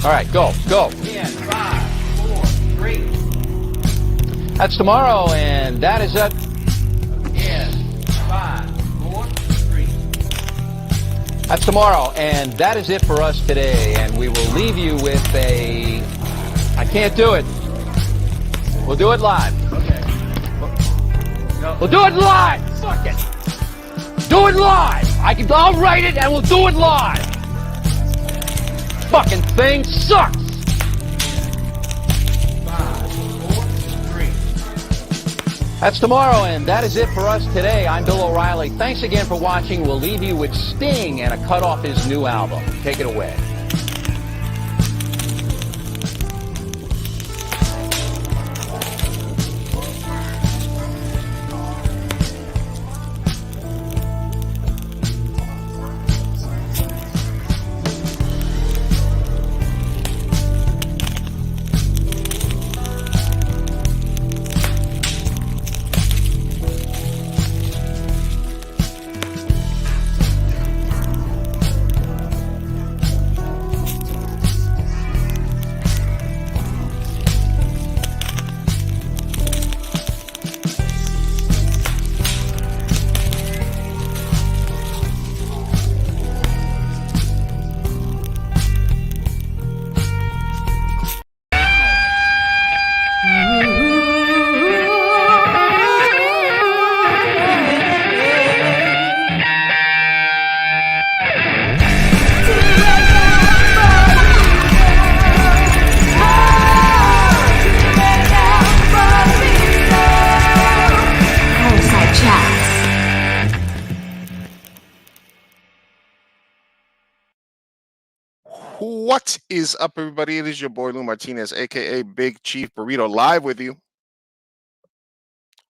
All right, go. In 5, 4, 3. That's tomorrow, and that is it. In 5, 4, 3. That's tomorrow, and that is it for us today. And we will leave you with a... I can't do it. We'll do it live. Okay. Go. We'll do it live. Fuck it. Do it live. I'll write it, and we'll do it live. Fucking thing sucks. 5, 4, 3. That's tomorrow, and that is it for us today. I'm Bill O'Reilly. Thanks again for watching. We'll leave you with Sting and a cut off his new album. Take it away. Fireside Chats. What is up, everybody? It is your boy Lou Martinez, aka Big Chief Burrito, live with you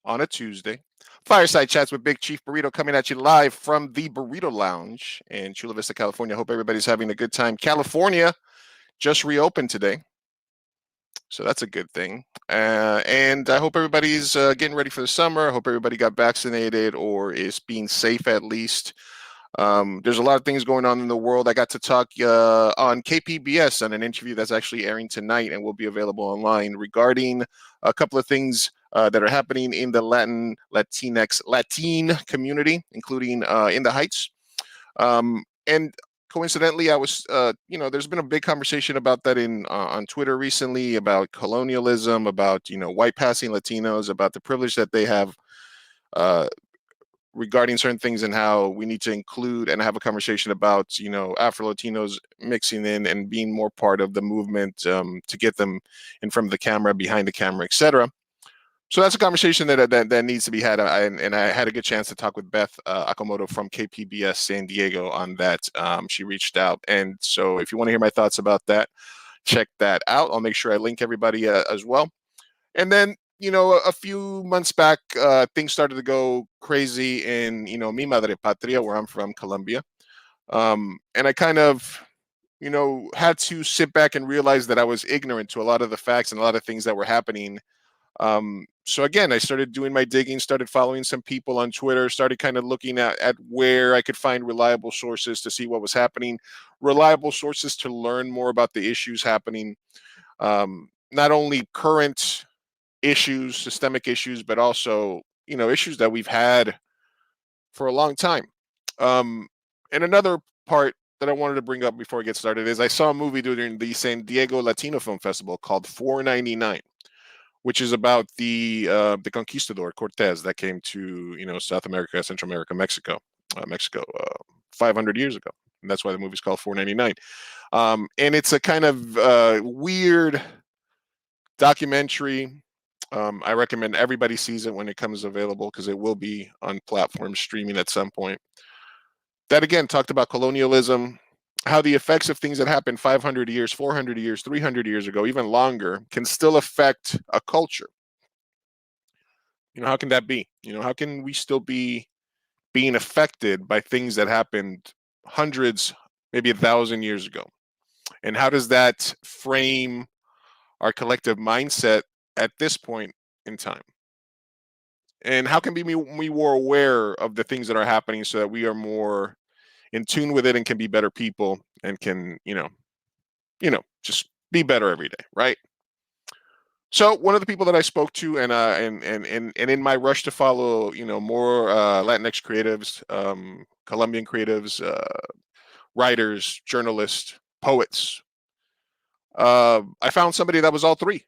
on a Tuesday. Fireside Chats with Big Chief Burrito coming at you live from the Burrito Lounge in Chula Vista, California. Hope everybody's having a good time. California just reopened today, so that's a good thing. And I hope everybody's getting ready for the summer. I hope everybody got vaccinated or is being safe at least. There's a lot of things going on in the world. I got to talk on KPBS on an interview that's actually airing tonight and will be available online regarding a couple of things that are happening in the Latin community, including in the Heights. And coincidentally, I was, there's been a big conversation about that on Twitter recently about colonialism, about, white passing Latinos, about the privilege that they have regarding certain things and how we need to include and have a conversation about, Afro-Latinos mixing in and being more part of the movement to get them in front of the camera, behind the camera, etc. So that's a conversation that needs to be had. And I had a good chance to talk with Beth Akamoto from KPBS San Diego on that. She reached out. And so if you want to hear my thoughts about that, check that out. I'll make sure I link everybody as well. And then, a few months back, things started to go crazy in, Mi Madre Patria, where I'm from, Colombia. And I kind of, had to sit back and realize that I was ignorant to a lot of the facts and a lot of things that were happening. So again, I started doing my digging, started following some people on Twitter, started kind of looking at where I could find reliable sources to see what was happening, reliable sources to learn more about the issues happening, not only current issues, systemic issues, but also, issues that we've had for a long time. And another part that I wanted to bring up before I get started is I saw a movie during the San Diego Latino Film Festival called 499, which is about the conquistador Cortez that came to, South America, Central America, Mexico 500 years ago. And that's why the movie's called 499. And it's a kind of weird documentary. I recommend everybody sees it when it comes available because it will be on platform streaming at some point. That again talked about colonialism, how the effects of things that happened 500 years, 400 years, 300 years ago, even longer, can still affect a culture. How can that be? How can we still be being affected by things that happened hundreds, maybe 1,000 years ago? And how does that frame our collective mindset at this point in time? And how can we be more aware of the things that are happening so that we are more in tune with it and can be better people and can, just be better every day, right? So one of the people that I spoke to, and in my rush to follow, more Latinx creatives, Colombian creatives, writers, journalists, poets, I found somebody that was all three.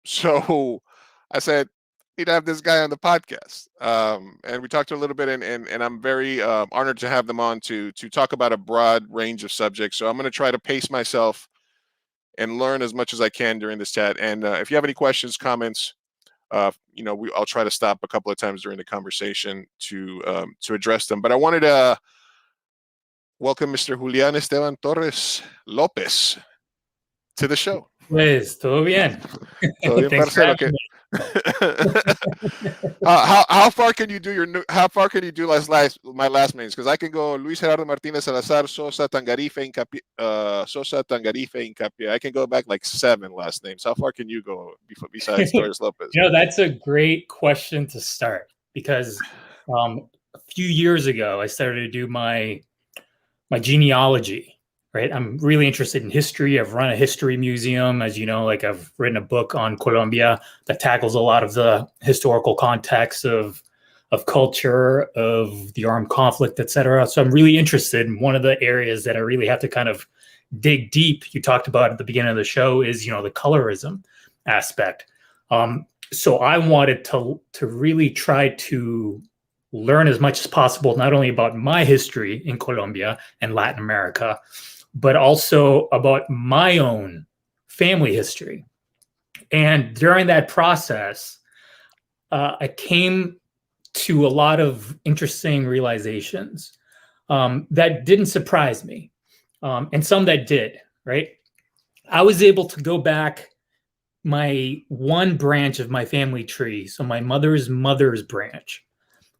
So I said, need to have this guy on the podcast, and we talked a little bit, and I'm very honored to have them on to talk about a broad range of subjects. So I'm going to try to pace myself and learn as much as I can during this chat. And if you have any questions, comments, I'll try to stop a couple of times during the conversation to address them. But I wanted to welcome Mr. Julián Esteban Torres López to the show. Pues, todo bien. Todo bien, parcero. How far can you do my last names? Because I can go Luis Gerardo Martinez Salazar, Sosa Tangarife Incapia. I can go back like 7 last names. How far can you go besides Torres López? That's a great question to start, because a few years ago I started to do my genealogy. Right, I'm really interested in history. I've run a history museum, as you know. Like, I've written a book on Colombia that tackles a lot of the historical context of culture, of the armed conflict, etc. So I'm really interested in one of the areas that I really have to kind of dig deep. You talked about at the beginning of the show is, the colorism aspect. So I wanted to really try to learn as much as possible, not only about my history in Colombia and Latin America, but also about my own family history. And during that process, I came to a lot of interesting realizations that didn't surprise me, and some that did, right? I was able to go back my one branch of my family tree, so my mother's branch,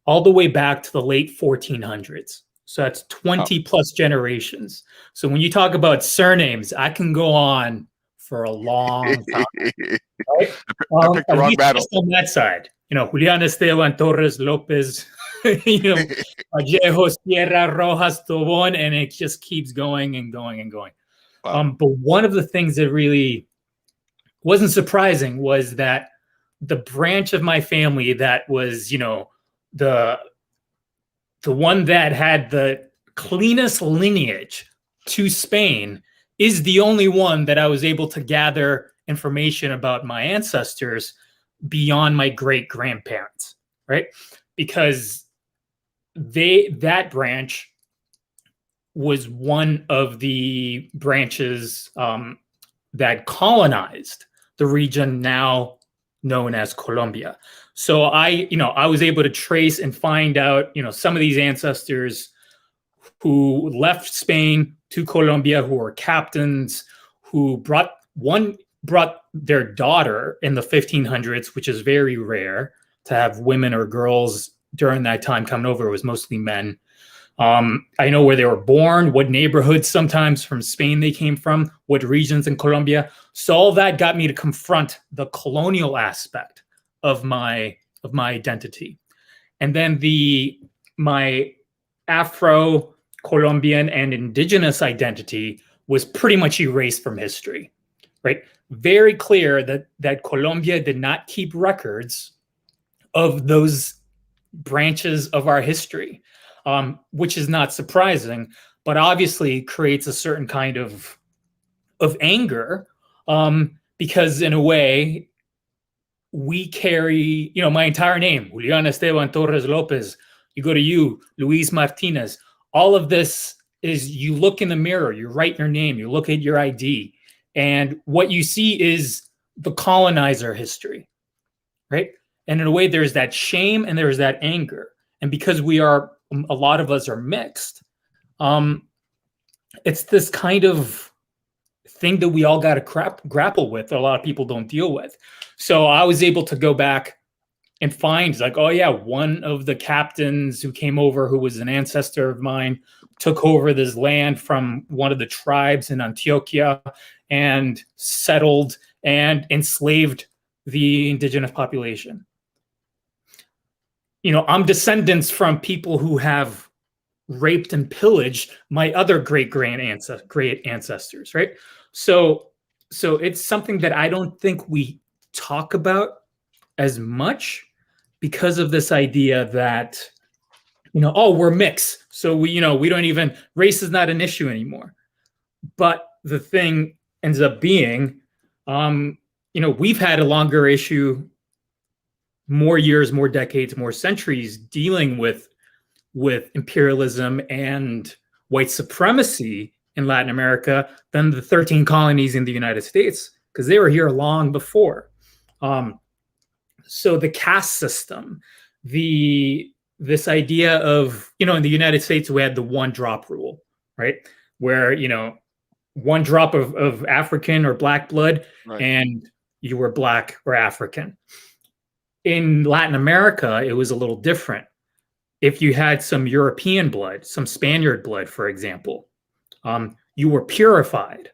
all the way back to the late 1400s. So that's 20 plus generations. So when you talk about surnames, I can go on for a long time. Right? I picked the wrong battle. On that side, Julián Esteban Torres López, Vallejo, Sierra, Rojas, Tobón, and it just keeps going and going and going. Wow. But one of the things that really wasn't surprising was that the branch of my family that was, the one that had the cleanest lineage to Spain is the only one that I was able to gather information about my ancestors beyond my great-grandparents, right? Because that branch was one of the branches that colonized the region now known as Colombia. So I was able to trace and find out, some of these ancestors who left Spain to Colombia, who were captains, who brought their daughter in the 1500s, which is very rare to have women or girls during that time coming over. It was mostly men. I know where they were born, what neighborhoods sometimes from Spain they came from, what regions in Colombia. So all that got me to confront the colonial aspect of my identity. And then my Afro-Colombian and indigenous identity was pretty much erased from history, right? Very clear that Colombia did not keep records of those branches of our history. Which is not surprising, but obviously creates a certain kind of anger, because in a way, we carry, my entire name, Julián Esteban Torres López. You go to Luis Martinez. All of this is, you look in the mirror, you write your name, you look at your ID, and what you see is the colonizer history, right? And in a way, there's that shame and there's that anger. And because a lot of us are mixed, it's this kind of thing that we all got to grapple with, that a lot of people don't deal with. So I was able to go back and find, like, oh yeah, one of the captains who came over, who was an ancestor of mine, took over this land from one of the tribes in Antioquia and settled and enslaved the indigenous population. I'm descendants from people who have raped and pillaged my other great ancestors, right? So it's something that I don't think we talk about as much because of this idea that, oh, we're mixed. So we don't even, race is not an issue anymore. But the thing ends up being, we've had a longer issue, more years, more decades, more centuries dealing with imperialism and white supremacy in Latin America than the 13 colonies in the United States, because they were here long before. So the caste system, this idea of, in the United States, we had the one drop rule, right? Where, one drop of African or black blood, Right. and you were black or African. In Latin America, it was a little different. If you had some European blood, some Spaniard blood, for example, you were purified,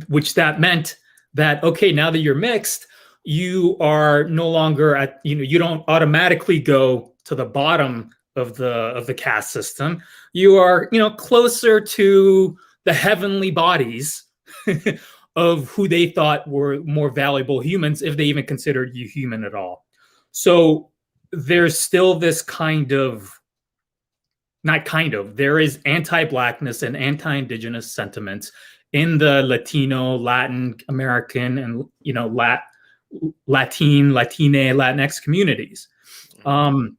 which that meant that, okay, now that you're mixed, you are no longer at, you don't automatically go to the bottom of the caste system. You are, closer to the heavenly bodies of who they thought were more valuable humans, if they even considered you human at all. So there's still this there is anti-blackness and anti-indigenous sentiments in the Latino, Latin American, and Latinx communities, to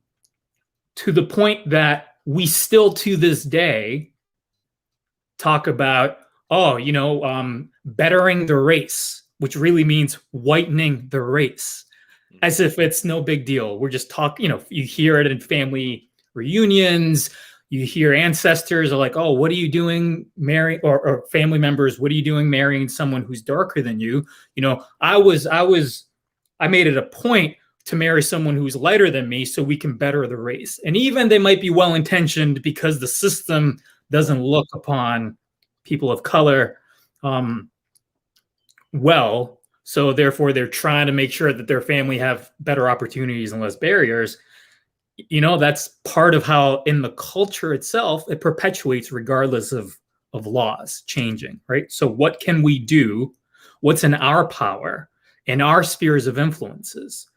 the point that we still to this day talk about, bettering the race, which really means whitening the race, as if it's no big deal. We're just talking, you hear it in family reunions. You hear ancestors are like, oh, what are you doing marrying, or family members, what are you doing marrying someone who's darker than you? I made it a point to marry someone who's lighter than me so we can better the race. And even they might be well-intentioned because the system doesn't look upon people of color well. So therefore, they're trying to make sure that their family have better opportunities and less barriers. That's part of how in the culture itself, it perpetuates regardless of laws changing, right? So what can we do? What's in our power, in our spheres of influences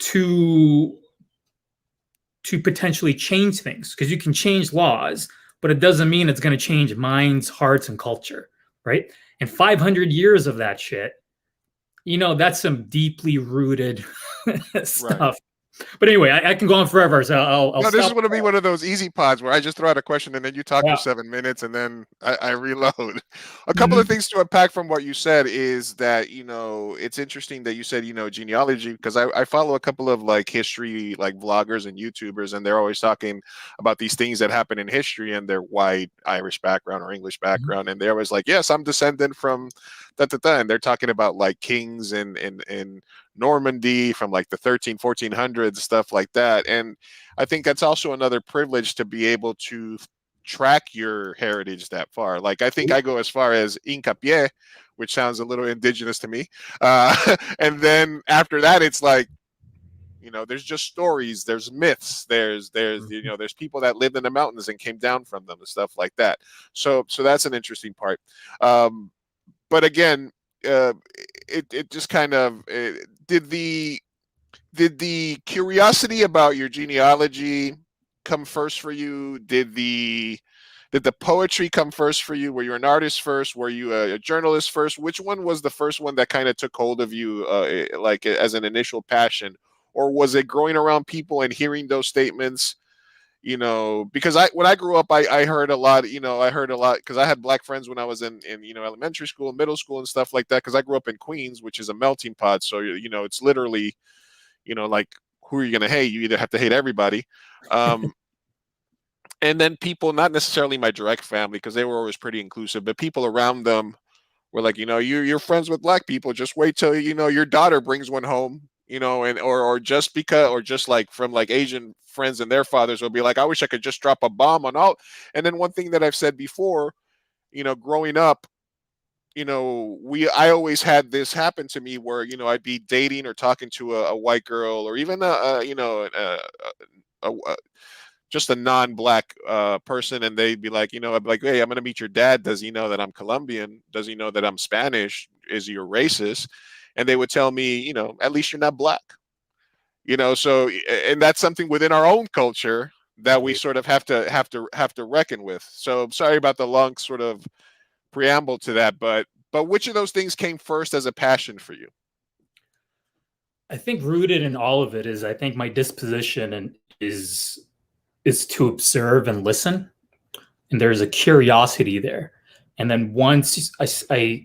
to potentially change things? Because you can change laws, but it doesn't mean it's going to change minds, hearts, and culture, right? And 500 years of that shit, that's some deeply rooted stuff. Right. But anyway, I can go on forever, so I'll no, stop. This is going to be one of those easy pods where I just throw out a question and then you talk for 7 minutes and then I reload. A couple of things to unpack from what you said is that, it's interesting that you said, genealogy, because I follow a couple of like history, like vloggers and YouTubers, and they're always talking about these things that happen in history and their white Irish background or English background. And they're always like, yes, I'm descendant from and they're talking about like kings in Normandy from like the 1400s, stuff like that. And I think that's also another privilege to be able to track your heritage that far. Like, I think I go as far as Incapié, which sounds a little indigenous to me. And then after that, it's like, there's just stories, there's myths, there's people that lived in the mountains and came down from them and stuff like that. So that's an interesting part. But again, it just kind of did the curiosity about your genealogy come first for you? Did the poetry come first for you? Were you an artist first? Were you a journalist first? Which one was the first one that kind of took hold of you, like as an initial passion, or was it growing around people and hearing those statements? Because when I grew up, I heard a lot, because I had black friends when I was in elementary school, middle school and stuff like that. Because I grew up in Queens, which is a melting pot. So, it's literally, like, who are you going to hate? You either have to hate everybody. And then people, not necessarily my direct family, because they were always pretty inclusive, but people around them were like, you're friends with black people. Just wait till, your daughter brings one home. Or just because, or just like from like Asian friends and their fathers will be like, I wish I could just drop a bomb on all. And then one thing that I've said before, growing up, I always had this happen to me where, I'd be dating or talking to a white girl or even just a non-black person, and they'd be like, I'd be like, hey, I'm gonna meet your dad. Does he know that I'm Colombian? Does he know that I'm Spanish? Is he a racist? And they would tell me, at least you're not black. So, and that's something within our own culture that we sort of have to reckon with. So I'm sorry about the long sort of preamble to that, but which of those things came first as a passion for you? I think rooted in all of it is, I think my disposition is to observe and listen, and there's a curiosity there. And then once I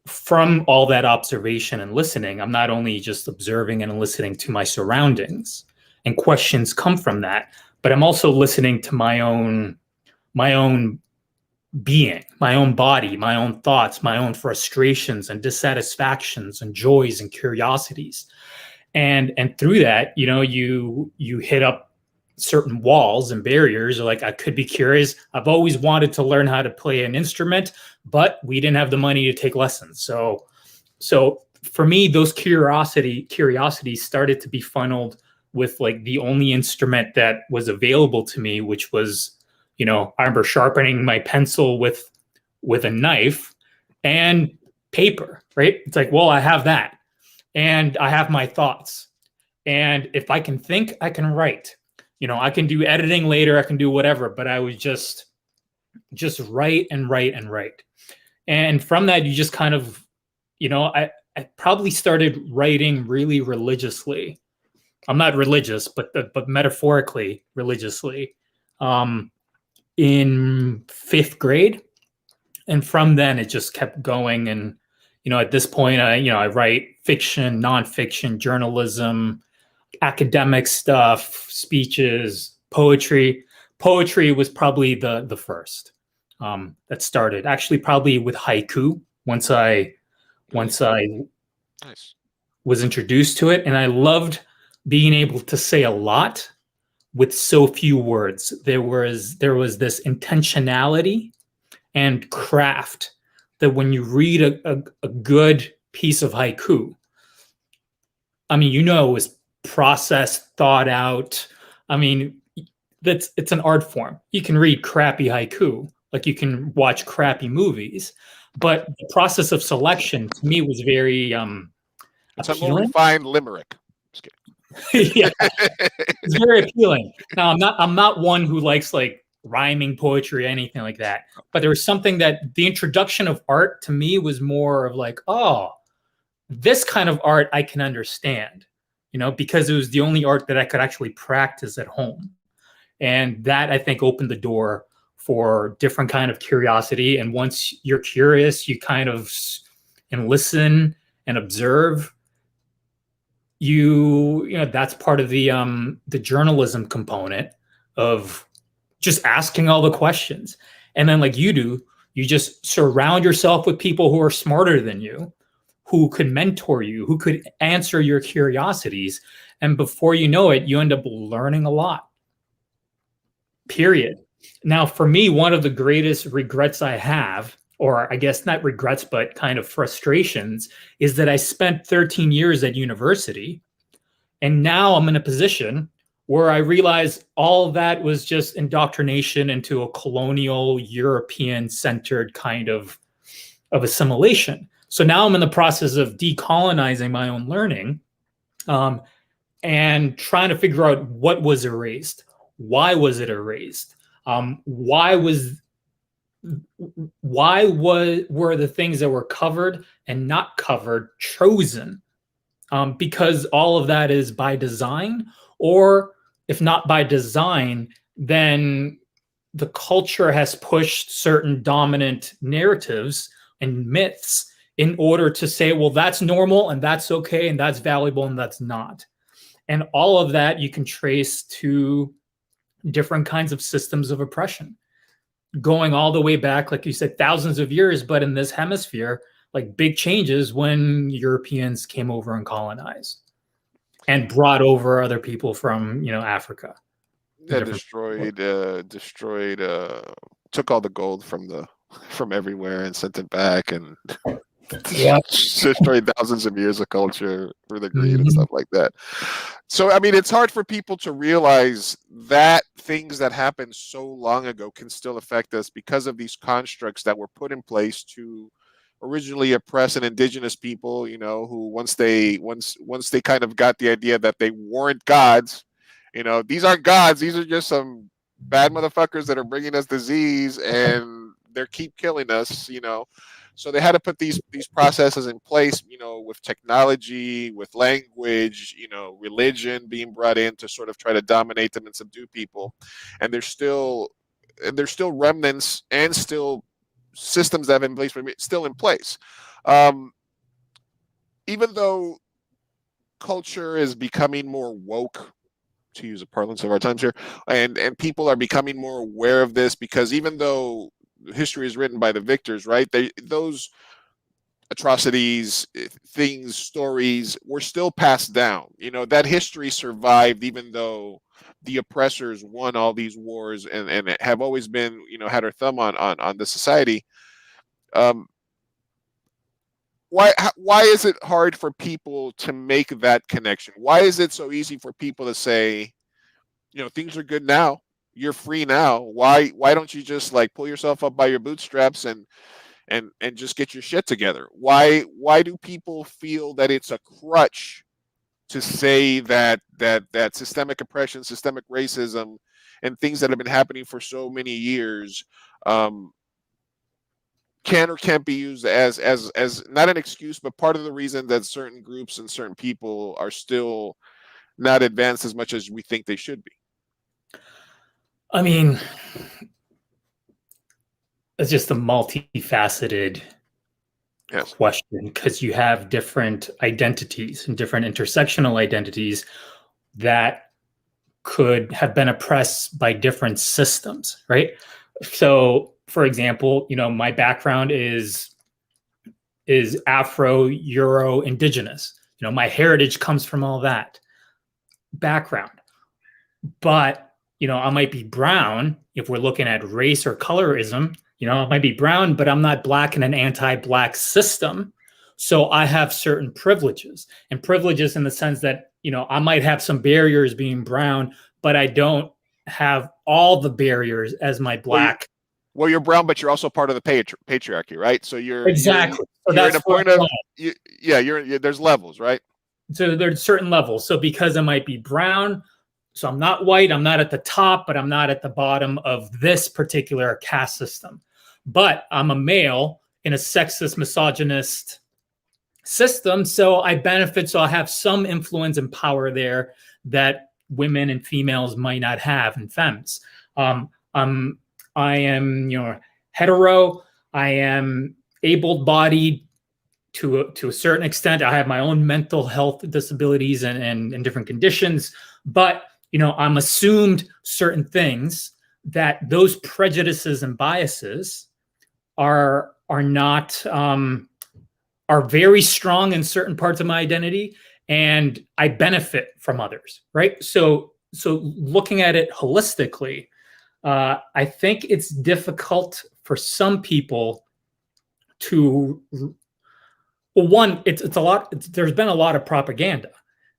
from all that observation and listening, I'm not only just observing and listening to my surroundings, and questions come from that, but I'm also listening to my own being, my own body, my own thoughts, my own frustrations and dissatisfactions and joys and curiosities. And through that, you hit up certain walls and barriers. Like, I could be curious. I've always wanted to learn how to play an instrument, but we didn't have the money to take lessons. So for me, those curiosities started to be funneled with like the only instrument that was available to me, which was, I remember sharpening my pencil with a knife and paper, right? It's like, well, I have that, and I have my thoughts. And if I can think, I can write. I can do editing later, I can do whatever, but I was just write and write and write. And from that, you just kind of, I probably started writing really religiously. I'm not religious, but metaphorically religiously, in 5th grade. And from then it just kept going. And, at this point, I write fiction, nonfiction, journalism, academic stuff, speeches, poetry. Poetry was probably the first that started, actually probably with haiku. Once I Nice. was introduced to it, and I loved being able to say a lot with so few words. There was this intentionality and craft that when you read a good piece of haiku, I mean, it was processed, thought out. I mean, it's an art form. You can read crappy haiku, like you can watch crappy movies, but the process of selection to me was very It's a more appealing. refined limerick. Just kidding. Yeah, it's very appealing. Now, I'm not one who likes like rhyming poetry or anything like that, but there was something that the introduction of art to me was more of like, oh, this kind of art I can understand, because it was the only art that I could actually practice at home. And that, I think, opened the door for different kind of curiosity. And once you're curious, you kind of and listen and observe. That's part of the journalism component of just asking all the questions. And then, like you do, you just surround yourself with people who are smarter than you, who could mentor you, who could answer your curiosities. And before you know it, you end up learning a lot. Period. Now, for me, one of the greatest regrets I have, or I guess not regrets, but kind of frustrations, is that I spent 13 years at university, and now I'm in a position where I realize all of that was just indoctrination into a colonial, European-centered kind of assimilation. So now I'm in the process of decolonizing my own learning, and trying to figure out what was erased. Why was it erased? Why were the things that were covered and not covered chosen? Because all of that is by design, or if not by design, then the culture has pushed certain dominant narratives and myths in order to say, well, that's normal and that's okay and that's valuable and that's not. And all of that you can trace to different kinds of systems of oppression, going all the way back, like you said, thousands of years, but in this hemisphere, like big changes when Europeans came over and colonized and brought over other people from, Africa. Yeah, destroyed, took all the gold from everywhere and sent it back, and Yeah. Destroyed thousands of years of culture for the greed and stuff like that. So, I mean, it's hard for people to realize that things that happened so long ago can still affect us because of these constructs that were put in place to originally oppress an indigenous people, you know, who once they kind of got the idea that they weren't gods, you know, these aren't gods, these are just some bad motherfuckers that are bringing us disease and they keep killing us, you know. So they had to put these processes in place, you know, with technology, with language, you know, religion being brought in to sort of try to dominate them and subdue people. And there's still remnants and still systems that have been in place, still in place. Even though culture is becoming more woke, to use a parlance of our times here, and people are becoming more aware of this, because even though history is written by the victors, right? Those atrocities, things, stories were still passed down. You know, that history survived even though the oppressors won all these wars and have always been, you know, had their thumb on the society. Why is it hard for people to make that connection? Why is it so easy for people to say, you know, things are good now, you're free now? Why don't you just like pull yourself up by your bootstraps and just get your shit together? Why do people feel that it's a crutch to say that systemic oppression, systemic racism, and things that have been happening for so many years can or can't be used as not an excuse, but part of the reason that certain groups and certain people are still not advanced as much as we think they should be? I mean, it's just a multifaceted question, because you have different identities and different intersectional identities that could have been oppressed by different systems, right? So, for example, you know, my background is Afro, Euro, Indigenous. You know, my heritage comes from all that background. But, you know, I might be brown if we're looking at race or colorism. You know, I might be brown, but I'm not black in an anti-black system. So I have certain privileges, and privileges in the sense that, you know, I might have some barriers being brown, but I don't have all the barriers as my black. Well, you're brown, but you're also part of the patriarchy, right? So you're exactly. You're that's in a point of there's levels, right? So there's certain levels. So because I might be brown, so I'm not white, I'm not at the top, but I'm not at the bottom of this particular caste system. But I'm a male in a sexist, misogynist system, so I benefit. So I have some influence and power there that women and females might not have, and femmes. I am, you know, hetero. I am able-bodied to a certain extent. I have my own mental health disabilities and different conditions, but, you know, I'm assumed certain things that those prejudices and biases are not are very strong in certain parts of my identity, and I benefit from others, right? So looking at it holistically, I think it's difficult for some people to, well, one, it's a lot. There's been a lot of propaganda,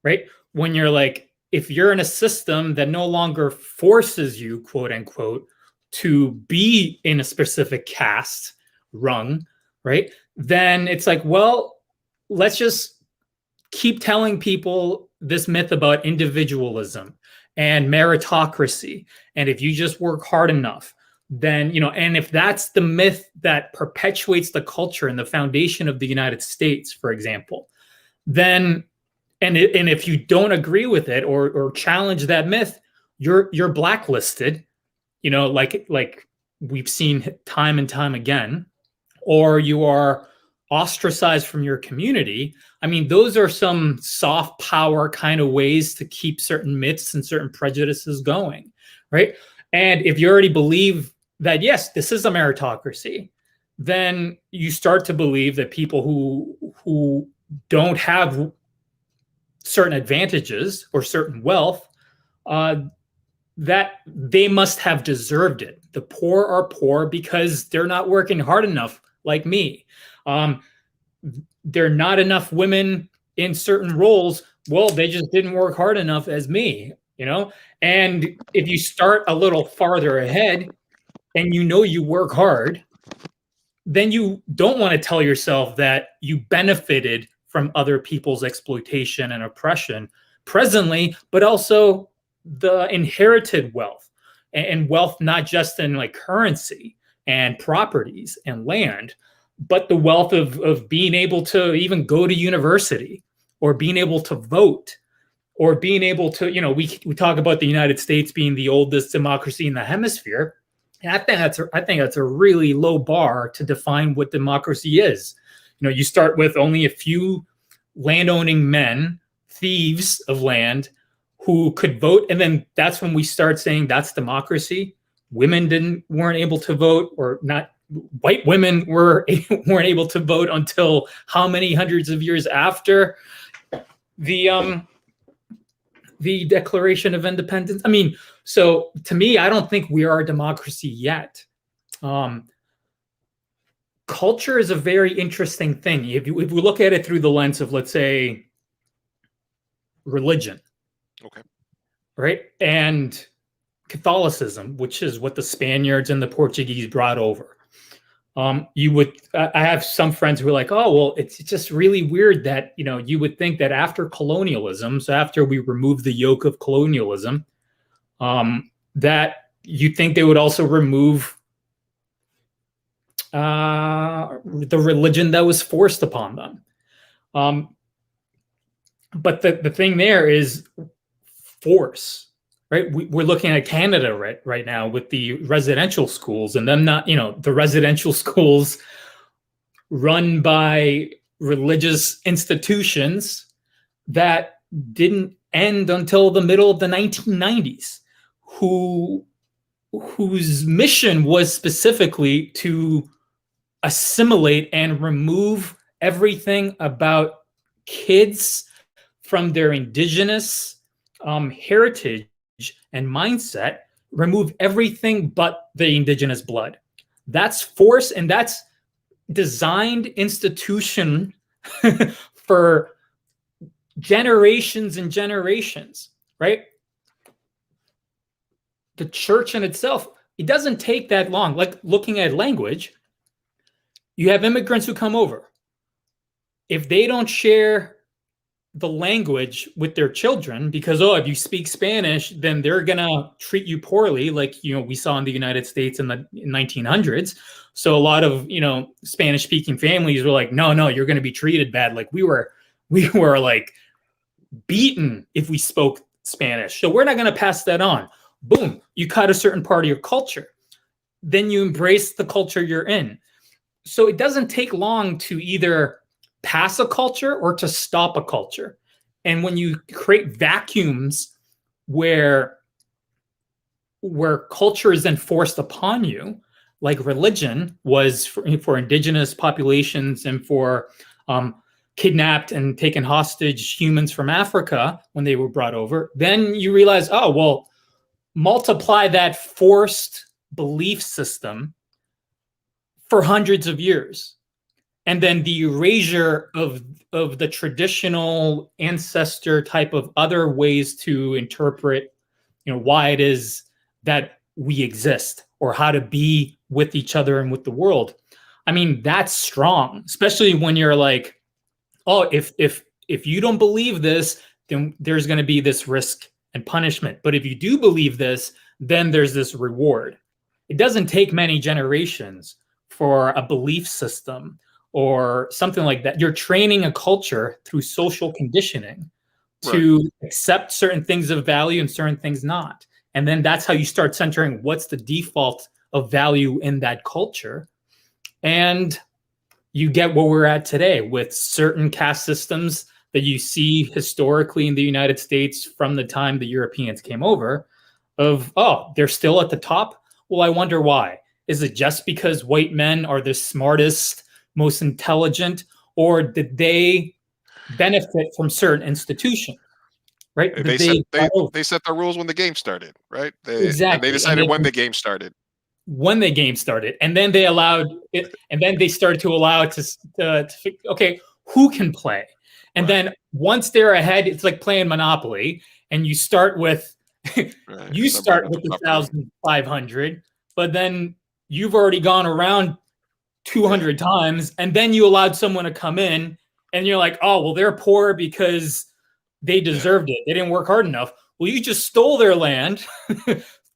right? When you're like, if you're in a system that no longer forces you, quote unquote, to be in a specific caste rung, right? Then it's like, well, let's just keep telling people this myth about individualism and meritocracy. And if you just work hard enough, then, you know, and if that's the myth that perpetuates the culture and the foundation of the United States, for example, then, and if you don't agree with it or challenge that myth, you're blacklisted, you know, like we've seen time and time again, or you are ostracized from your community. I mean, those are some soft power kind of ways to keep certain myths and certain prejudices going, right? And if you already believe that, yes, this is a meritocracy, then you start to believe that people who don't have certain advantages or certain wealth, that they must have deserved it. The poor are poor because they're not working hard enough, like me. there are not enough women in certain roles. Well, they just didn't work hard enough as me, you know? And if you start a little farther ahead and you know you work hard, then you don't want to tell yourself that you benefited from other people's exploitation and oppression presently, but also the inherited wealth, and wealth not just in like currency and properties and land, but the wealth of being able to even go to university, or being able to vote, or being able to, you know, we talk about the United States being the oldest democracy in the hemisphere. And I think that's a really low bar to define what democracy is. You know, you start with only a few landowning men, thieves of land, who could vote, and then that's when we start saying that's democracy. Women weren't able to vote, or not. White women weren't able to vote until how many hundreds of years after the Declaration of Independence? I mean, so to me, I don't think we are a democracy yet. Culture is a very interesting thing. If we look at it through the lens of, let's say, religion, Okay. right, and Catholicism, which is what the Spaniards and the Portuguese brought over. You would, I have some friends who are like, oh, well, it's just really weird that, you know, you would think that after colonialism, so after we remove the yoke of colonialism, that you think they would also remove the religion that was forced upon them. But the thing there is force. Right, we're looking at Canada right now with the residential schools, and them not, you know, the residential schools run by religious institutions that didn't end until the middle of the 1990s, whose mission was specifically to assimilate and remove everything about kids from their indigenous heritage and mindset, remove everything but the indigenous blood. That's force, and that's designed institution for generations and generations, right? The church in itself, it doesn't take that long. Like looking at language, you have immigrants who come over. If they don't share the language with their children, because, oh, if you speak Spanish, then they're gonna treat you poorly, like, you know, we saw in the United States in the 1900s. So a lot of, you know, Spanish speaking families were like, no, you're gonna be treated bad. Like we were like beaten if we spoke Spanish, so we're not gonna pass that on. Boom, you cut a certain part of your culture, then you embrace the culture you're in. So it doesn't take long to either pass a culture or to stop a culture. And when you create vacuums where culture is then forced upon you, like religion was for indigenous populations and for kidnapped and taken hostage humans from Africa when they were brought over, then you realize, oh, well, multiply that forced belief system for hundreds of years. And then the erasure of the traditional ancestor type of other ways to interpret, you know, why it is that we exist, or how to be with each other and with the world. I mean, that's strong, especially when you're like, oh, if you don't believe this, then there's going to be this risk and punishment. But if you do believe this, then there's this reward. It doesn't take many generations for a belief system or something like that. You're training a culture through social conditioning to accept certain things of value and certain things not. And then that's how you start centering what's the default of value in that culture. And you get where we're at today with certain caste systems that you see historically in the United States from the time the Europeans came over of, oh, they're still at the top. Well, I wonder why. Is it just because white men are the smartest, most intelligent, or did they benefit from certain institutions? Right? They set the rules when the game started, right? Exactly. And they decided when the game started. when the game started, and then they allowed it, and then they started to allow it to okay, who can play, and Right. then once they're ahead, it's like playing Monopoly, and you start with Right. you Somebody start at with the top room. 1,500, but then you've already gone around 200 times, and then you allowed someone to come in, and you're like, oh well, they're poor because they deserved it. They didn't work hard enough. Well, you just stole their land,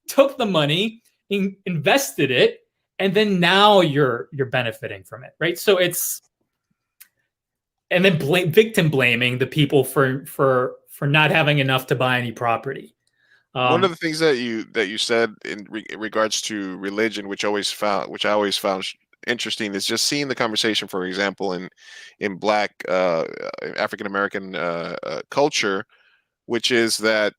took the money, invested it, and then now you're benefiting from it, right? So it's, and then victim blaming the people for not having enough to buy any property. One of the things that you said in regards to religion, which I always found interesting, is just seeing the conversation, for example, in Black African American culture, which is that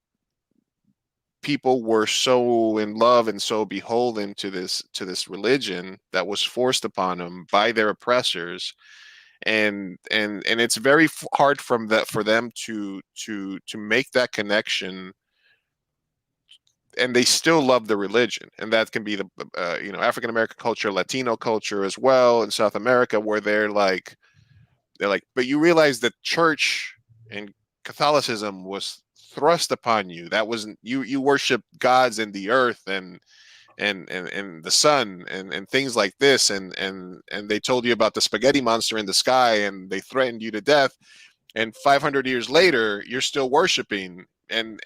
people were so in love and so beholden to this religion that was forced upon them by their oppressors, and it's very hard for them to make that connection, and they still love the religion. And that can be the African American culture, Latino culture as well in South America, where they're like, but you realize that church and Catholicism was thrust upon you. That wasn't you worship gods in the earth and the sun and things like this, and they told you about the spaghetti monster in the sky, and they threatened you to death, and 500 years later you're still worshiping. And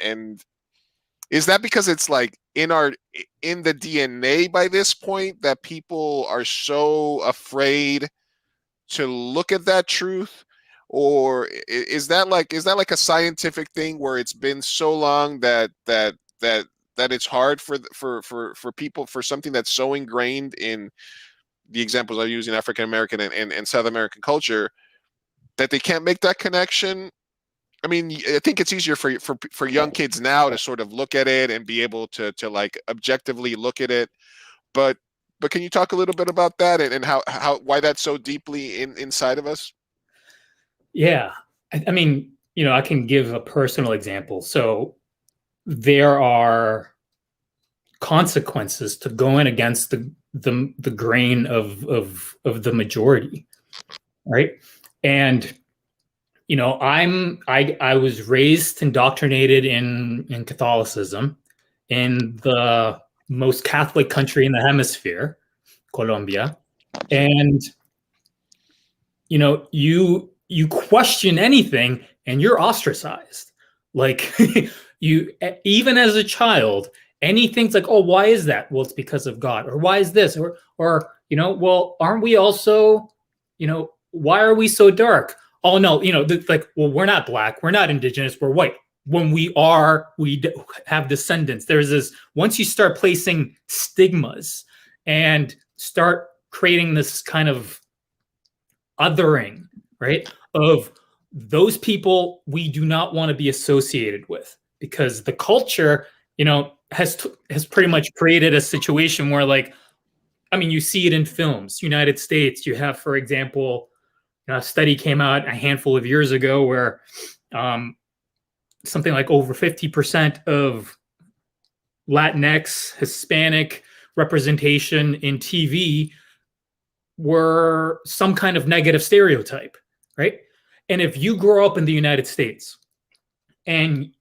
is that because it's like in the DNA by this point that people are so afraid to look at that truth? Or is that like a scientific thing where it's been so long that it's hard for people, for something that's so ingrained in the examples I use in African American and South American culture, that they can't make that connection? I mean, I think it's easier for young kids now to sort of look at it and be able to like objectively look at it. But can you talk a little bit about that and how why that's so deeply inside of us? Yeah. I mean, I can give a personal example. So there are consequences to going against the grain of the majority, right? And I was raised, indoctrinated in Catholicism in the most Catholic country in the hemisphere, Colombia, and you question anything and you're ostracized. Like you, even as a child, anything's like, oh, why is that? Well, it's because of God. Or why is this? Or well, aren't we also, why are we so dark? Oh no, like, well, we're not Black, we're not indigenous, we're white. When we have descendants. There's this, once you start placing stigmas and start creating this kind of othering, right, of those people we do not want to be associated with, because the culture, has pretty much created a situation where, like, I mean, you see it in films. United States, you have, for example, a study came out a handful of years ago where something like over 50% of Latinx, Hispanic representation in TV were some kind of negative stereotype, right? And if you grow up in the United States, and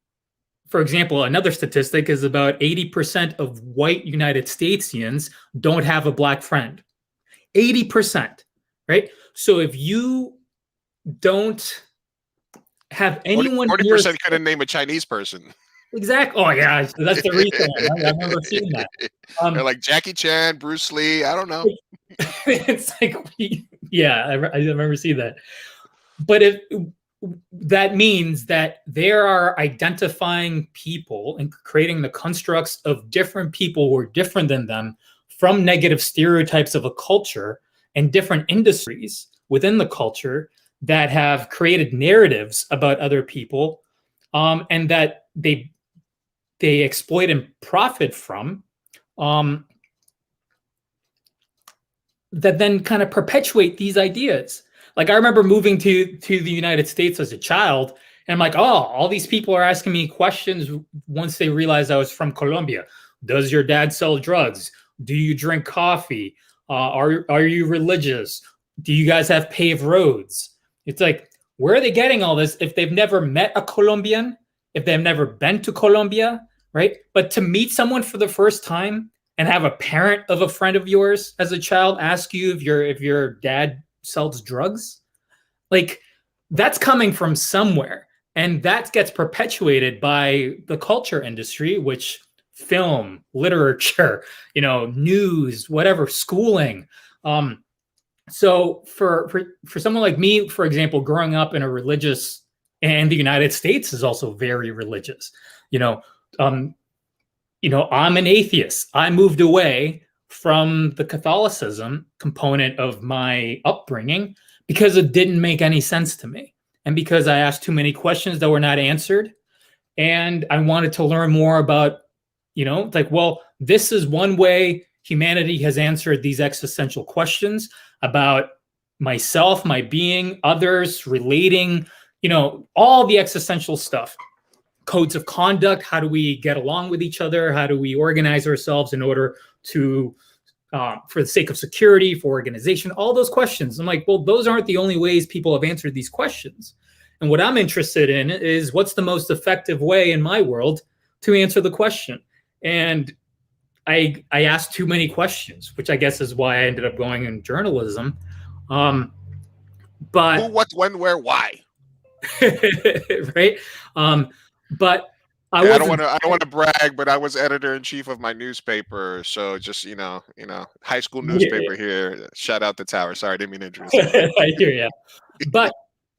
for example, another statistic is about 80% of white United Statesians don't have a Black friend. 80%, right? So if you don't have anyone 40% couldn't name a Chinese person. Exactly. Oh yeah, that's the reason. I remember seeing that. They're like Jackie Chan, Bruce Lee. I don't know. It's like, yeah, I remember seeing that. But that means that there are identifying people and creating the constructs of different people who are different than them from negative stereotypes of a culture and different industries within the culture that have created narratives about other people, and that they exploit and profit from, that then kind of perpetuate these ideas. Like, I remember moving to the United States as a child, and I'm like, oh, all these people are asking me questions once they realized I was from Colombia. Does your dad sell drugs? Do you drink coffee? Are you religious? Do you guys have paved roads? It's like, where are they getting all this if they've never met a Colombian, if they've never been to Colombia, right? But to meet someone for the first time and have a parent of a friend of yours as a child ask you if your dad sells drugs, like, that's coming from somewhere. And that gets perpetuated by the culture industry, which film, literature, news, whatever, schooling. So for someone like me, for example, growing up in a religious, and the United States is also very religious, I'm an atheist. I moved away from the Catholicism component of my upbringing because it didn't make any sense to me. And because I asked too many questions that were not answered. And I wanted to learn more about, this is one way humanity has answered these existential questions about myself, my being, others, relating, all the existential stuff. Codes of conduct. How do we get along with each other? How do we organize ourselves in order to, for the sake of security, for organization, all those questions. I'm like, well, those aren't the only ways people have answered these questions. And what I'm interested in is what's the most effective way in my world to answer the question. And I asked too many questions, which I guess is why I ended up going in journalism. But who, what, when, where, why? Right. But I don't want to brag, but I was editor-in-chief of my newspaper. So just, high school newspaper here. Shout out the Tower. Sorry, I didn't mean to introduce you. I hear you.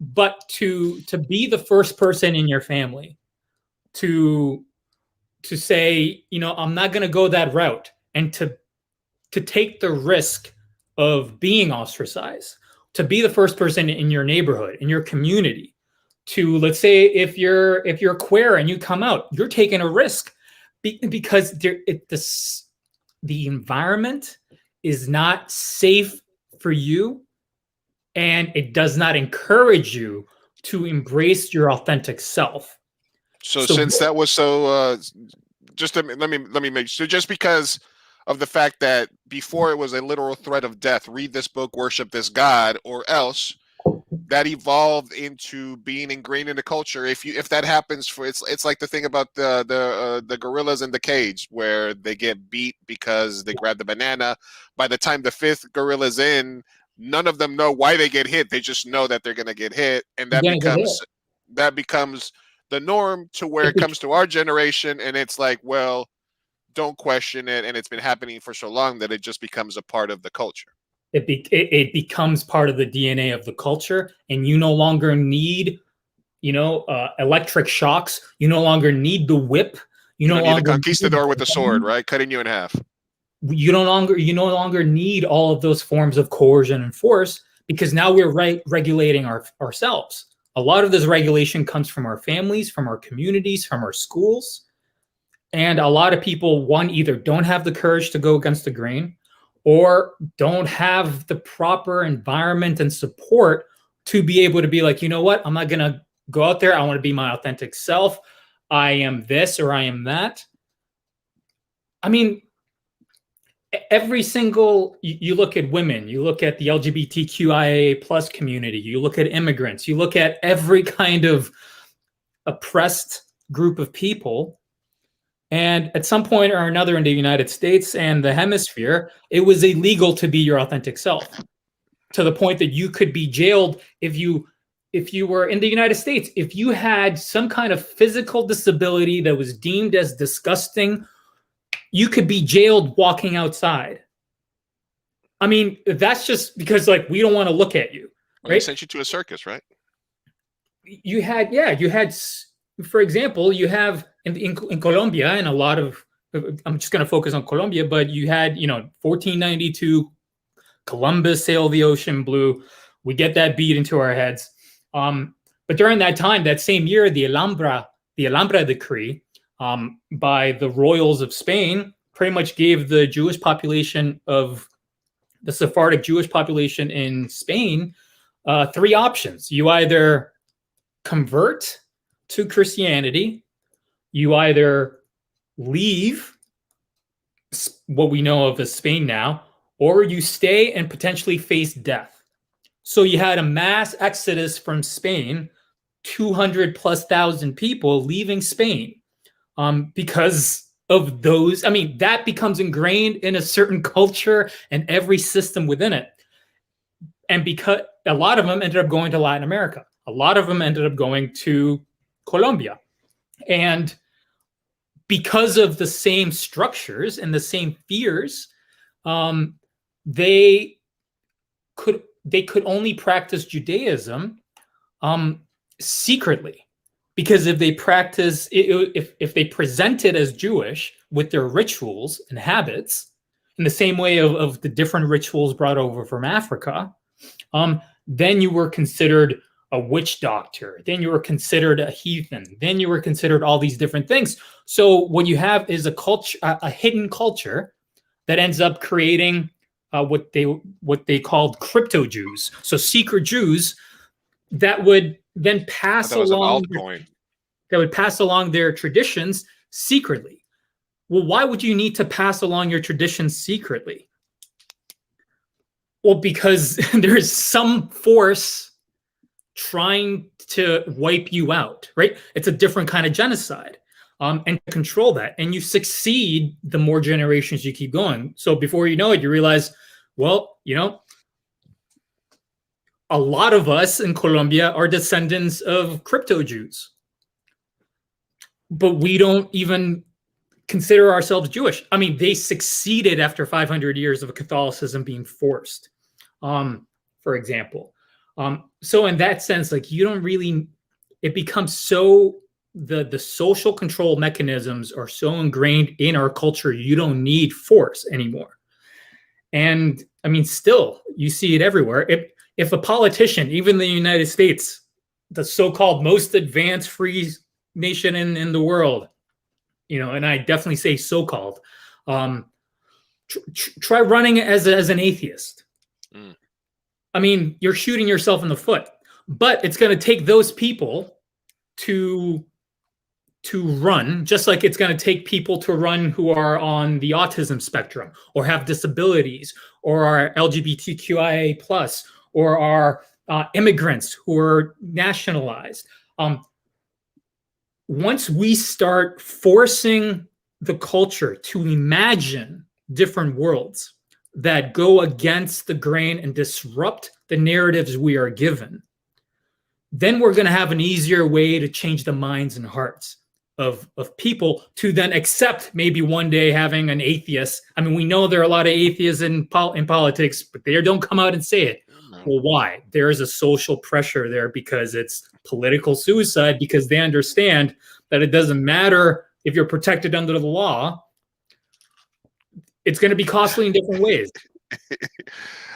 But to be the first person in your family to say, I'm not going to go that route, and to take the risk of being ostracized, to be the first person in your neighborhood, in your community, to, let's say, if you're queer and you come out, you're taking a risk because the environment is not safe for you, and it does not encourage you to embrace your authentic self. So since that was so, let me make sure. Just because of the fact that before it was a literal threat of death, read this book, worship this God, or else, that evolved into being ingrained in the culture. If that happens it's like the thing about the gorillas in the cage where they get beat because they grab the banana. By the time the fifth gorilla's in, none of them know why they get hit. They just know that they're gonna get hit, and that becomes the norm to where it comes to our generation, and it's like, well, don't question it, and it's been happening for so long that it just becomes a part of the culture. It becomes part of the DNA of the culture, and you no longer need, electric shocks. You no longer need the whip. You no don't longer need the conquistador with the sword, right? Cutting you in half. You no longer need all of those forms of coercion and force, because now we're regulating ourselves. A lot of this regulation comes from our families, from our communities, from our schools. And a lot of people, one, either don't have the courage to go against the grain, or don't have the proper environment and support to be able to be like, you know what, I'm not going to go out there. I want to be my authentic self. I am this or I am that. I mean, you look at women, you look at the LGBTQIA plus community, you look at immigrants, you look at every kind of oppressed group of people. And at some point or another in the United States and the hemisphere, it was illegal to be your authentic self, to the point that you could be jailed if you were in the United States. If you had some kind of physical disability that was deemed as disgusting, you could be jailed walking outside. I mean, that's just because, like, we don't want to look at you. Right? Well, they sent you to a circus, right? You had, for example, you have in Colombia, and a lot of, I'm just going to focus on Colombia, but you had, 1492, Columbus sailed the ocean blue. We get that beat into our heads. But during that time, that same year, the Alhambra decree by the royals of Spain pretty much gave the Jewish population of the Sephardic Jewish population in Spain three options. You either convert to Christianity, you either leave what we know of as Spain now, or you stay and potentially face death. So you had a mass exodus from Spain, 200 plus thousand people leaving Spain because of those. I mean, that becomes ingrained in a certain culture and every system within it. And because a lot of them ended up going to Latin America, a lot of them ended up going to Colombia. And because of the same structures and the same fears, they could only practice Judaism secretly, because if they practice, if they present it as Jewish with their rituals and habits, in the same way of the different rituals brought over from Africa, then you were considered a witch doctor. Then you were considered a heathen. Then you were considered all these different things. So what you have is a culture, a hidden culture that ends up creating what they called crypto Jews. So secret Jews that would then pass along their traditions secretly. Well, why would you need to pass along your traditions secretly? Well, because there's some force trying to wipe you out, right? It's a different kind of genocide, and control that. And you succeed the more generations you keep going. So before you know it, you realize, well, a lot of us in Colombia are descendants of crypto Jews, but we don't even consider ourselves Jewish. I mean, they succeeded after 500 years of Catholicism being forced, for example. So in that sense, like, you don't really, it becomes so, the social control mechanisms are so ingrained in our culture, you don't need force anymore. And I mean, still, you see it everywhere. If a politician, even in the United States, the so-called most advanced free nation in the world, and I definitely say so-called, try running as an atheist. Mm. I mean, you're shooting yourself in the foot, but it's going to take those people to run, just like it's going to take people to run who are on the autism spectrum or have disabilities or are LGBTQIA+, or are immigrants who are nationalized. Once we start forcing the culture to imagine different worlds that go against the grain and disrupt the narratives we are given, then we're going to have an easier way to change the minds and hearts of people to then accept maybe one day having an atheist. I mean, we know there are a lot of atheists in politics, but they don't come out and say it. Well, why? There is a social pressure there because it's political suicide, because they understand that it doesn't matter if you're protected under the law. It's going to be costly in different ways.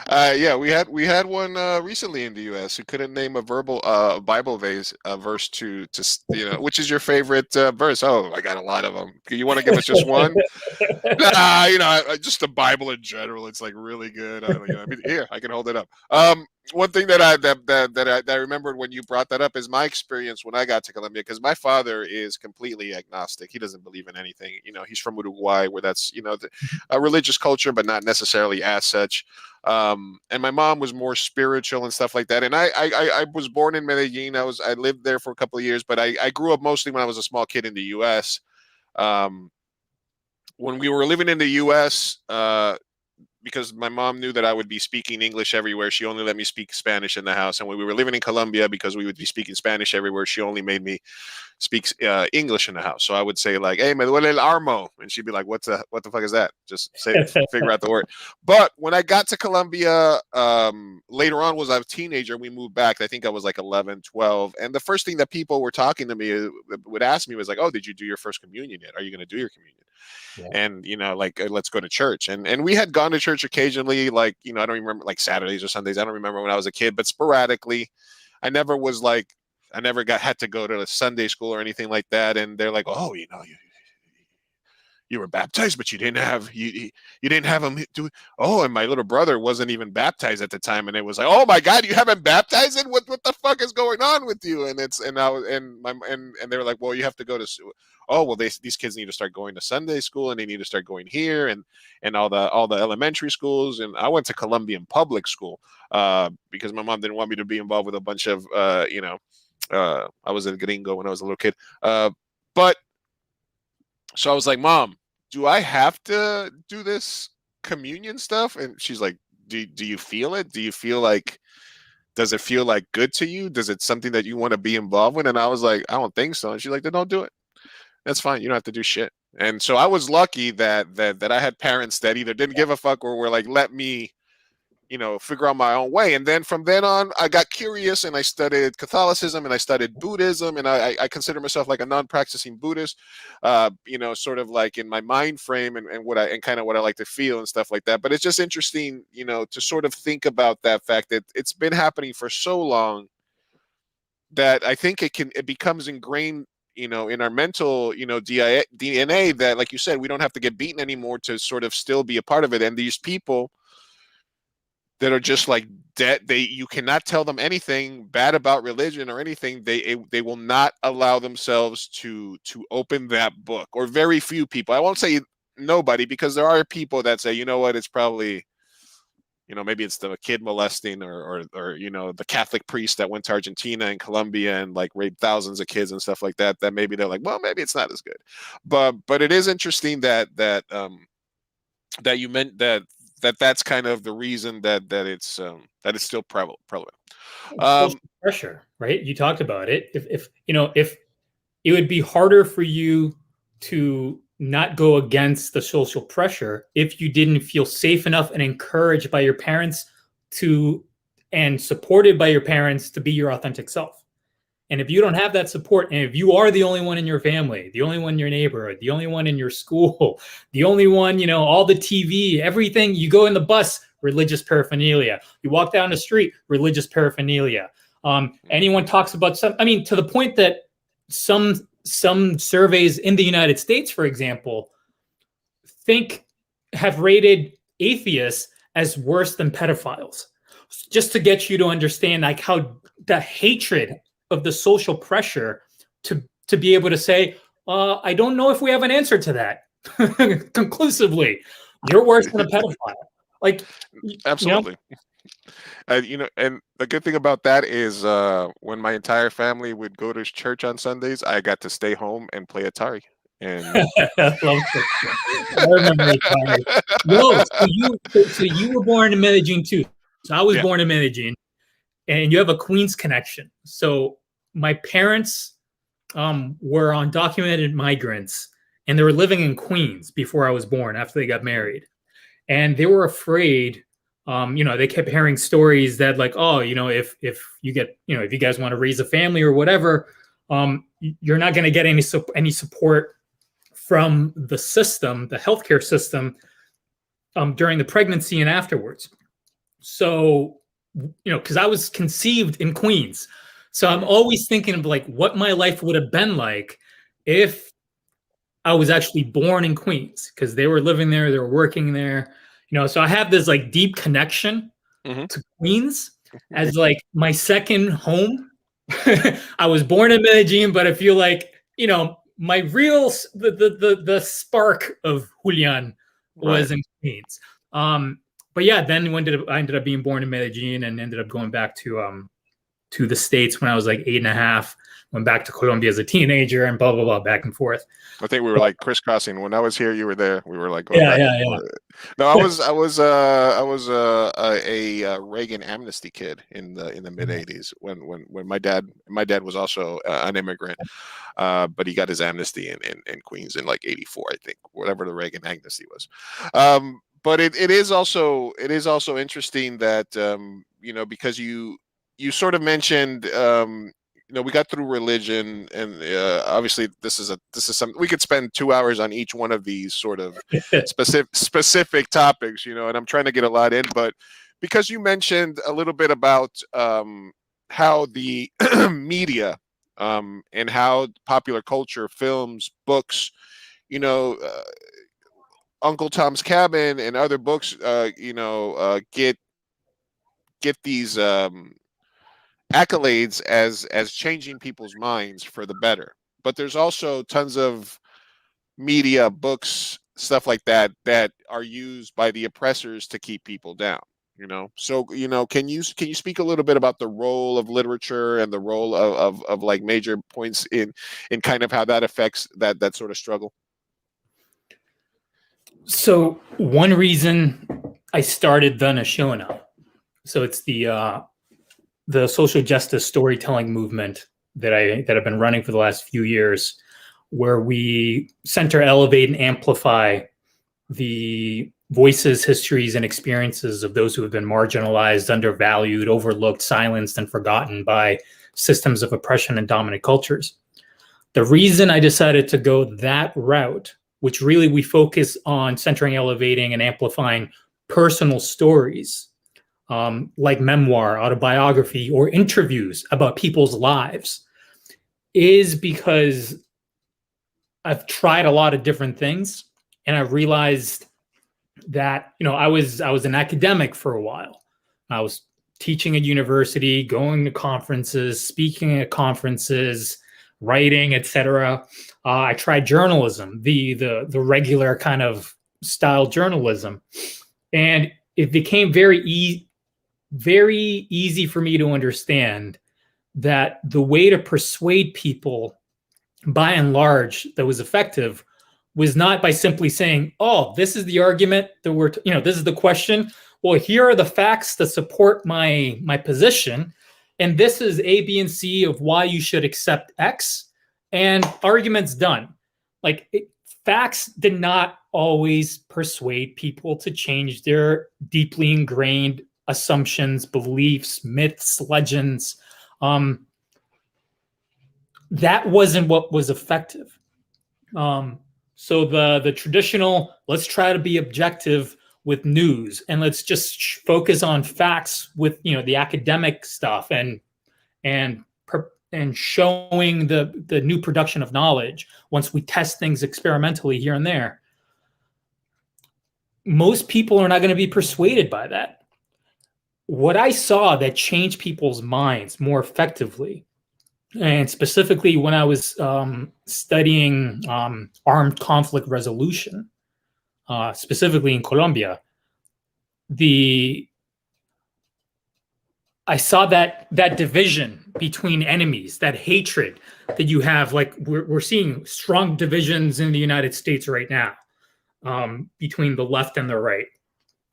Yeah, we had one recently in the U.S. who couldn't name a Bible verse to which is your favorite verse? Oh, I got a lot of them. You want to give us just one? Nah, just the Bible in general. It's like really good. I mean, here, I can hold it up. One thing that I remembered when you brought that up is my experience when I got to Colombia, because my father is completely agnostic. He doesn't believe in anything. He's from Uruguay, where that's a religious culture, but not necessarily as such. And my mom was more spiritual and stuff like that. And I was born in Medellin. I lived there for a couple of years, but I grew up mostly when I was a small kid in the U.S. When we were living in the U.S., because my mom knew that I would be speaking English everywhere, she only let me speak Spanish in the house. And when we were living in Colombia, because we would be speaking Spanish everywhere, she only made me speak English in the house. So I would say like, "Hey, me duele el armo," and she'd be like, what the fuck is that? Just say, figure out the word. But when I got to Colombia, later on, was I was a teenager, we moved back. I think I was like 11, 12. And the first thing that people were talking to me would ask me was like, "Oh, did you do your first communion yet? Are you going to do your communion?" Yeah. And like, let's go to church. And we had gone to church occasionally, like, I don't remember, like Saturdays or Sundays. I don't remember when I was a kid, but sporadically. I never had to go to a Sunday school or anything like that. And they're like, "Oh, you were baptized, but you didn't have you didn't have him do. Oh, and my little brother wasn't even baptized at the time, and it was like, oh my God, you haven't baptized it? What the fuck is going on with you? And it's and I was and they were like, well, you have to go to. Oh well, these kids need to start going to Sunday school, and they need to start going here, and all the elementary schools. And I went to Colombian public school because my mom didn't want me to be involved with a bunch of I was a gringo when I was a little kid, but. So I was like, Mom, do I have to do this communion stuff? And she's like, do you feel it? Do you feel like, does it feel like good to you? Does it something that you want to be involved with? And I was like, I don't think so. And she's like, then don't do it. That's fine. You don't have to do shit. And so I was lucky that I had parents that either didn't give a fuck or were like, let me, figure out my own way. And then from then on, I got curious and I studied Catholicism and I studied Buddhism. And I consider myself like a non-practicing Buddhist, sort of like in my mind frame and kind of what I like to feel and stuff like that. But it's just interesting, to sort of think about that fact that it's been happening for so long that I think it becomes ingrained, in our mental, DNA that, like you said, we don't have to get beaten anymore to sort of still be a part of it. And these people that are just like dead, you cannot tell them anything bad about religion or anything. They will not allow themselves to open that book, or very few people. I won't say nobody, because there are people that say, you know what, it's probably, maybe it's the kid molesting or the Catholic priest that went to Argentina and Colombia and like raped thousands of kids and stuff like that. That maybe they're like, well, maybe it's not as good. But it is interesting that you meant that's kind of the reason that it's still prevalent. Social pressure, right? You talked about it. If it would be harder for you to not go against the social pressure if you didn't feel safe enough and encouraged by your parents and supported by your parents to be your authentic self. And if you don't have that support, and if you are the only one in your family, the only one in your neighborhood, the only one in your school, the only one, all the TV, everything, you go in the bus, religious paraphernalia. You walk down the street, religious paraphernalia. Anyone talks about to the point that some surveys in the United States, for example, have rated atheists as worse than pedophiles, just to get you to understand like how the hatred of the social pressure to be able to say, I don't know if we have an answer to that conclusively. You're worse than a pedophile. Like, absolutely. And the good thing about that is when my entire family would go to church on Sundays, I got to stay home and play Atari. And I remember Atari. No, so you were born in Medellin too. So I was born in Medellin. And you have a Queens connection. So my parents were undocumented migrants, and they were living in Queens before I was born, after they got married. And they were afraid, they kept hearing stories that like, oh, if you get, if you guys want to raise a family or whatever, you're not going to get any support from the system, the healthcare system, during the pregnancy and afterwards. So, because I was conceived in Queens. So I'm always thinking of like what my life would have been like if I was actually born in Queens, because they were living there, they were working there, so I have this like deep connection to Queens as like my second home. I was born in Medellin, but I feel like, my real, the spark of Julián was in Queens. But yeah, then I ended up being born in Medellin and ended up going back to the States when I was like 8.5. Went back to Colombia as a teenager and blah blah blah, back and forth. I think we were like crisscrossing. When I was here, you were there. We were like going back. No, I was a Reagan amnesty kid in the mid '80s when my dad was also an immigrant, but he got his amnesty in Queens in like '84, I think, whatever the Reagan amnesty was. But it is also interesting that because you sort of mentioned we got through religion, and obviously this is something we could spend 2 hours on each one of these sort of specific topics, and I'm trying to get a lot in, but because you mentioned a little bit about how the media and how popular culture, films, books, Uncle Tom's Cabin and other books, get these accolades as changing people's minds for the better. But there's also tons of media, books, stuff like that that are used by the oppressors to keep people down. So can you speak a little bit about the role of literature and the role of like major points in kind of how that affects that sort of struggle? So one reason I started TheNasiona, so it's the social justice storytelling movement that I've been running for the last few years, where we center, elevate, and amplify the voices, histories, and experiences of those who have been marginalized, undervalued, overlooked, silenced, and forgotten by systems of oppression and dominant cultures. The reason I decided to go that route, which really we focus on centering, elevating, and amplifying personal stories, like memoir, autobiography, or interviews about people's lives, is because I've tried a lot of different things, and I realized that, I was an academic for a while. I was teaching at university, going to conferences, speaking at conferences, writing, etc. I tried journalism, the regular kind of style journalism, and it became very easy for me to understand that the way to persuade people, by and large, that was effective was not by simply saying, oh, this is the argument that this is the question. Well, here are the facts that support my position. And this is A, B, and C of why you should accept X, and argument's done. Facts did not always persuade people to change their deeply ingrained assumptions, beliefs, myths, legends. That wasn't what was effective. So the traditional, let's try to be objective with news, and let's just focus on facts with the academic stuff and showing the new production of knowledge once we test things experimentally here and there. Most people are not going to be persuaded by that. What I saw that changed people's minds more effectively, and specifically when I was studying armed conflict resolution, specifically in Colombia, I saw that division between enemies, that hatred that you have. Like we're seeing strong divisions in the United States right now, between the left and the right,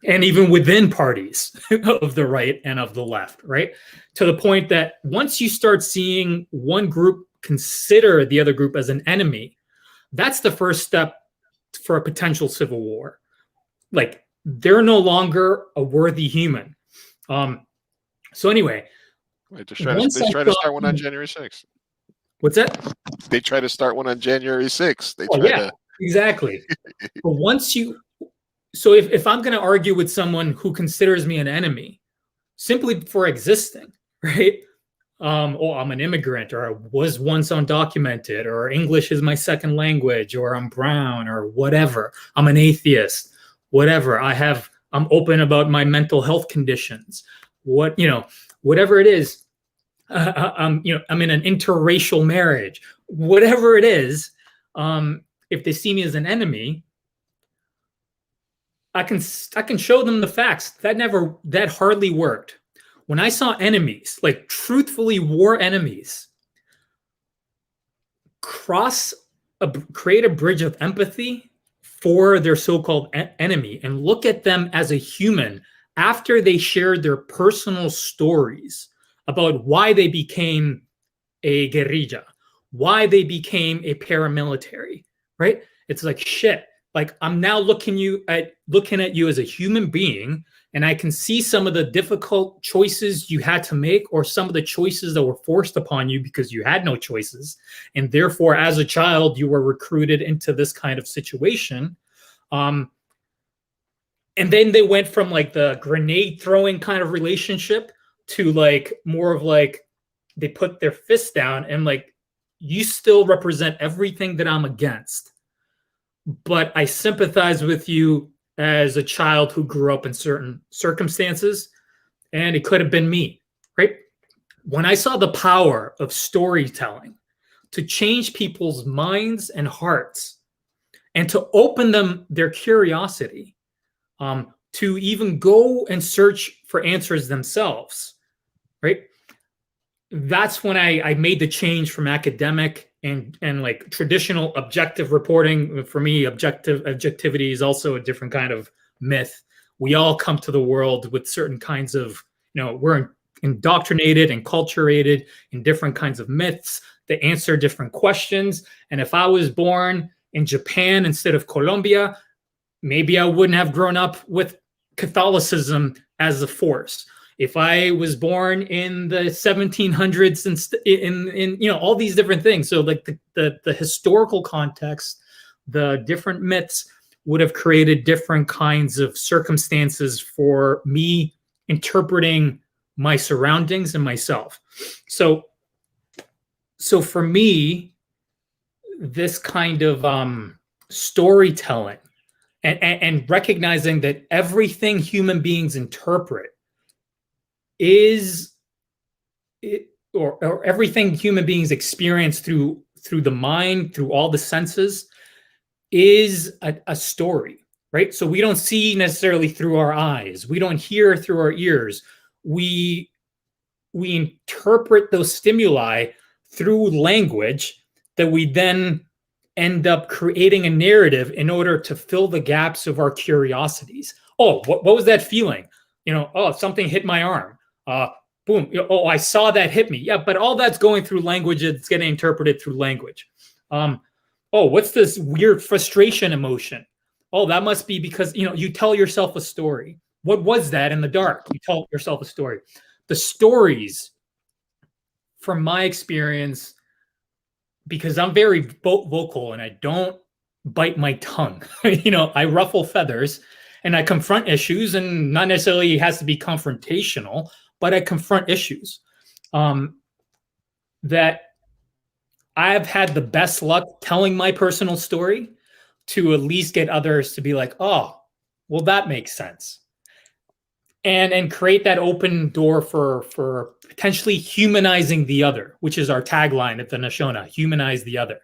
and even within parties of the right and of the left, right? To the point that once you start seeing one group consider the other group as an enemy, that's the first step for a potential civil war. Like, they're no longer a worthy human. So anyway, they try to start one on January 6th. What's that? They try to start one on January 6th. Exactly. But so if I'm going to argue with someone who considers me an enemy simply for existing, right? I'm an immigrant, or I was once undocumented, or English is my second language, or I'm brown, or whatever. I'm an atheist, whatever. I'm open about my mental health conditions. Whatever it is, I'm in an interracial marriage, whatever it is. If they see me as an enemy, I can show them the facts. That hardly worked. When I saw enemies, like truthfully war enemies, create a bridge of empathy for their so-called enemy and look at them as a human after they shared their personal stories about why they became a guerrilla, why they became a paramilitary, right? It's like, shit. Like, I'm now looking at you as a human being, and I can see some of the difficult choices you had to make, or some of the choices that were forced upon you because you had no choices. And therefore, as a child, you were recruited into this kind of situation. And then they went from like the grenade throwing kind of relationship to like more of like, they put their fist down and like, you still represent everything that I'm against. but I sympathize with you as a child who grew up in certain circumstances, and it could have been me, right? When I saw the power of storytelling to change people's minds and hearts and to open them their curiosity, to even go and search for answers themselves, right? That's when I made the change from academic and like traditional objective reporting. For me, objectivity is also a different kind of myth. We all come to the world with certain kinds of, we're indoctrinated and culturated in different kinds of myths that answer different questions. And if I was born in Japan instead of Colombia, maybe I wouldn't have grown up with Catholicism as a force. If I was born in the 1700s and in all these different things, so like the historical context, the different myths would have created different kinds of circumstances for me interpreting my surroundings and myself. So for me, this kind of storytelling and recognizing that everything human beings interpret or everything human beings experience through the mind, through all the senses, is a story, right? So we don't see necessarily through our eyes, we don't hear through our ears, we interpret those stimuli through language that we then end up creating a narrative in order to fill the gaps of our curiosities. Oh, what was that feeling? Oh, something hit my arm. Boom. Oh, I saw that hit me. Yeah, but all that's going through language. It's getting interpreted through language. Oh, what's this weird frustration emotion? Oh, that must be because, you tell yourself a story. What was that in the dark? You tell yourself a story. The stories, from my experience, because I'm very vocal and I don't bite my tongue, I ruffle feathers and I confront issues, and not necessarily it has to be confrontational, but I confront issues. That I've had the best luck telling my personal story to at least get others to be like, oh, well, that makes sense. And create that open door for potentially humanizing the other, which is our tagline at TheNasiona, humanize the other.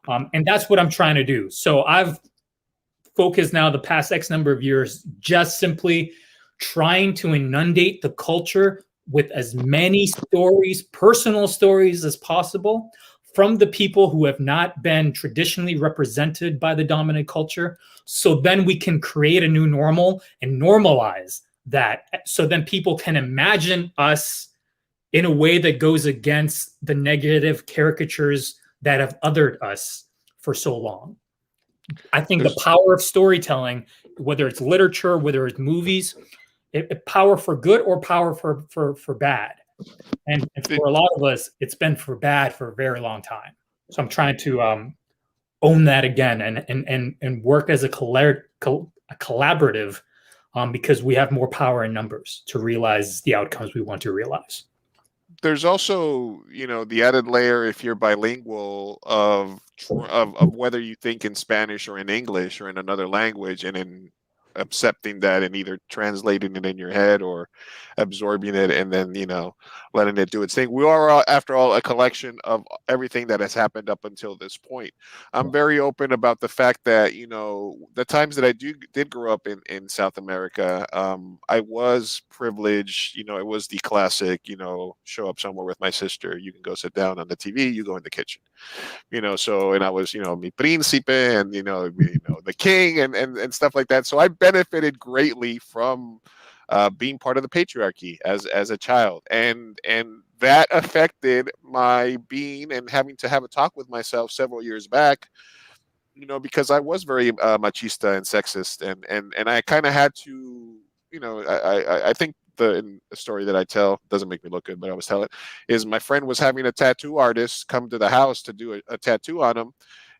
And that's what I'm trying to do. So I've focused now the past X number of years just simply trying to inundate the culture with as many stories, personal stories as possible from the people who have not been traditionally represented by the dominant culture. So then we can create a new normal and normalize that. So then people can imagine us in a way that goes against the negative caricatures that have othered us for so long. I think the power of storytelling, whether it's literature, whether it's movies, power for good or power for bad. And for a lot of us, it's been for bad for a very long time. So I'm trying to own that again and work as a collaborative, because we have more power in numbers to realize the outcomes we want to realize. There's also, the added layer, if you're bilingual, of whether you think in Spanish or in English or in another language, and in accepting that and either translating it in your head or absorbing it and then letting it do its thing. We are, after all, a collection of everything that has happened up until this point. I'm very open about the fact that the times that I did grow up in South America, I was privileged. It was the classic show up somewhere with my sister, you can go sit down on the TV, you go in the kitchen, so, and I was mi príncipe and the king and stuff like that. So I benefited greatly from being part of the patriarchy as a child, and that affected my being and having to have a talk with myself several years back, because I was very machista and sexist, and I kind of had to, I think the story that I tell doesn't make me look good, but I always tell it, is my friend was having a tattoo artist come to the house to do a tattoo on him,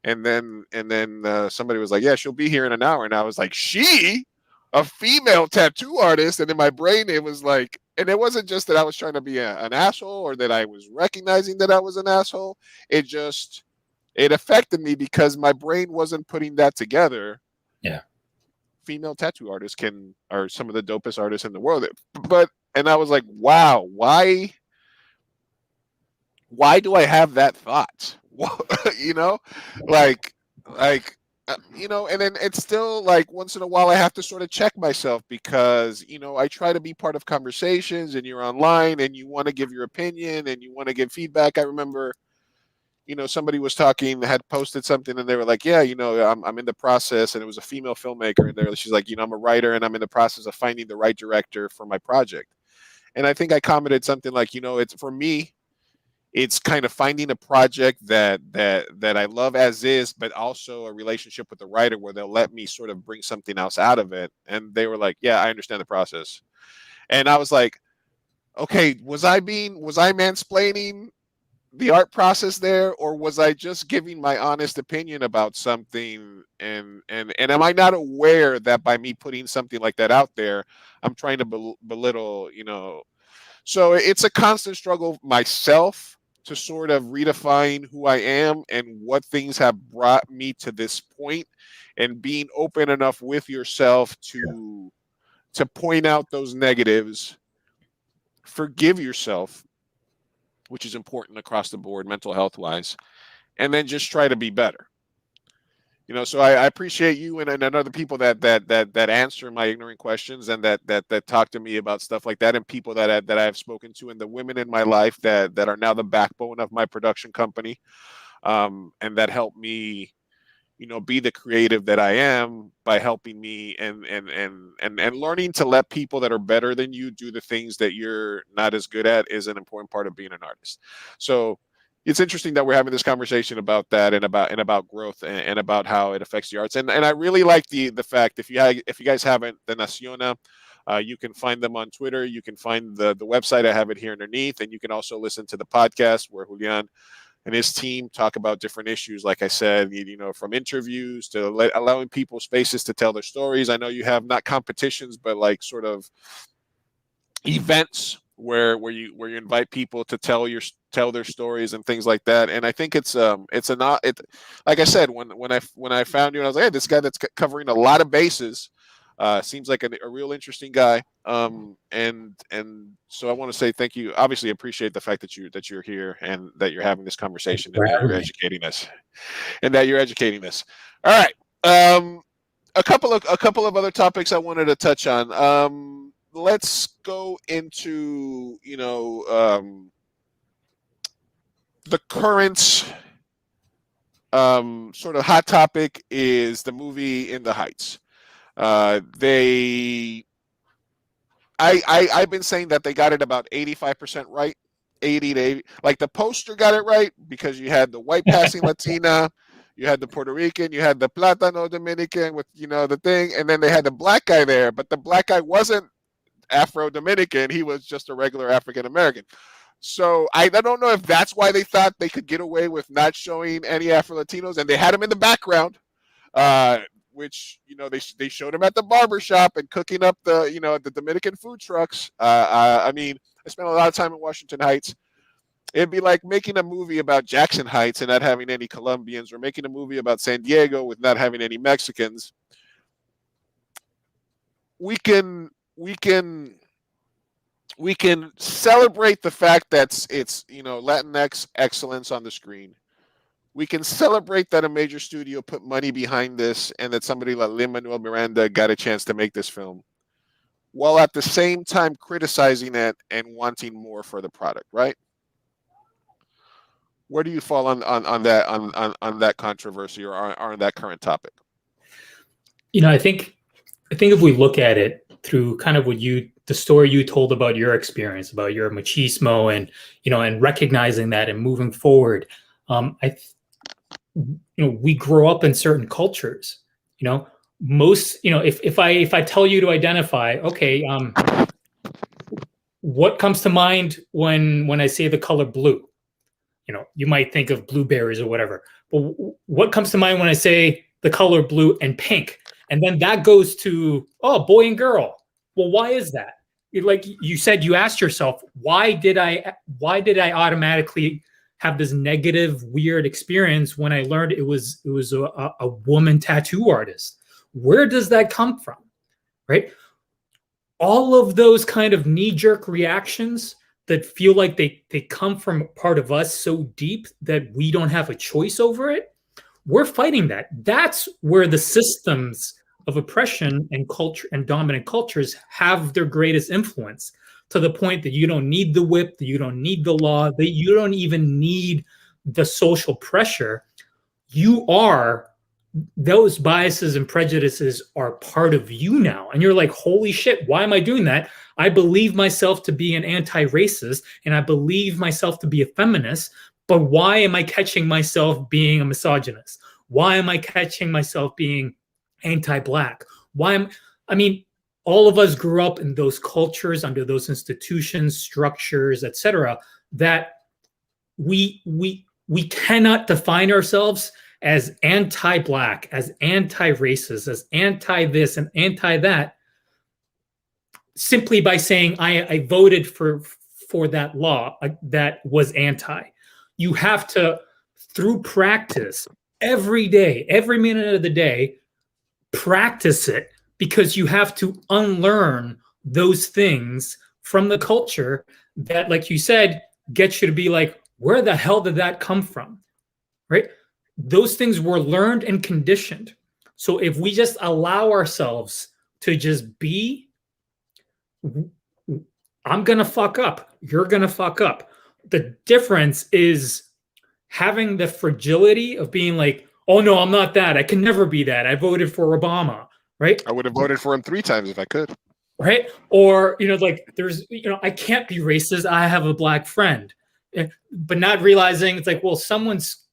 and then somebody was like, yeah, she'll be here in an hour, and I was like, she, a female tattoo artist? And in my brain it was like, and it wasn't just that I was trying to be an asshole or that I was recognizing that I was an asshole. It just, it affected me because my brain wasn't putting that together. Yeah. Female tattoo artists are some of the dopest artists in the world. And I was like, wow, why do I have that thought? You know, like, and then it's still like once in a while I have to sort of check myself because, I try to be part of conversations and you're online and you want to give your opinion and you want to give feedback. I remember, somebody was talking, had posted something and they were like, yeah, I'm in the process, and it was a female filmmaker, and she's like, I'm a writer and I'm in the process of finding the right director for my project. And I think I commented something like, it's for me, it's kind of finding a project that I love as is, but also a relationship with the writer where they'll let me sort of bring something else out of it. And they were like, yeah, I understand the process. And I was like, okay, was I mansplaining the art process there, or was I just giving my honest opinion about something? And am I not aware that by me putting something like that out there, I'm trying to belittle, So it's a constant struggle myself to sort of redefine who I am and what things have brought me to this point, and being open enough with yourself to point out those negatives, forgive yourself, which is important across the board, mental health wise, and then just try to be better. So I appreciate you and other people that answer my ignorant questions and that talk to me about stuff like that, and people that I've spoken to, and the women in my life that are now the backbone of my production company, and that help me, be the creative that I am by helping me and learning to let people that are better than you do the things that you're not as good at is an important part of being an artist. So it's interesting that we're having this conversation about that and about growth and about how it affects the arts. And I really like the fact, if you guys haven't, TheNasiona, you can find them on Twitter. You can find the website. I have it here underneath, and you can also listen to the podcast where Julián and his team talk about different issues. Like I said, from interviews to allowing people spaces to tell their stories. I know you have not competitions, but like sort of events where you invite people to tell their stories and things like that. And I think like I said, when I found you, and I was like, hey, this guy that's covering a lot of bases, seems like a real interesting guy. And so I want to say thank you. Obviously appreciate the fact that you're here and that you're having this conversation and that you're educating us. All right. A couple of other topics I wanted to touch on. Let's go into, the current sort of hot topic is the movie In the Heights. I've been saying that they got it about 85% right, 80 to 80. Like the poster got it right because you had the white passing Latina, you had the Puerto Rican, you had the Platano Dominican with, the thing, and then they had the black guy there, but the black guy wasn't Afro-Dominican, he was just a regular African-American. So I don't know if that's why they thought they could get away with not showing any Afro-Latinos, and they had them in the background, which, they showed him at the barbershop and cooking up the Dominican food trucks. I mean, I spent a lot of time in Washington Heights. It'd be like making a movie about Jackson Heights and not having any Colombians, or making a movie about San Diego with not having any Mexicans. We can celebrate the fact that it's Latinx excellence on the screen. We can celebrate that a major studio put money behind this and that somebody like Lin-Manuel Miranda got a chance to make this film, while at the same time criticizing it and wanting more for the product, right? Where do you fall on that controversy or on that current topic? I think if we look at it through kind of the story you told about your experience, about your machismo, and and recognizing that and moving forward, we grow up in certain cultures. Most if I tell you to identify, okay, what comes to mind when I say the color blue? You might think of blueberries or whatever, but what comes to mind when I say the color blue and pink? And then that goes to, oh, boy and girl. Well, why is that? Like you said, you asked yourself, why did I automatically have this negative, weird experience when I learned it was a woman tattoo artist. Where does that come from, right? All of those kind of knee-jerk reactions that feel like they come from a part of us so deep that we don't have a choice over it, we're fighting that. That's where the systems of oppression and culture and dominant cultures have their greatest influence, to the point that you don't need the whip, that you don't need the law, that you don't even need the social pressure. You are, those biases and prejudices are part of you now. And you're like, holy shit, why am I doing that? I believe myself to be an anti-racist and I believe myself to be a feminist, but why am I catching myself being a misogynist? Why am I catching myself being anti-black? I mean, all of us grew up in those cultures, under those institutions, structures, etc., that we cannot define ourselves as anti-black, as anti-racist, as anti-this and anti-that, simply by saying I voted for that law that was anti. You have to, through practice, every day, every minute of the day, practice it, because you have to unlearn those things from the culture that, like you said, gets you to be like, where the hell did that come from, right? Those things were learned and conditioned. So if we just allow ourselves to just be, I'm going to fuck up, you're going to fuck up. The difference is having the fragility of being like, oh no, I'm not that. I can never be that. I voted for Obama, right? I would have voted for him 3 times if I could. Right? Or, like there's, I can't be racist. I have a black friend. But not realizing it's like, well, someone's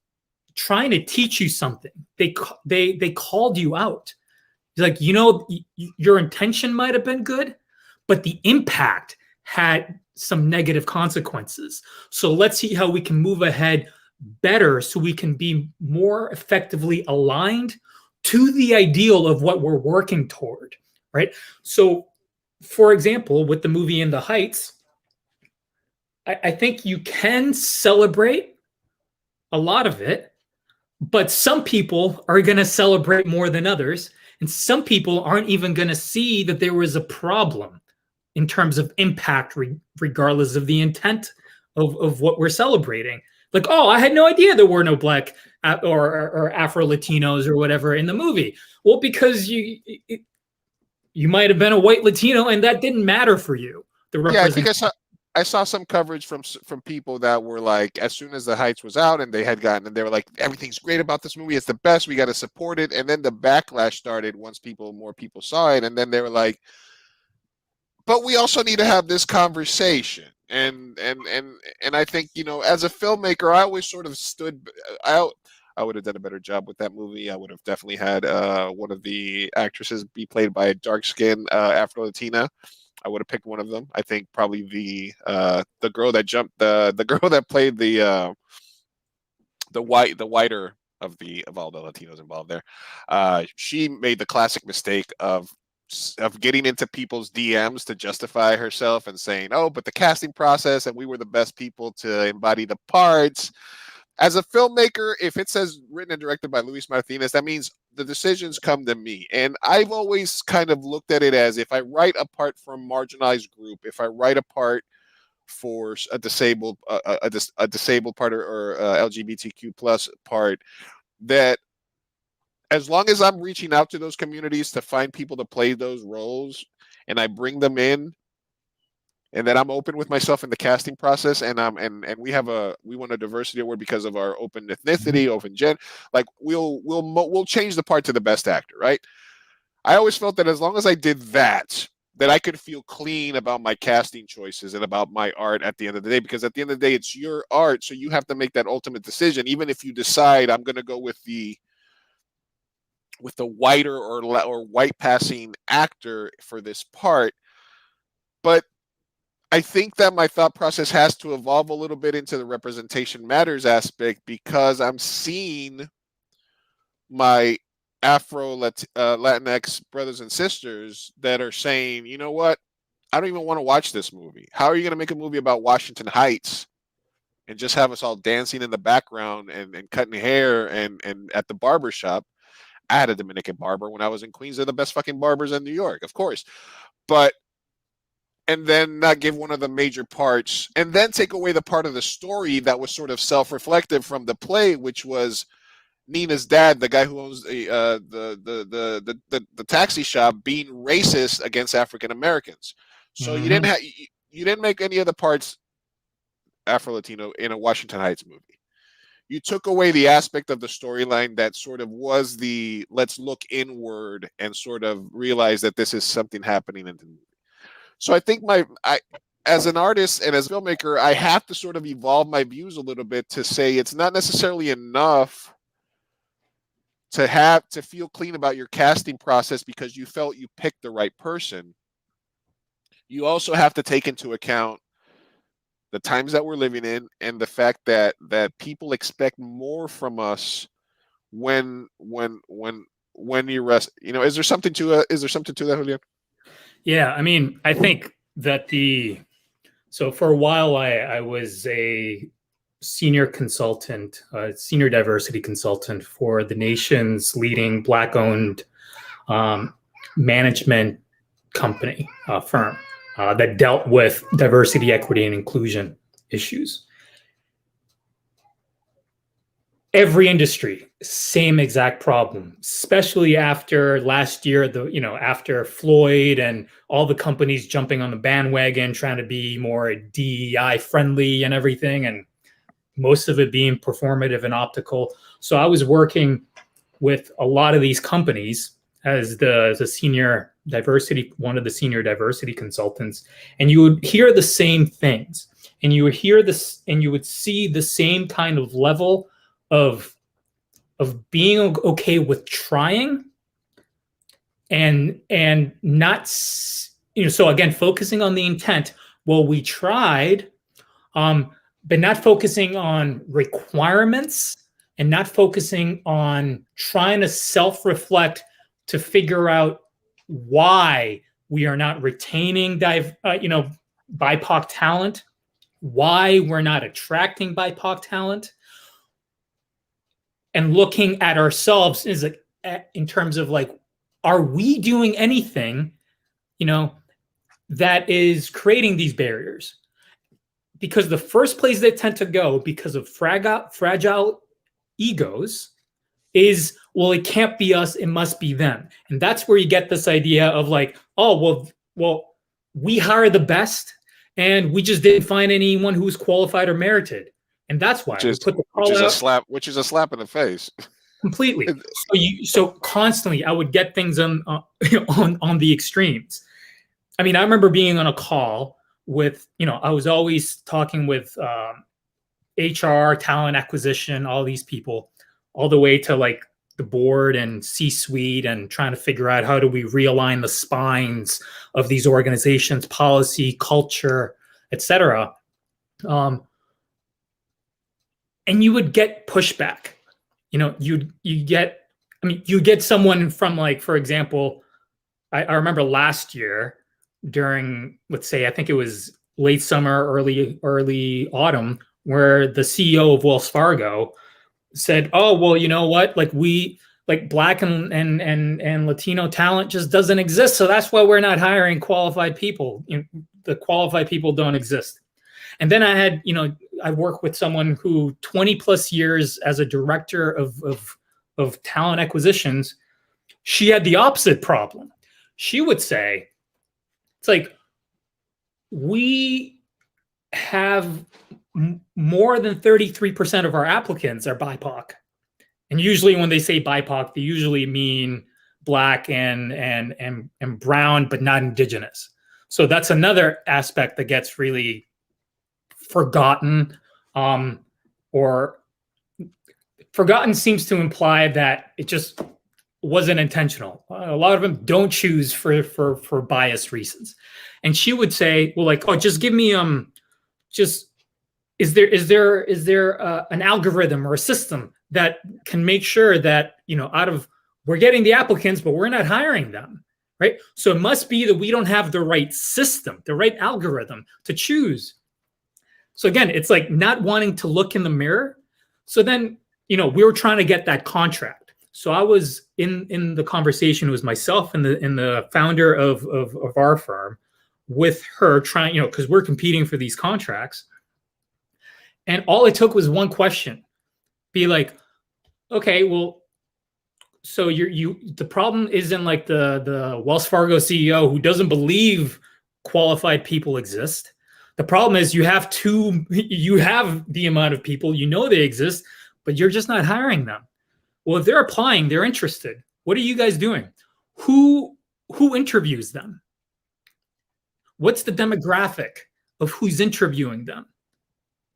trying to teach you something. They called you out. Like, your intention might have been good, but the impact had some negative consequences. So let's see how we can move ahead better, so we can be more effectively aligned to the ideal of what we're working toward, right? So, for example, with the movie In the Heights, I think you can celebrate a lot of it, but some people are going to celebrate more than others, and some people aren't even going to see that there was a problem in terms of impact, regardless of the intent of what we're celebrating. Like, oh, I had no idea there were no black or Afro-Latinos or whatever in the movie. Well, because you might have been a white Latino and that didn't matter for you. Yeah, I think I saw some coverage from people that were like, as soon as The Heights was out and they were like, everything's great about this movie, it's the best, we got to support it. And then the backlash started once more people saw it, and then they were like, but we also need to have this conversation. And I think, as a filmmaker, I always sort of I would have done a better job with that movie. I would have definitely had one of the actresses be played by a dark-skinned Afro-Latina. I would have picked one of them. I think probably the girl that jumped, the girl that played the whiter of all the Latinos involved there. She made the classic mistake of getting into people's DMs to justify herself and saying, oh, but the casting process and we were the best people to embody the parts. As a filmmaker, if it says written and directed by Luis Martinez, that means the decisions come to me. And I've always kind of looked at it as, if I write a part for a marginalized group, if I write a part for a disabled part or LGBTQ plus part, that as long as I'm reaching out to those communities to find people to play those roles, and I bring them in, and then I'm open with myself in the casting process, and we want a diversity award because of our open ethnicity, open gen, like we'll change the part to the best actor, right? I always felt that as long as I did that I could feel clean about my casting choices and about my art at the end of the day, because at the end of the day, it's your art, so you have to make that ultimate decision. Even if you decide I'm going to go with the whiter or white passing actor for this part, but I think that my thought process has to evolve a little bit into the representation matters aspect, because I'm seeing my Afro Latinx brothers and sisters that are saying, you know what, I don't even want to watch this movie. How are you going to make a movie about Washington Heights and just have us all dancing in the background and cutting hair and at the barber shop. I had a Dominican barber when I was in Queens. They're the best fucking barbers in New York, of course. But and then not give one of the major parts, and then take away the part of the story that was sort of self-reflective from the play, which was Nina's dad, the guy who owns the taxi shop, being racist against African Americans. So you didn't make any of the parts Afro-Latino in a Washington Heights movie. You took away the aspect of the storyline that sort of was the let's look inward and sort of realize that this is something happening in the movie. So I think as an artist and as a filmmaker, I have to sort of evolve my views a little bit to say it's not necessarily enough to feel clean about your casting process because you felt you picked the right person. You also have to take into account the times that we're living in and the fact that people expect more from us when you rest. You know, is there something to that, Julián? Yeah, I mean, I think that so for a while I was a senior consultant, senior diversity consultant for the nation's leading Black-owned management company firm that dealt with diversity, equity, and inclusion issues. Every industry, same exact problem, especially after last year, after Floyd and all the companies jumping on the bandwagon, trying to be more DEI friendly and everything, and most of it being performative and optical. So I was working with a lot of these companies as the senior diversity, one of the senior diversity consultants, and you would hear the same things, and you would hear this, and you would see the same kind of level of being okay with trying and not, so again, focusing on the intent. Well, we tried, but not focusing on requirements and not focusing on trying to self-reflect to figure out why we are not retaining BIPOC talent, why we're not attracting BIPOC talent, and looking at ourselves in terms of are we doing anything, that is creating these barriers? Because the first place they tend to go, because of fragile egos, is, well, it can't be us, it must be them. And that's where you get this idea of well, we hire the best and we just didn't find anyone who was qualified or merited. And that's why we put the call out, which is a slap in the face. Completely. So constantly I would get things on the extremes. I mean, I remember being on a call with, I was always talking with HR, talent acquisition, all these people, all the way to the board and C-suite, and trying to figure out how do we realign the spines of these organizations, policy, culture, etc. And you would get pushback. You get someone from for example, I remember last year during, let's say, I think it was late summer, early autumn, where the CEO of Wells Fargo said, "Oh, well, you know what? We Black and Latino talent just doesn't exist, so that's why we're not hiring qualified people. The qualified people don't exist." And then I work with someone who 20 plus years as a director of talent acquisitions. She had the opposite problem. She would say, it's we have more than 33% of our applicants are BIPOC. And usually when they say BIPOC, they usually mean Black and brown, but not Indigenous. So that's another aspect that gets really forgotten, or forgotten seems to imply that it just wasn't intentional. A lot of them don't choose for bias reasons. And she would say, well, just give me is there an algorithm or a system that can make sure that we're getting the applicants, but we're not hiring them, right? So it must be that we don't have the right system, the right algorithm to choose. So again, it's like not wanting to look in the mirror. So then, we were trying to get that contract. So I was in the conversation with myself and the founder of our firm with her trying, because we're competing for these contracts. And all it took was one question. Be like, okay, well, so the problem isn't like the Wells Fargo CEO who doesn't believe qualified people exist. The problem is you have the amount of people, they exist, but you're just not hiring them. Well, if they're applying, they're interested. What are you guys doing? Who interviews them? What's the demographic of who's interviewing them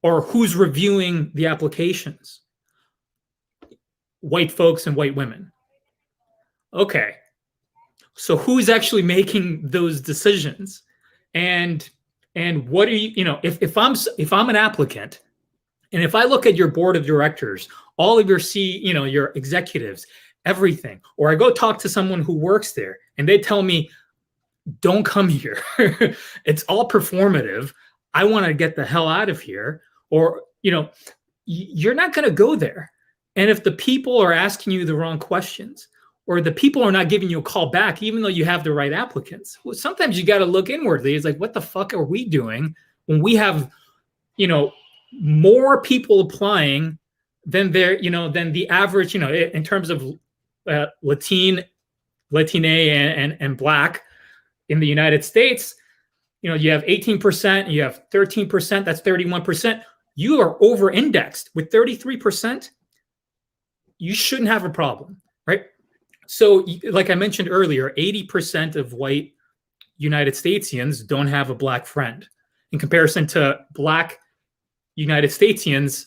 or who's reviewing the applications? White folks and white women. Okay. So who's actually making those decisions? And what are you, if I'm an applicant and if I look at your board of directors, all of your your executives, everything, or I go talk to someone who works there and they tell me, don't come here. It's all performative. I want to get the hell out of here. Or, you're not going to go there. And if the people are asking you the wrong questions, or the people are not giving you a call back, even though you have the right applicants, well, sometimes you got to look inwardly. It's like, what the fuck are we doing when we have, more people applying than than the average, in terms of Latina and Black in the United States, you have 18%, you have 13%, that's 31%. You are over-indexed with 33%. You shouldn't have a problem, right? So like I mentioned earlier, 80% of white United Statesians don't have a Black friend. In comparison to Black United Statesians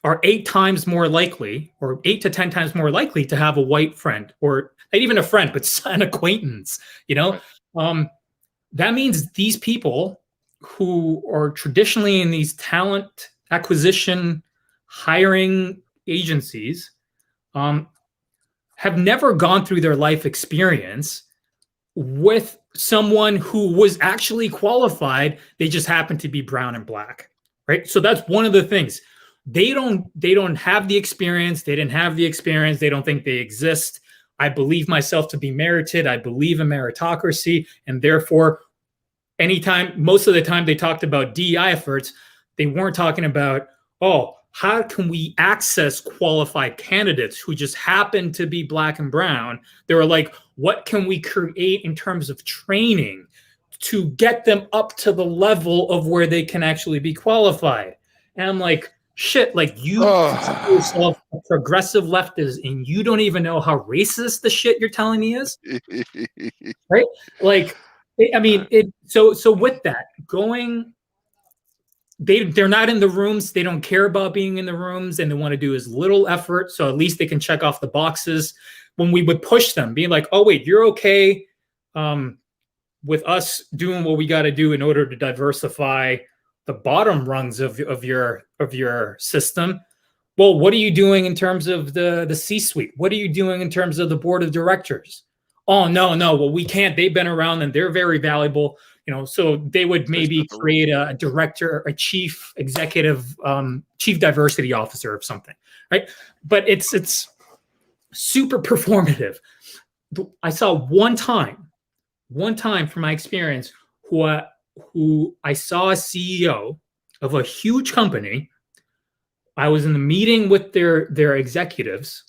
are 8 times more likely, or 8 to 10 times more likely to have a white friend, or not even a friend, but an acquaintance, that means these people who are traditionally in these talent acquisition hiring agencies have never gone through their life experience with someone who was actually qualified. They just happen to be brown and Black, right? So that's one of the things. They don't have the experience. They didn't have the experience. They don't think they exist. I believe myself to be merited. I believe in meritocracy. And therefore, most of the time they talked about DEI efforts, they weren't talking about, how can we access qualified candidates who just happen to be Black and brown? They were like, what can we create in terms of training to get them up to the level of where they can actually be qualified? And I'm like, shit, like you consider yourself a progressive leftist and you don't even know how racist the shit you're telling me is, right? Like, so with that going, they're not in the rooms. They don't care about being in the rooms, and they want to do as little effort. So at least they can check off the boxes. When we would push them, being like, "Oh wait, you're okay with us doing what we got to do in order to diversify the bottom rungs of your system." Well, what are you doing in terms of the C-suite? What are you doing in terms of the board of directors? Oh no, well we can't. They've been around and they're very valuable. So they would maybe create a director, a chief executive, chief diversity officer or something, right? But it's super performative. I saw one time from my experience, who I saw a CEO of a huge company. I was in the meeting with their executives,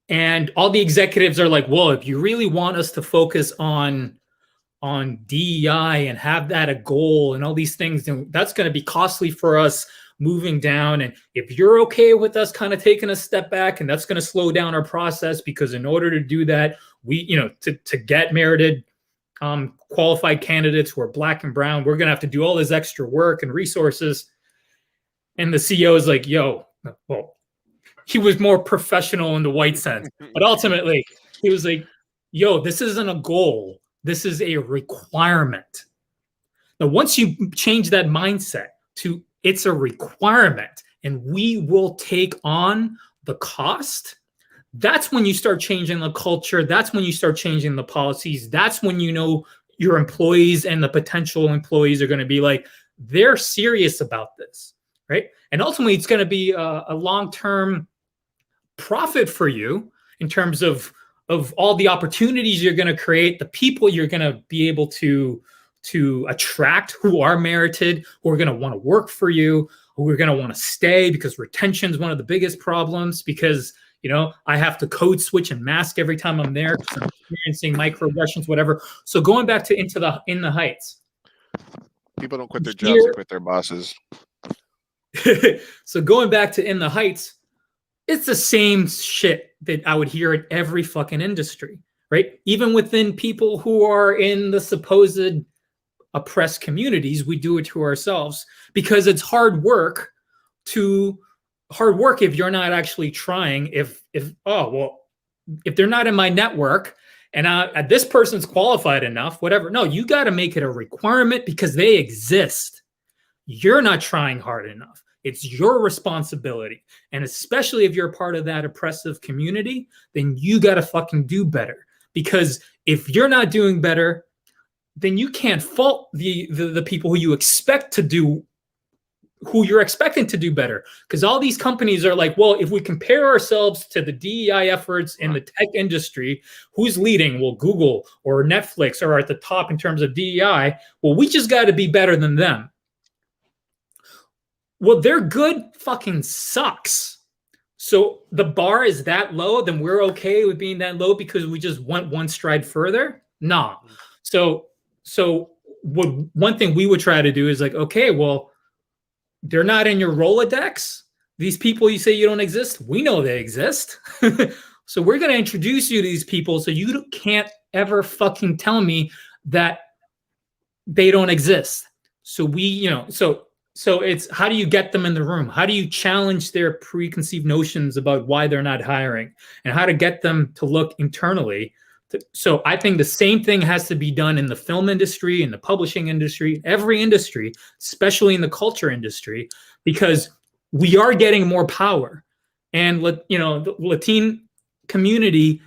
and all the executives are like, well, if you really want us to focus on DEI and have that a goal and all these things, then that's going to be costly for us moving down. And if you're okay with us kind of taking a step back, and that's going to slow down our process, because in order to do that, we, to get merited qualified candidates who are Black and brown, we're going to have to do all this extra work and resources. And the CEO is like, well, he was more professional in the white sense, but ultimately he was like, this isn't a goal. This is a requirement. Now, once you change that mindset to it's a requirement and we will take on the cost, that's when you start changing the culture. That's when you start changing the policies. That's when your employees and the potential employees are going to be like, they're serious about this, right? And ultimately, it's going to be a long-term profit for you in terms of all the opportunities you're going to create, the people you're going to be able to attract who are merited, who are going to want to work for you, who are going to want to stay, because retention is one of the biggest problems. Because I have to code switch and mask every time I'm there because I'm experiencing microaggressions, whatever. So going back to In the Heights, people don't quit their jobs; they quit their bosses. So going back to In the Heights, it's the same shit that I would hear in every fucking industry, right? Even within people who are in the supposed oppressed communities, we do it to ourselves because it's hard work if you're not actually trying. If they're not in my network and this person's qualified enough, whatever. No, you got to make it a requirement because they exist. You're not trying hard enough. It's your responsibility. And especially if you're part of that oppressive community, then you got to fucking do better. Because if you're not doing better, then you can't fault the people who you're expecting to do better. Because all these companies are like, well, if we compare ourselves to the DEI efforts in the tech industry, who's leading? Well, Google or Netflix are at the top in terms of DEI. Well, we just got to be better than them. Well, their good fucking sucks. So the bar is that low, then we're okay with being that low because we just went one stride further? Nah. So one thing we would try to do is like, okay, well, they're not in your Rolodex. These people you say you don't exist, we know they exist. So we're going to introduce you to these people so you can't ever fucking tell me that they don't exist. So so it's how do you get them in the room? How do you challenge their preconceived notions about why they're not hiring and how to get them to look internally? So I think the same thing has to be done in the film industry, in the publishing industry, every industry, especially in the culture industry, because we are getting more power. And the Latin community,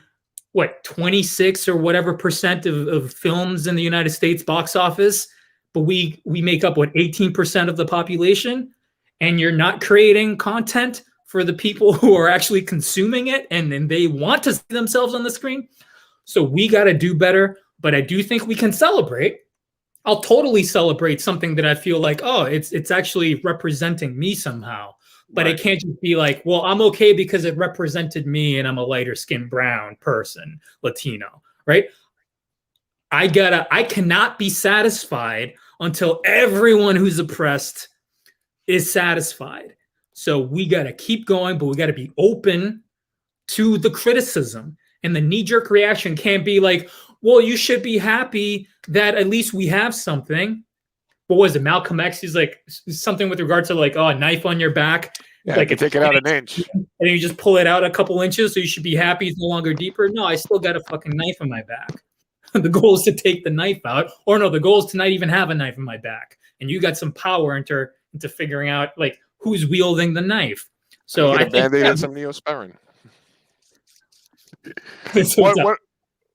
26 or whatever percent of films in the United States box office, but we make up 18% of the population, and you're not creating content for the people who are actually consuming it and they want to see themselves on the screen. So we got to do better, but I do think we can celebrate. I'll totally celebrate something that I feel like, oh, it's actually representing me somehow. But right. It can't just be like, well, I'm okay because it represented me and I'm a lighter skinned brown person, Latino, right? I cannot be satisfied until everyone who's oppressed is satisfied. So we got to keep going, but we got to be open to the criticism. And the knee-jerk reaction can't be like, well, you should be happy that at least we have something. What was it? Malcolm X, he's like something with regard to like, oh, a knife on your back. Yeah, like you take it out an inch. And then you just pull it out a couple inches, so you should be happy it's no longer deeper. No, I still got a fucking knife in my back. The goal is to take the knife out. Or no, the goal is to not even have a knife in my back. And you got some power into figuring out like who's wielding the knife. So I think Band-Aid and some Neosporin.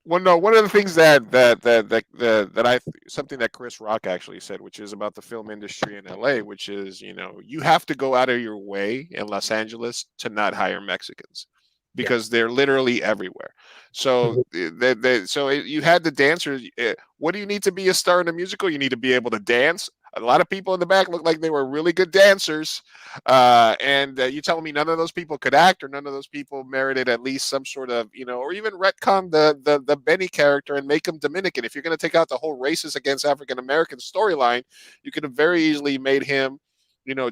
One of the things that something that Chris Rock actually said, which is about the film industry in LA, which is, you have to go out of your way in Los Angeles to not hire Mexicans because they're literally everywhere. So you had the dancers. What do you need to be a star in a musical? You need to be able to dance. A lot of people in the back looked like they were really good dancers. And you telling me none of those people could act, or none of those people merited at least some sort of, or even retcon the Benny character and make him Dominican. If you're going to take out the whole racist against African American storyline, you could have very easily made him,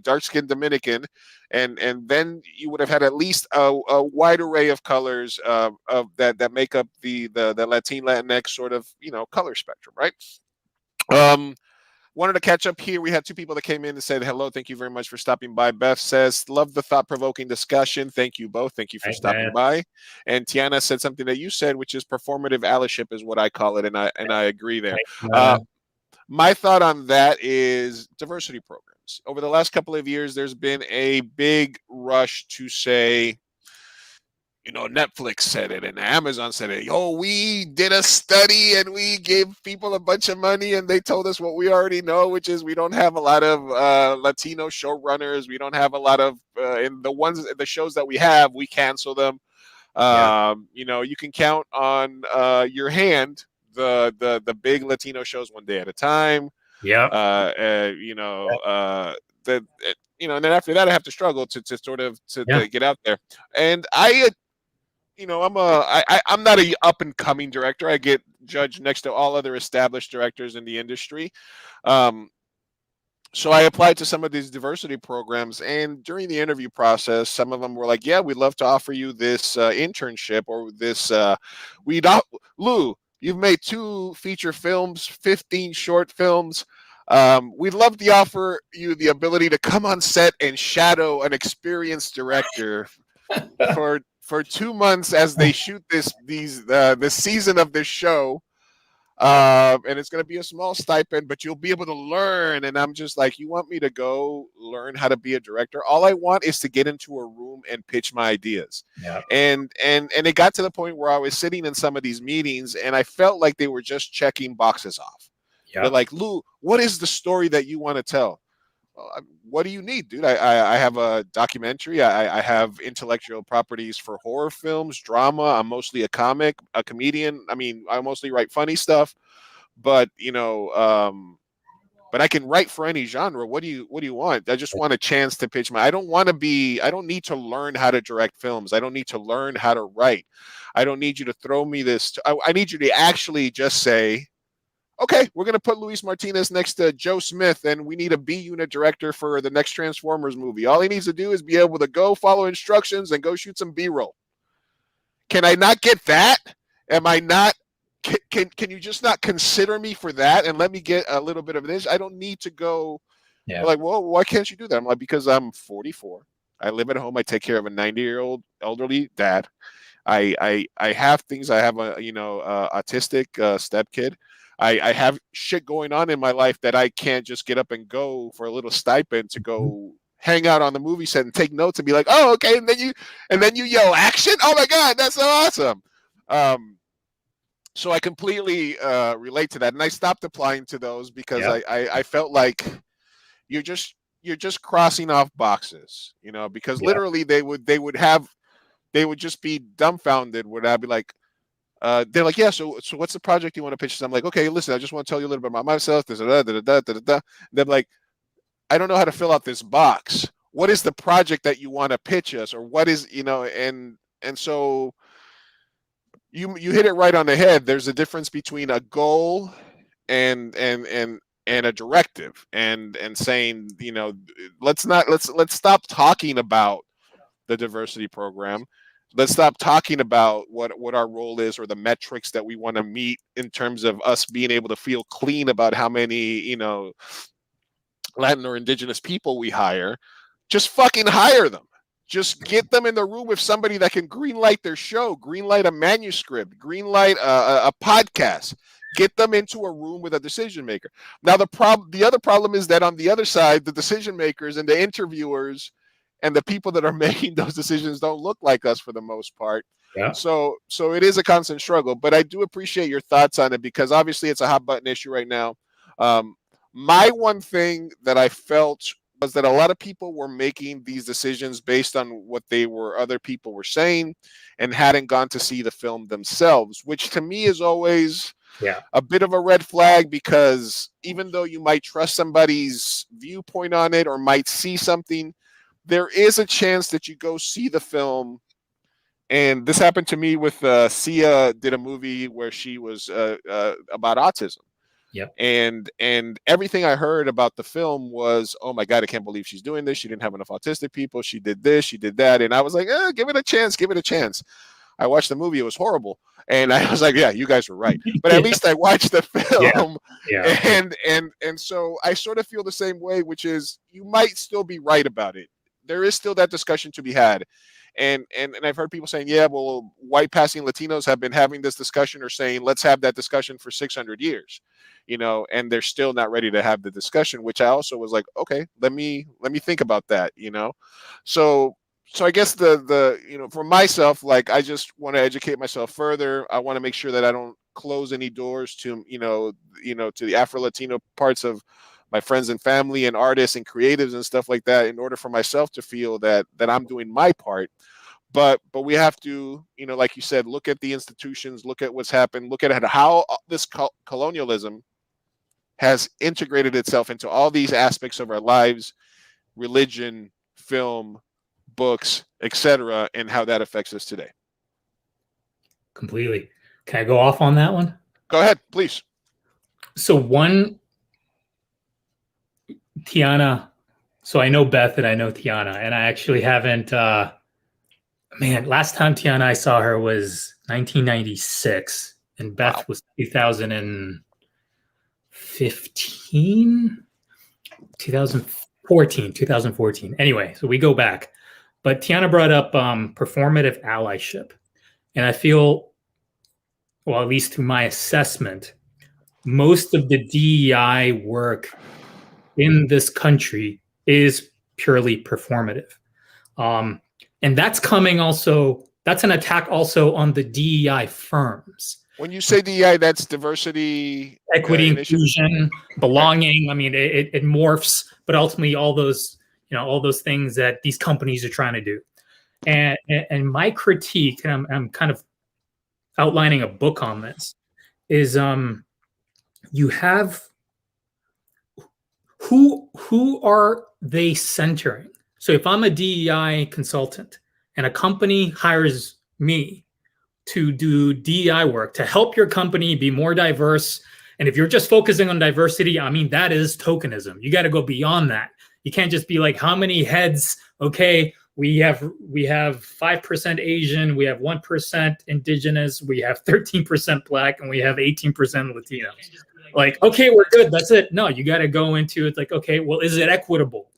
dark-skinned Dominican, and then you would have had at least a wide array of colors that make up the Latinx sort of, color spectrum, right? Wanted to catch up here. We had two people that came in and said hello. Thank you very much for stopping by. Beth says, love the thought-provoking discussion. Thank you both. Thank you for stopping by. And Tiana said something that you said, which is performative allyship is what I call it, and I agree there. My thought on that is diversity programs. Over the last couple of years, there's been a big rush to say, Netflix said it and Amazon said it. Oh, we did a study and we gave people a bunch of money and they told us what we already know, which is we don't have a lot of Latino showrunners. We don't have a lot of in the shows that we have, we cancel them. You can count on your hand the big Latino shows one day at a time. And then after that, I have to struggle to sort of to get out there. And I'm not a up and coming director. I get judged next to all other established directors in the industry. So I applied to some of these diversity programs, and during the interview process, some of them were like, "Yeah, we'd love to offer you this internship or this. Lou, you've made 2 feature films, 15 short films. We'd love to offer you the ability to come on set and shadow an experienced director for 2 months as they shoot this season of this show." And it's going to be a small stipend, but you'll be able to learn. And I'm just like, you want me to go learn how to be a director? All I want is to get into a room and pitch my ideas. And it got to the point where I was sitting in some of these meetings and I felt like they were just checking boxes off. They're like, Lou, what is the story that you want to tell? What do you need, dude? I have a documentary. I have intellectual properties for horror films, drama. I'm mostly a comedian. I mean, I mostly write funny stuff, but but I can write for any genre. What do you want? I just want a chance to pitch I don't need to learn how to direct films. I don't need to learn how to write. I don't need you to throw me this. I need you to actually just say, okay, we're going to put Luis Martinez next to Joe Smith, and we need a B unit director for the next Transformers movie. All he needs to do is be able to go follow instructions and go shoot some B-roll. Can I not get that? Am I not? Can you just not consider me for that and let me get a little bit of this? I don't need to go. Like, well, why can't you do that? I'm like, because I'm 44. I live at home. I take care of a 90-year-old elderly dad. I have things. I have a autistic stepkid. I have shit going on in my life that I can't just get up and go for a little stipend to go hang out on the movie set and take notes and be like, oh, okay, and then you yell action. Oh my God, that's so awesome. So I completely relate to that, and I stopped applying to those because I felt like you're just crossing off boxes, because literally they would just be dumbfounded when I'd be like. They're like, yeah, so what's the project you want to pitch? So I'm like, okay, listen, I just want to tell you a little bit about myself. They're like, I don't know how to fill out this box. What is the project that you want to pitch us? Or what is, and so you hit it right on the head. There's a difference between a goal and a directive and saying, let's stop talking about the diversity program. Let's stop talking about what our role is or the metrics that we want to meet in terms of us being able to feel clean about how many, Latin or indigenous people we hire. Just fucking hire them. Just get them in the room with somebody that can greenlight their show, greenlight a manuscript, greenlight a podcast. Get them into a room with a decision maker. Now, the other problem is that on the other side, the decision makers and the interviewers and the people that are making those decisions don't look like us for the most part. So it is a constant struggle, but I do appreciate your thoughts on it because obviously it's a hot button issue right now. My one thing that I felt was that a lot of people were making these decisions based on what other people were saying and hadn't gone to see the film themselves, which to me is always a bit of a red flag because even though you might trust somebody's viewpoint on it or might see something, there is a chance that you go see the film. And this happened to me with Sia did a movie where she was about autism. And everything I heard about the film was, oh my God, I can't believe she's doing this. She didn't have enough autistic people. She did this, she did that. And I was like, give it a chance. I watched the movie. It was horrible. And I was like, yeah, you guys were right. But at least I watched the film. And so I sort of feel the same way, which is you might still be right about it. There is still that discussion to be had. And I've heard people saying, yeah, well, white passing Latinos have been having this discussion or saying, let's have that discussion for 600 years, and they're still not ready to have the discussion, which I also was like, okay, let me think about that, So So I guess the for myself, like I just want to educate myself further. I want to make sure that I don't close any doors to to the Afro Latino parts of my friends and family and artists and creatives and stuff like that, in order for myself to feel that I'm doing my part. But we have to, like you said, look at the institutions, look at what's happened, look at how this colonialism has integrated itself into all these aspects of our lives, religion, film, books, etc., and how that affects us today. Completely. Can I go off on that one? Go ahead, please. So Tiana, so I know Beth and I know Tiana, and I actually haven't, last time Tiana I saw her was 1996, and Beth Wow. was 2015, 2014. Anyway, so we go back. But Tiana brought up performative allyship. And I feel, well, at least through my assessment, most of the DEI work in this country is purely performative. And that's coming also, that's an attack also on the DEI firms. When you say DEI, that's diversity, Equity, inclusion, belonging. I mean, it morphs, but ultimately all those, all those things that these companies are trying to do. And my critique, and I'm kind of outlining a book on this, is you have who are they centering? So if I'm a DEI consultant and a company hires me to do DEI work to help your company be more diverse, and if you're just focusing on diversity, I mean, that is tokenism. You got to go beyond that. You can't just be like, how many heads? Okay, we have 5% Asian, we have 1% indigenous, we have 13% black, and we have 18% Latinos. Like, okay, we're good. That's it. No, you got to go into it like, okay, well, is it equitable?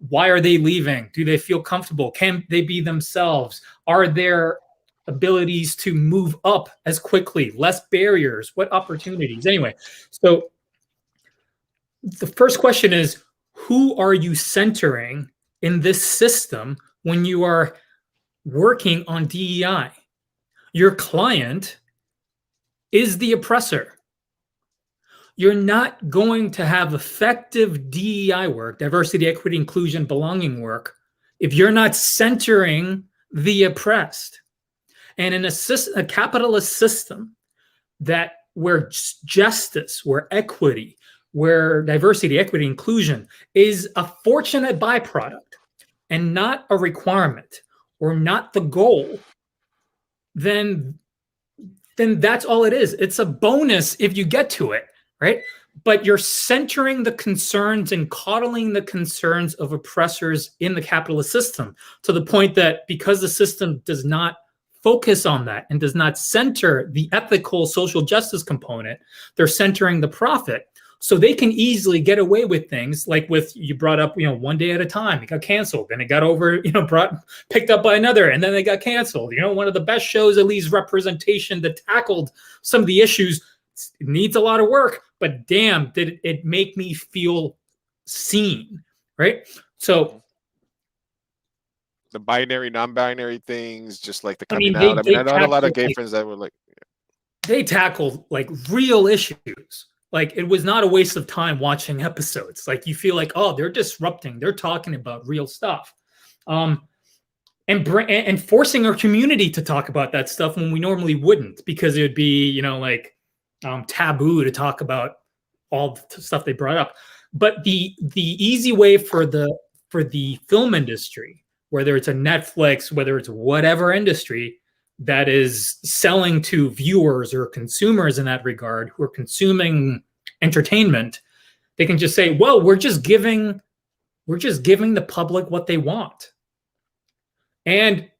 Why are they leaving? Do they feel comfortable? Can they be themselves? Are there abilities to move up as quickly? Less barriers? What opportunities? Anyway, so the first question is, who are you centering in this system when you are working on DEI? Your client is the oppressor. You're not going to have effective DEI work, diversity, equity, inclusion, belonging work, if you're not centering the oppressed. And in a capitalist system where justice, where equity, where diversity, equity, inclusion is a fortunate byproduct and not a requirement or not the goal, then that's all it is. It's a bonus if you get to it, right? But you're centering the concerns and coddling the concerns of oppressors in the capitalist system to the point that because the system does not focus on that and does not center the ethical social justice component, they're centering the profit. So they can easily get away with things like you brought up, One Day at a Time. It got canceled, and it got picked up by another, and then they got canceled. One of the best shows, at least representation, that tackled some of the issues. It needs a lot of work, but damn, did it make me feel seen, right? So the binary, non-binary things, just like the coming out. I know a lot of gay friends that were like, they tackled like real issues. Like, it was not a waste of time watching episodes. Like, you feel like, oh, they're disrupting. They're talking about real stuff. And forcing our community to talk about that stuff when we normally wouldn't, because it would be, taboo to talk about all the stuff they brought up. But the easy way for the film industry, whether it's a Netflix, whether it's whatever industry that is selling to viewers or consumers in that regard who are consuming entertainment, they can just say, well, we're just giving the public what they want. And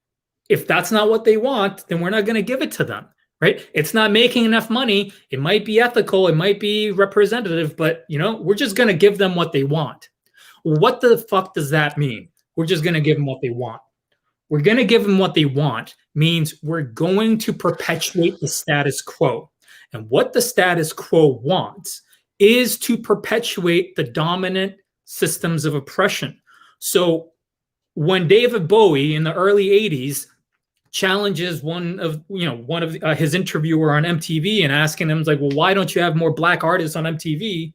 if that's not what they want, then we're not going to give it to them, right? It's not making enough money. It might be ethical. It might be representative, but we're just going to give them what they want. What the fuck does that mean? We're just going to give them what they want. We're going to give them what they want means we're going to perpetuate the status quo. And what the status quo wants is to perpetuate the dominant systems of oppression. So when David Bowie in the early 80s challenges one of his interviewer on MTV and asking him like, well, why don't you have more black artists on MTV?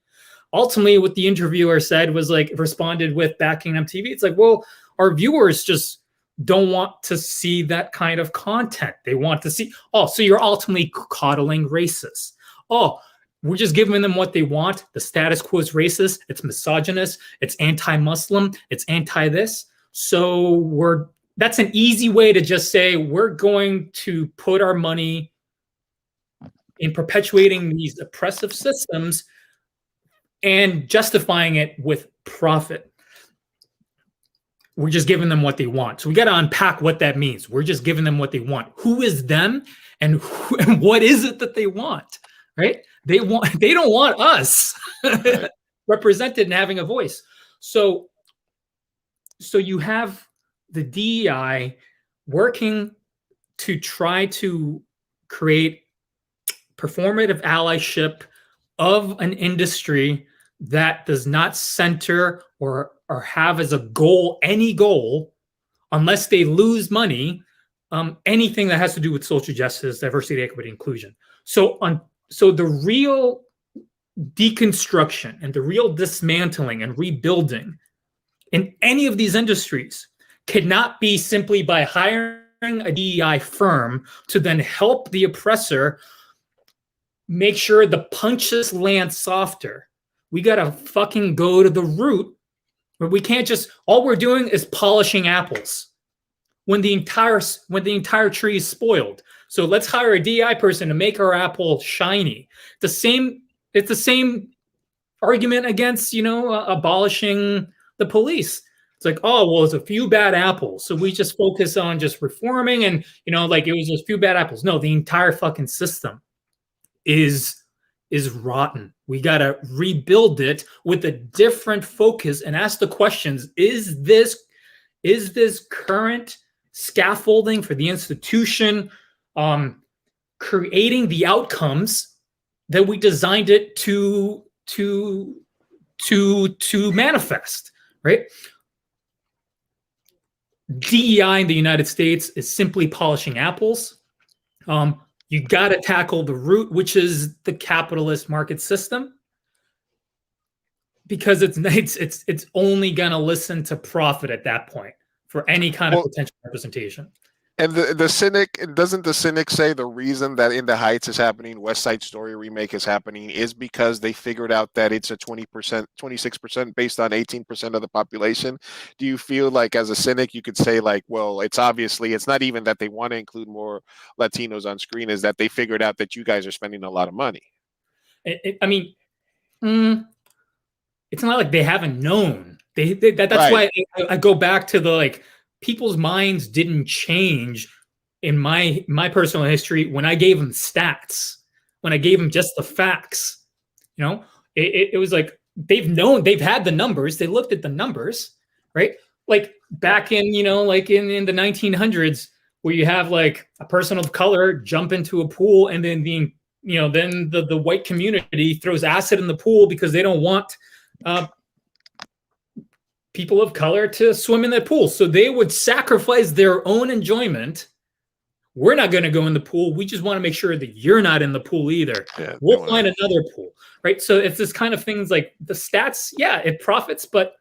Ultimately, what the interviewer said was like, responded with backing MTV. It's like, well, our viewers just don't want to see that kind of content. They want to see, oh, so you're ultimately coddling racists. Oh, we're just giving them what they want. The status quo is racist. It's misogynist. It's anti-Muslim. It's anti-this. So that's an easy way to just say, we're going to put our money in perpetuating these oppressive systems and justifying it with profit. We're just giving them what they want. So we got to unpack what that means. We're just giving them what they want. Who is them, and what is it that they want? Right? They don't want us represented and having a voice. So you have the DEI working to try to create performative allyship of an industry that does not center or have as a goal, any goal, unless they lose money, anything that has to do with social justice, diversity, equity, inclusion. So the real deconstruction and the real dismantling and rebuilding in any of these industries cannot be simply by hiring a DEI firm to then help the oppressor make sure the punches land softer. We gotta fucking go to the root, where we can't just, all we're doing is polishing apples when the entire tree is spoiled. So let's hire a DEI person to make our apple shiny. It's the same argument against, abolishing the police. It's like, oh, well, it's a few bad apples, so we just focus on just reforming, and like it was just a few bad apples. No, the entire fucking system is rotten. We gotta rebuild it with a different focus and ask the questions: Is this current scaffolding for the institution creating the outcomes that we designed it to manifest? Right? DEI in the United States is simply polishing apples. You got to tackle the root, which is the capitalist market system, because it's only going to listen to profit at that point for any kind of potential representation. And the cynic, doesn't the cynic say the reason that In the Heights is happening, West Side Story remake is happening, is because they figured out that it's a 20%, 26% based on 18% of the population? Do you feel like as a cynic you could say like, well, it's not even that they want to include more Latinos on screen, is that they figured out that you guys are spending a lot of money? It's not like they haven't known. That's right. Why I go back to the like, people's minds didn't change in my personal history when I gave them stats, when I gave them just the facts. It was like they've had the numbers, they looked at the numbers, right? Like back in like in the 1900s, where you have like a person of color jump into a pool, and then the white community throws acid in the pool because they don't want people of color to swim in that pool. So they would sacrifice their own enjoyment. We're not going to go in the pool. We just want to make sure that you're not in the pool either. Yeah, we'll find another pool, right? So it's this kind of things like the stats. Yeah, it profits, but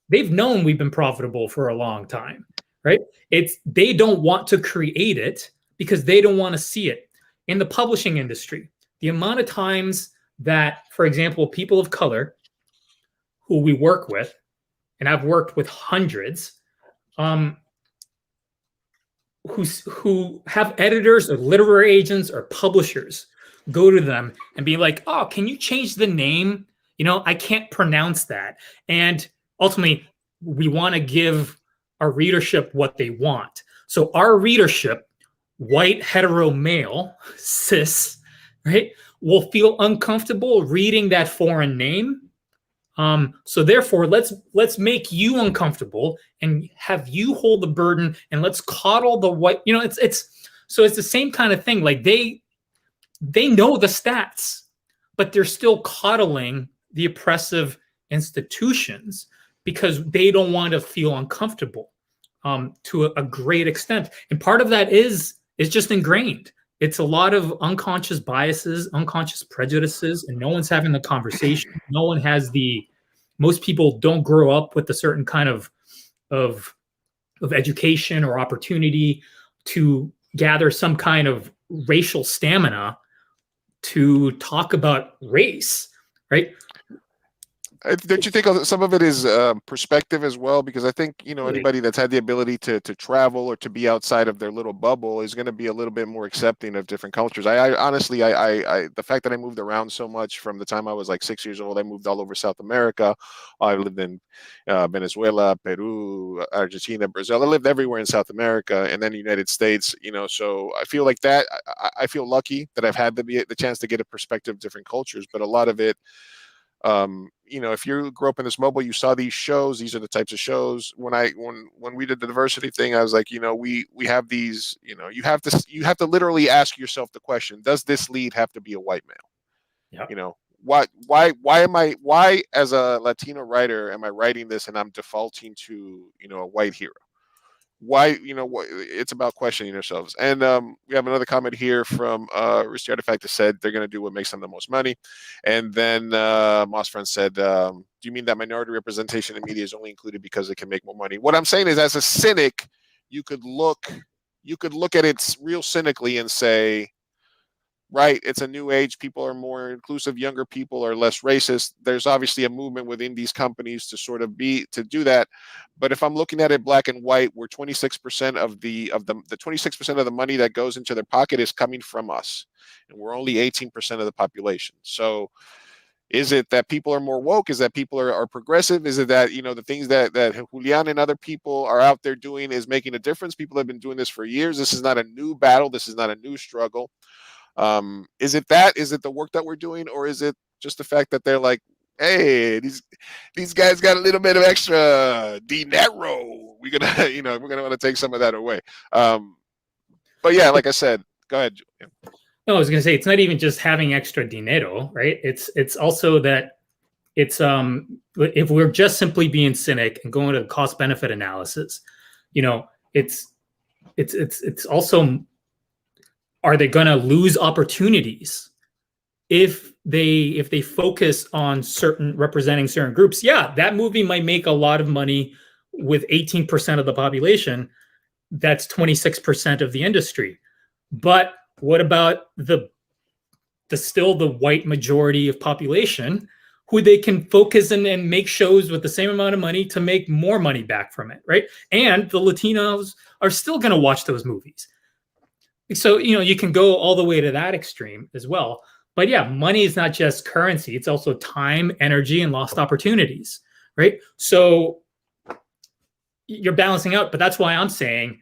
they've known we've been profitable for a long time, right? They don't want to create it because they don't want to see it. In the publishing industry, the amount of times that, for example, people of color who we work with, and I've worked with hundreds, who have editors or literary agents or publishers go to them and be like, oh, can you change the name? I can't pronounce that. And ultimately, we want to give our readership what they want. So our readership, white, hetero, male, cis, right, will feel uncomfortable reading that foreign name. So therefore, let's make you uncomfortable and have you hold the burden, and let's coddle the white. It's the same kind of thing. Like they know the stats, but they're still coddling the oppressive institutions because they don't want to feel uncomfortable. to a great extent. And part of that is just ingrained. It's a lot of unconscious biases, unconscious prejudices, and no one's having the conversation. No one has most people don't grow up with a certain kind of education or opportunity to gather some kind of racial stamina to talk about race, right? Don't you think some of it is perspective as well? Because I think, anybody that's had the ability to travel or to be outside of their little bubble is going to be a little bit more accepting of different cultures. I honestly, the fact that I moved around so much from the time I was like 6 years old, I moved all over South America. I lived in Venezuela, Peru, Argentina, Brazil. I lived everywhere in South America and then the United States, so I feel like that. I feel lucky that I've had the chance to get a perspective of different cultures, but a lot of it, if you grew up in this mobile, you saw these shows. These are the types of shows. When we did the diversity thing, I was like, we have these. You have to literally ask yourself the question: does this lead have to be a white male? Yeah. Why as a Latino writer am I writing this and I'm defaulting to a white hero? Why, it's about questioning yourselves. And we have another comment here from Risty Artifact that said they're going to do what makes them the most money. And then Moss Friend said, do you mean that minority representation in media is only included because it can make more money? What I'm saying is, as a cynic, you could look at it real cynically and say, right, it's a new age. People are more inclusive. Younger people are less racist. There's obviously a movement within these companies to do that. But if I'm looking at it black and white, where 26% of the 26% of the money that goes into their pocket is coming from us, and we're only 18% of the population. So, is it that people are more woke? Is that people are progressive? Is it that the things that Julián and other people are out there doing is making a difference? People have been doing this for years. This is not a new battle. This is not a new struggle. Is it that? Is it the work that we're doing, or is it just the fact that they're like, hey, these guys got a little bit of extra dinero? We're gonna want to take some of that away. But yeah, like I said, go ahead, Julián. No, I was gonna say it's not even just having extra dinero, right? It's also that it's if we're just simply being cynic and going to cost benefit analysis, it's also, are they going to lose opportunities if they focus on representing certain groups? Yeah, that movie might make a lot of money with 18% of the population. That's 26% of the industry. But what about the white majority of population who they can focus and make shows with the same amount of money to make more money back from it, right? And the Latinos are still going to watch those movies. So, you can go all the way to that extreme as well. But yeah, money is not just currency. It's also time, energy, and lost opportunities, right? So you're balancing out. But that's why I'm saying,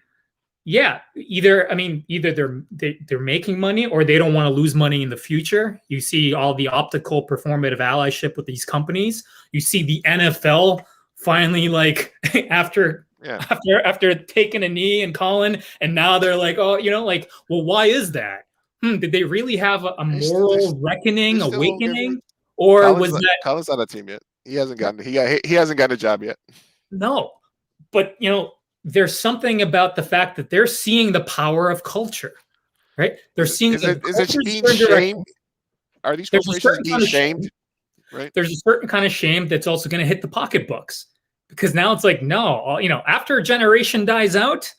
yeah, either they're making money or they don't want to lose money in the future. You see all the optical performative allyship with these companies. You see the NFL finally, like, after taking a knee and calling, and now they're like, oh, well, why is that? Did they really have a moral reckoning, awakening, or was that Colin's not a team yet? He hasn't gotten he hasn't gotten a job yet. No, but there's something about the fact that they're seeing the power of culture, right? They're seeing. Is it being shamed? Are these corporations being shamed? Right. There's a certain kind of shame that's also going to hit the pocketbooks. Because now it's like, no, after a generation dies out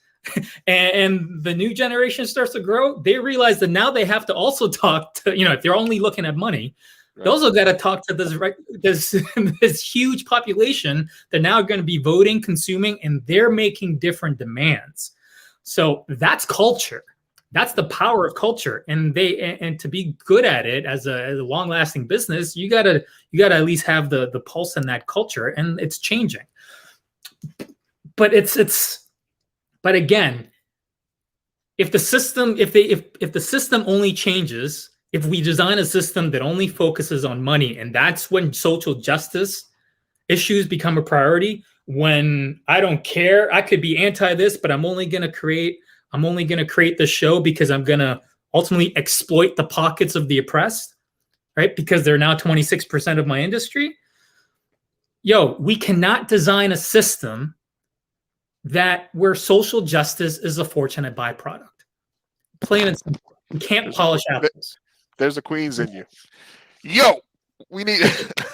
and the new generation starts to grow, they realize that now they have to also talk to, if they're only looking at money, right, they also got to talk to this huge population that now are going to be voting, consuming, and they're making different demands. So that's culture. That's the power of culture. And to be good at it as a long-lasting business, you gotta at least have the pulse in that culture, and it's changing. But but again, if the system only changes, if we design a system that only focuses on money, and that's when social justice issues become a priority, when I don't care, I could be anti this, but I'm only going to create the show because I'm going to ultimately exploit the pockets of the oppressed, right? Because they're now 26% of my industry. We cannot design a system that where social justice is a fortunate byproduct. Plain and simple. You can't polish apples. There's a Queens in you. Yo, we need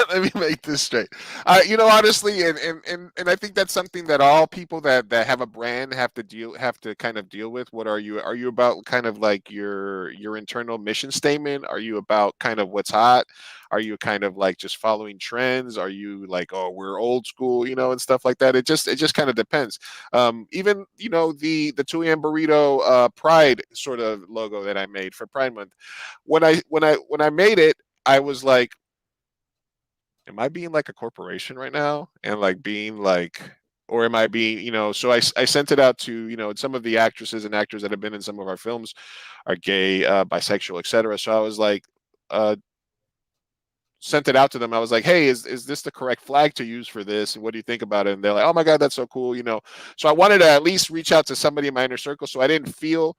let me make this straight. Honestly, and I think that's something that all people that have a brand have to kind of deal with. What are you about kind of like your internal mission statement? Are you about kind of what's hot? Are you kind of like just following trends? Are you like, oh, we're old school, and stuff like that? It just kind of depends. Even the 2 a.m. burrito Pride sort of logo that I made for Pride Month. When I made it, I was like, am I being like a corporation right now? And like being like, or am I being, so I sent it out to, some of the actresses and actors that have been in some of our films are gay, bisexual, etc. So I was like, sent it out to them. I was like, hey, is this the correct flag to use for this? And what do you think about it? And they're like, oh my God, that's so cool. So I wanted to at least reach out to somebody in my inner circle. So I didn't feel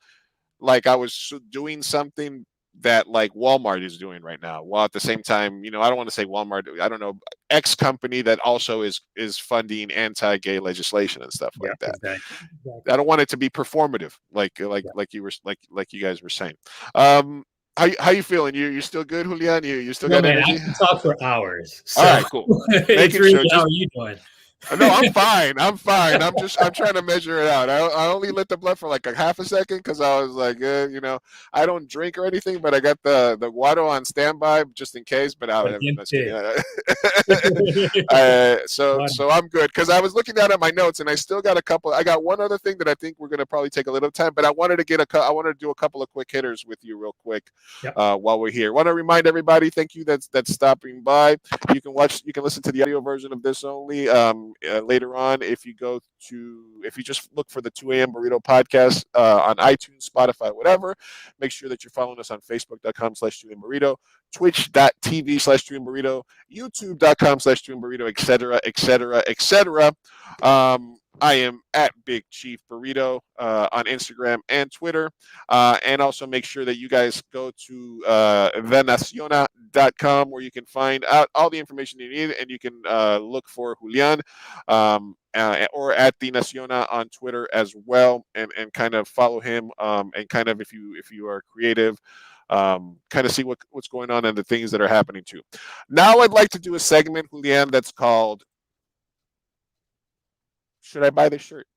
like I was doing something that like Walmart is doing right now, while at the same time, I don't want to say Walmart, I don't know, X company that also is funding anti-gay legislation and stuff like that. Exactly. I don't want it to be performative, like you guys were saying. How you feeling? You still good, Julián? You still got energy? I can talk for hours. So. All right, cool. How are you doing? No, I'm fine. I'm trying to measure it out. I only lit the blood for like a half a second because I was like, I don't drink or anything, but I got the guado on standby just in case. But so I'm good because I was looking down at my notes and I still got a couple. I got one other thing that I think we're gonna probably take a little time, but I wanted to do a couple of quick hitters with you real quick. Yep. While we're here. Want to remind everybody, thank you that's stopping by. You can listen to the audio version of this only. Later on, if you just look for the 2 a.m. Burrito podcast on iTunes, Spotify, whatever, make sure that you're following us on Facebook.com/2am Burrito, Twitch.tv/2am Burrito, YouTube.com/2am Burrito, etc. I am at Big Chief Burrito on Instagram and Twitter. And also make sure that you guys go to TheNasiona.com where you can find out all the information you need and you can look for Julián or at TheNasiona on Twitter as well and kind of follow him and kind of if you are creative, kind of see what's going on and the things that are happening too. Now I'd like to do a segment, Julián, that's called Should I Buy This Shirt?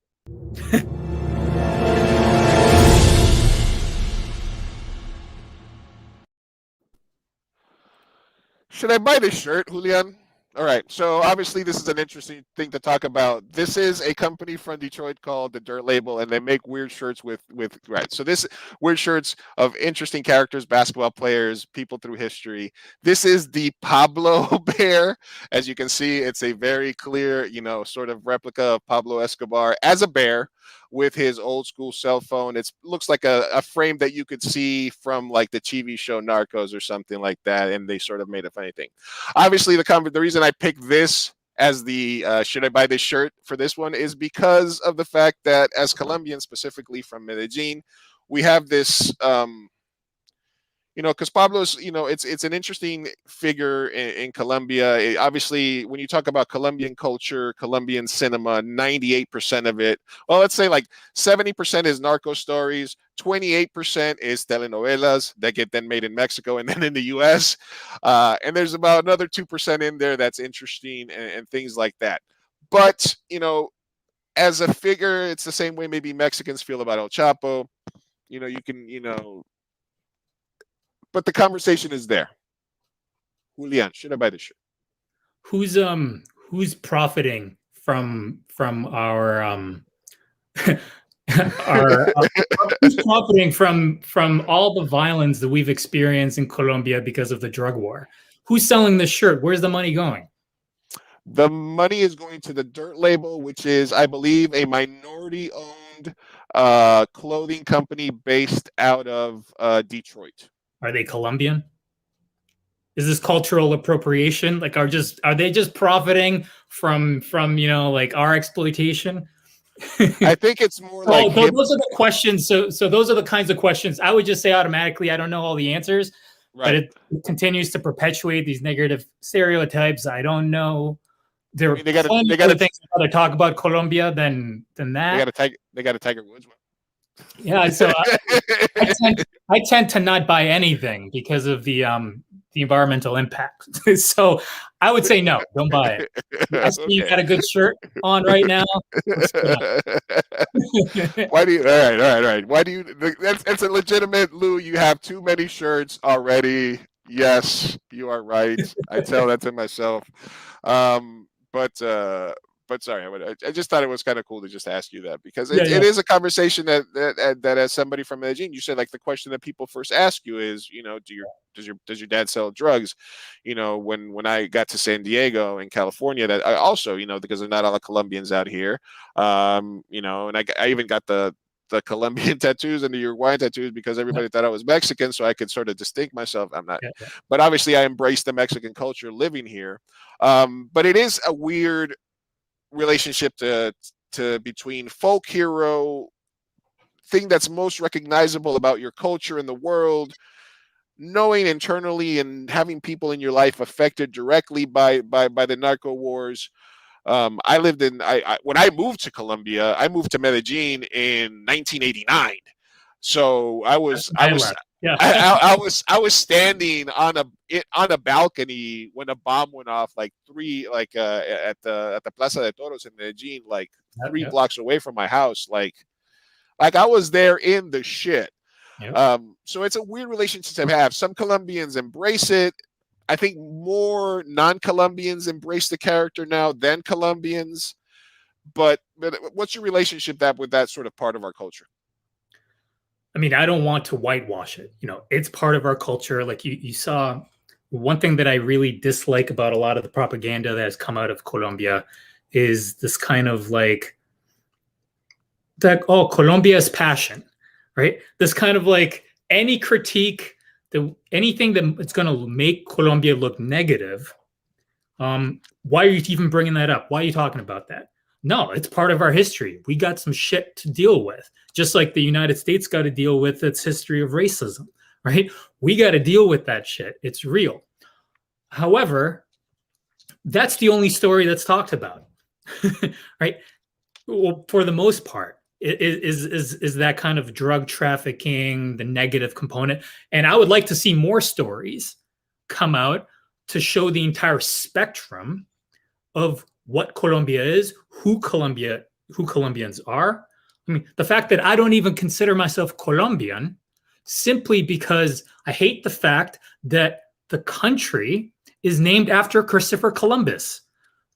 Should I buy this shirt, Julián? All right. So obviously this is an interesting thing to talk about. This is a company from Detroit called the Dirt Label, and they make weird shirts with right. So this weird shirts of interesting characters, basketball players, people through history. This is the Pablo bear. As you can see, it's a very clear, sort of replica of Pablo Escobar as a bear with his old school cell phone. It looks like a frame that you could see from like the TV show Narcos or something like that, and they sort of made a funny thing. Obviously, the reason I picked this as the should I buy this shirt for this one is because of the fact that as Colombians, specifically from Medellin, we have this because Pablo's, it's an interesting figure in Colombia. Obviously, when you talk about Colombian culture, Colombian cinema, 98% of it, well, let's say like 70% is narco stories, 28% is telenovelas that get then made in Mexico and then in the U.S. And there's about another 2% in there that's interesting and things like that. But, as a figure, it's the same way maybe Mexicans feel about El Chapo. You can, but the conversation is there. Julián, should I buy this shirt? Who's profiting from our who's profiting from all the violence that we've experienced in Colombia because of the drug war? Who's selling this shirt? Where's the money going? The money is going to the Dirt Label, which is, I believe, a minority-owned clothing company based out of Detroit. Are they Colombian? Is this cultural appropriation? Like, are they just profiting from like our exploitation? I think it's more like those are the questions. So those are the kinds of questions I would just say automatically. I don't know all the answers, right. But it continues to perpetuate these negative stereotypes. I don't know there I are mean, they got plenty a other things I'd rather talk about Colombia than that. they got a Tiger Woods one. Yeah, so I tend to not buy anything because of the environmental impact. So I would say no, don't buy it. I see you Okay. got a good shirt on right now. Let's go. Why do you? All right, all right, all right. Why do you? That's a legitimate, Lou. You have too many shirts already. Yes, you are right. I tell that to myself. Um, but sorry, I just thought it was kind of cool to just ask you that because Yeah, it yeah. is a conversation that as somebody from Medellin, you said like the question that people first ask you is, does your dad sell drugs? When I got to San Diego in California, that I also, because there's not a lot of Colombians out here, and I even got the Colombian tattoos and the Uruguayan tattoos because everybody thought I was Mexican, so I could sort of distinct myself. I'm not, Yeah, yeah. but obviously I embrace the Mexican culture living here. But it is a weird relationship to between folk hero, thing that's most recognizable about your culture in the world, knowing internally and having people in your life affected directly by the narco wars. I lived in when I moved to Colombia, I moved to Medellin in 1989. So I was I I was left. Yeah. I was standing on a balcony when a bomb went off, like at the Plaza de Toros in Medellin, like three Yeah, blocks away from my house, like I was there in the shit. yeah. So it's a weird relationship to have. Some Colombians embrace it. I think more non-Colombians embrace the character now than Colombians. But what's your relationship with that sort of part of our culture? I mean, I don't want to whitewash it. It's part of our culture. Like you saw, one thing that I really dislike about a lot of the propaganda that has come out of Colombia is this kind of like that, oh, Colombia's passion, right? This kind of like any critique, anything that it's going to make Colombia look negative. Why are you even bringing that up? Why are you talking about that? No, it's part of our history. We got some shit to deal with, just like the United States got to deal with its history of racism, right? We got to deal with that shit. It's real. However, that's the only story that's talked about, right? Well, for the most part, is that kind of drug trafficking, the negative component. And I would like to see more stories come out to show the entire spectrum of what Colombia is, who Colombians are. I mean, the fact that I don't even consider myself Colombian simply because I hate the fact that the country is named after Christopher Columbus.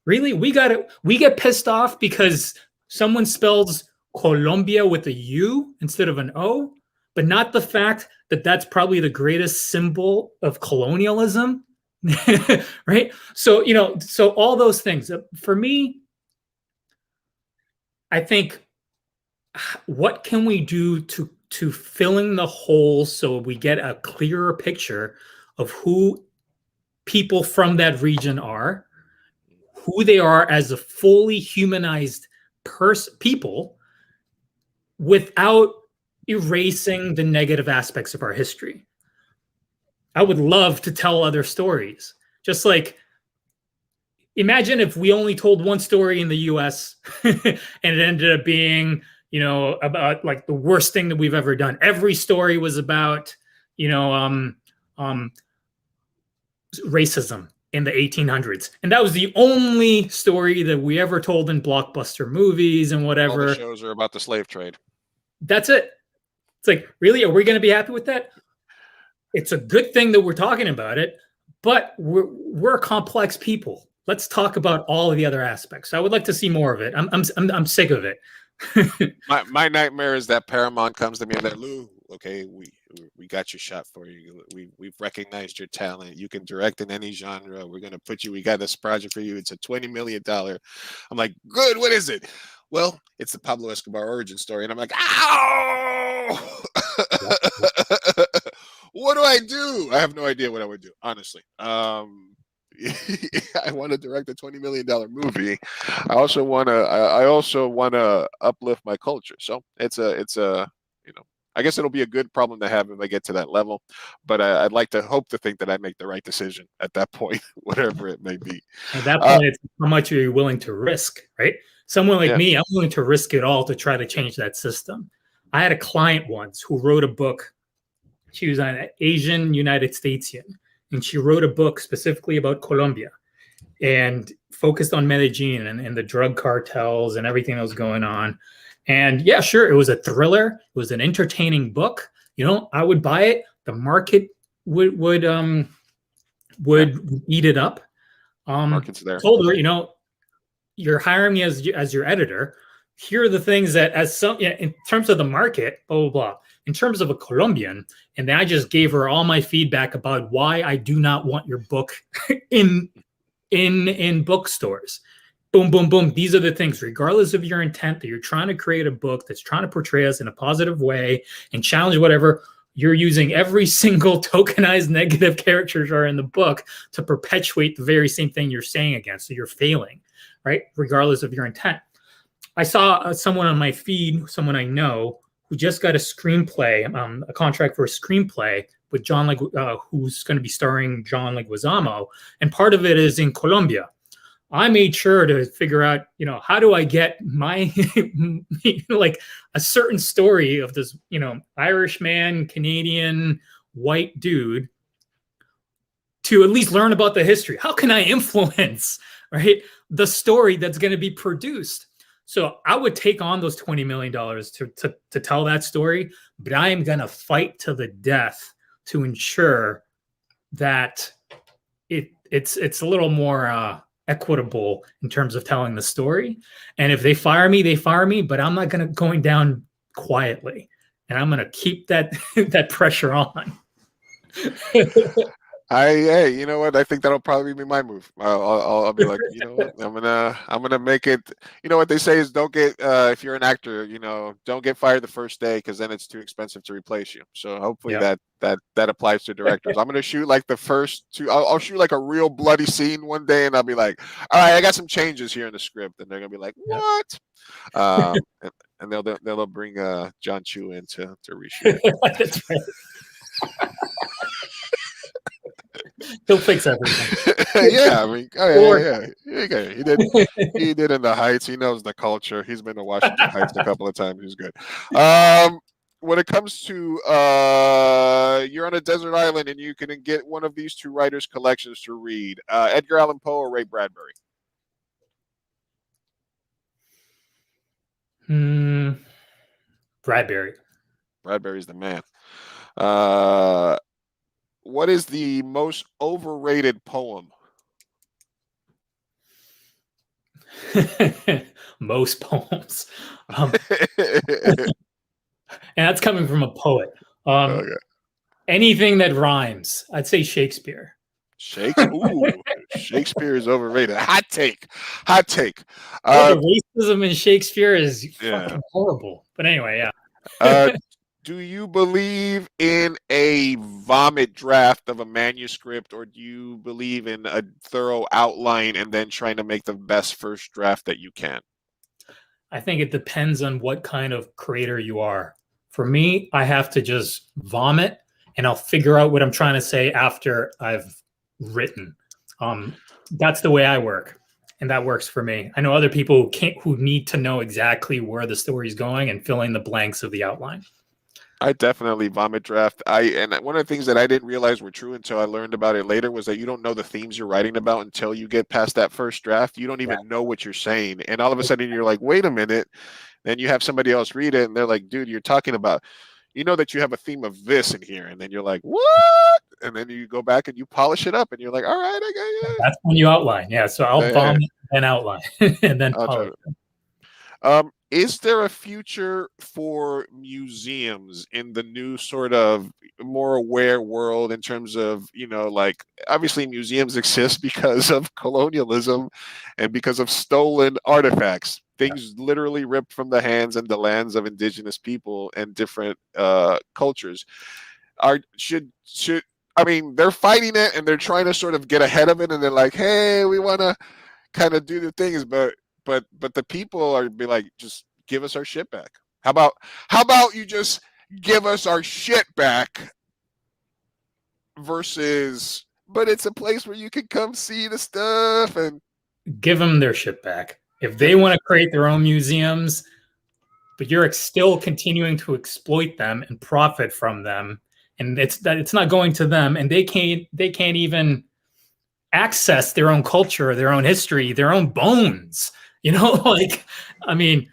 Really? We get pissed off because someone spells Colombia with a U instead of an O, but not the fact that that's probably the greatest symbol of colonialism. Right? So, so all those things for me, I think, what can we do to fill in the holes so we get a clearer picture of who people from that region are, who they are as a fully humanized people, without erasing the negative aspects of our history. I would love to tell other stories. Just like, imagine if we only told one story in the US and it ended up being, about like the worst thing that we've ever done. Every story was about, racism in the 1800s. And that was the only story that we ever told in blockbuster movies and whatever. All the shows are about the slave trade. That's it. It's like, really? Are we going to be happy with that? It's a good thing that we're talking about it, but we're complex people. Let's talk about all of the other aspects. I would like to see more of it. I'm sick of it. my nightmare is that Paramount comes to me and they're, Lou, okay, we got your shot for you. We've recognized your talent. You can direct in any genre. We're gonna we got this project for you. It's a $20 million. I'm like, good. What is it? Well, it's the Pablo Escobar origin story. And I'm like, ow! What do I do? I have no idea what I would do, honestly. I want to direct a $20 million movie. I also want to uplift my culture. So it's a I guess it'll be a good problem to have if I get to that level. But I'd like to hope to think that I make the right decision at that point, whatever it may be. At that point, it's how much are you willing to risk, right? Someone like Yeah. me, I'm willing to risk it all to try to change that system. I had a client once who wrote a book. She was an Asian United Statesian, and she wrote a book specifically about Colombia and focused on Medellin and the drug cartels and everything that was going on. And yeah, sure, it was a thriller. It was an entertaining book. You know, I would buy it. The market would eat it up. Market's there. Told her, you know, you're hiring me as your editor. Here are the things that, as some, yeah, in terms of the market, blah blah blah. In terms of a Colombian, and then I just gave her all my feedback about why I do not want your book in bookstores. Boom, boom, boom. These are the things, regardless of your intent, that you're trying to create a book that's trying to portray us in a positive way and challenge whatever. You're using every single tokenized negative characters are in the book to perpetuate the very same thing you're saying against. So you're failing, right? Regardless of your intent. I saw someone on my feed, someone I know, who just got a screenplay, a contract for a screenplay with John, who's going to be starring John Leguizamo, and part of it is in Colombia. I made sure to figure out, you know, how do I get my like a certain story of this, you know, Irish man, Canadian, white dude to at least learn about the history. How can I influence, right, the story that's going to be produced? So I would take on those $20 million to tell that story, but I am going to fight to the death to ensure that it's a little more equitable in terms of telling the story. And if they fire me, they fire me, but I'm not going down quietly, and I'm going to keep that that pressure on. Hey, you know what? I think that'll probably be my move. I'll be like, you know what? I'm gonna make it. You know what they say is don't get if you're an actor, you know, don't get fired the first day because then it's too expensive to replace you. So hopefully Yeah. that applies to directors. I'm gonna shoot like the first two. I'll shoot like a real bloody scene one day, and I'll be like, all right, I got some changes here in the script, and they're gonna be like, what? And they'll bring John Chu in to reshoot it. That's right. He'll fix everything. Yeah, I mean, Or- yeah. He did in the Heights. He knows the culture. He's been to Washington Heights a couple of times. He's good. When it comes to you're on a desert island and you can get one of these two writers' collections to read, Edgar Allan Poe or Ray Bradbury. Bradbury. Bradbury's the man. What is the most overrated poem? Most poems. And that's coming from a poet. Okay. Anything that rhymes, I'd say Shakespeare. Shakespeare is overrated. Hot take. The racism in Shakespeare is fucking horrible. But anyway, yeah. Do you believe in a vomit draft of a manuscript, or do you believe in a thorough outline and then trying to make the best first draft that you can? I think it depends on what kind of creator you are. For me, I have to just vomit and I'll figure out what I'm trying to say after I've written. That's the way I work, and that works for me. I know other people who need to know exactly where the story's going and fill in the blanks of the outline. I definitely vomit draft. And one of the things that I didn't realize were true until I learned about it later was that you don't know the themes you're writing about until you get past that first draft. You don't even know what you're saying. And all of a sudden you're like, wait a minute. Then you have somebody else read it and they're like, dude, you're talking about, you know that you have a theme of this in here. And then you're like, what? And then you go back and you polish it up and you're like, all right, I got you. That's when you outline. Yeah. So I'll vomit and outline and then polish. Is there a future for museums in the new sort of more aware world in terms of, you know, like obviously museums exist because of colonialism and because of stolen artifacts, things literally ripped from the hands and the lands of indigenous people and different cultures. I mean, they're fighting it and they're trying to sort of get ahead of it, and they're like, hey, we want to kind of do the things, but the people are be like, just give us our shit back. How about you just give us our shit back versus, but it's a place where you can come see the stuff and Give them their shit back. If they want to create their own museums, but you're still continuing to exploit them and profit from them, and it's not going to them, and they can't even access their own culture, their own history, their own bones. Like, I mean,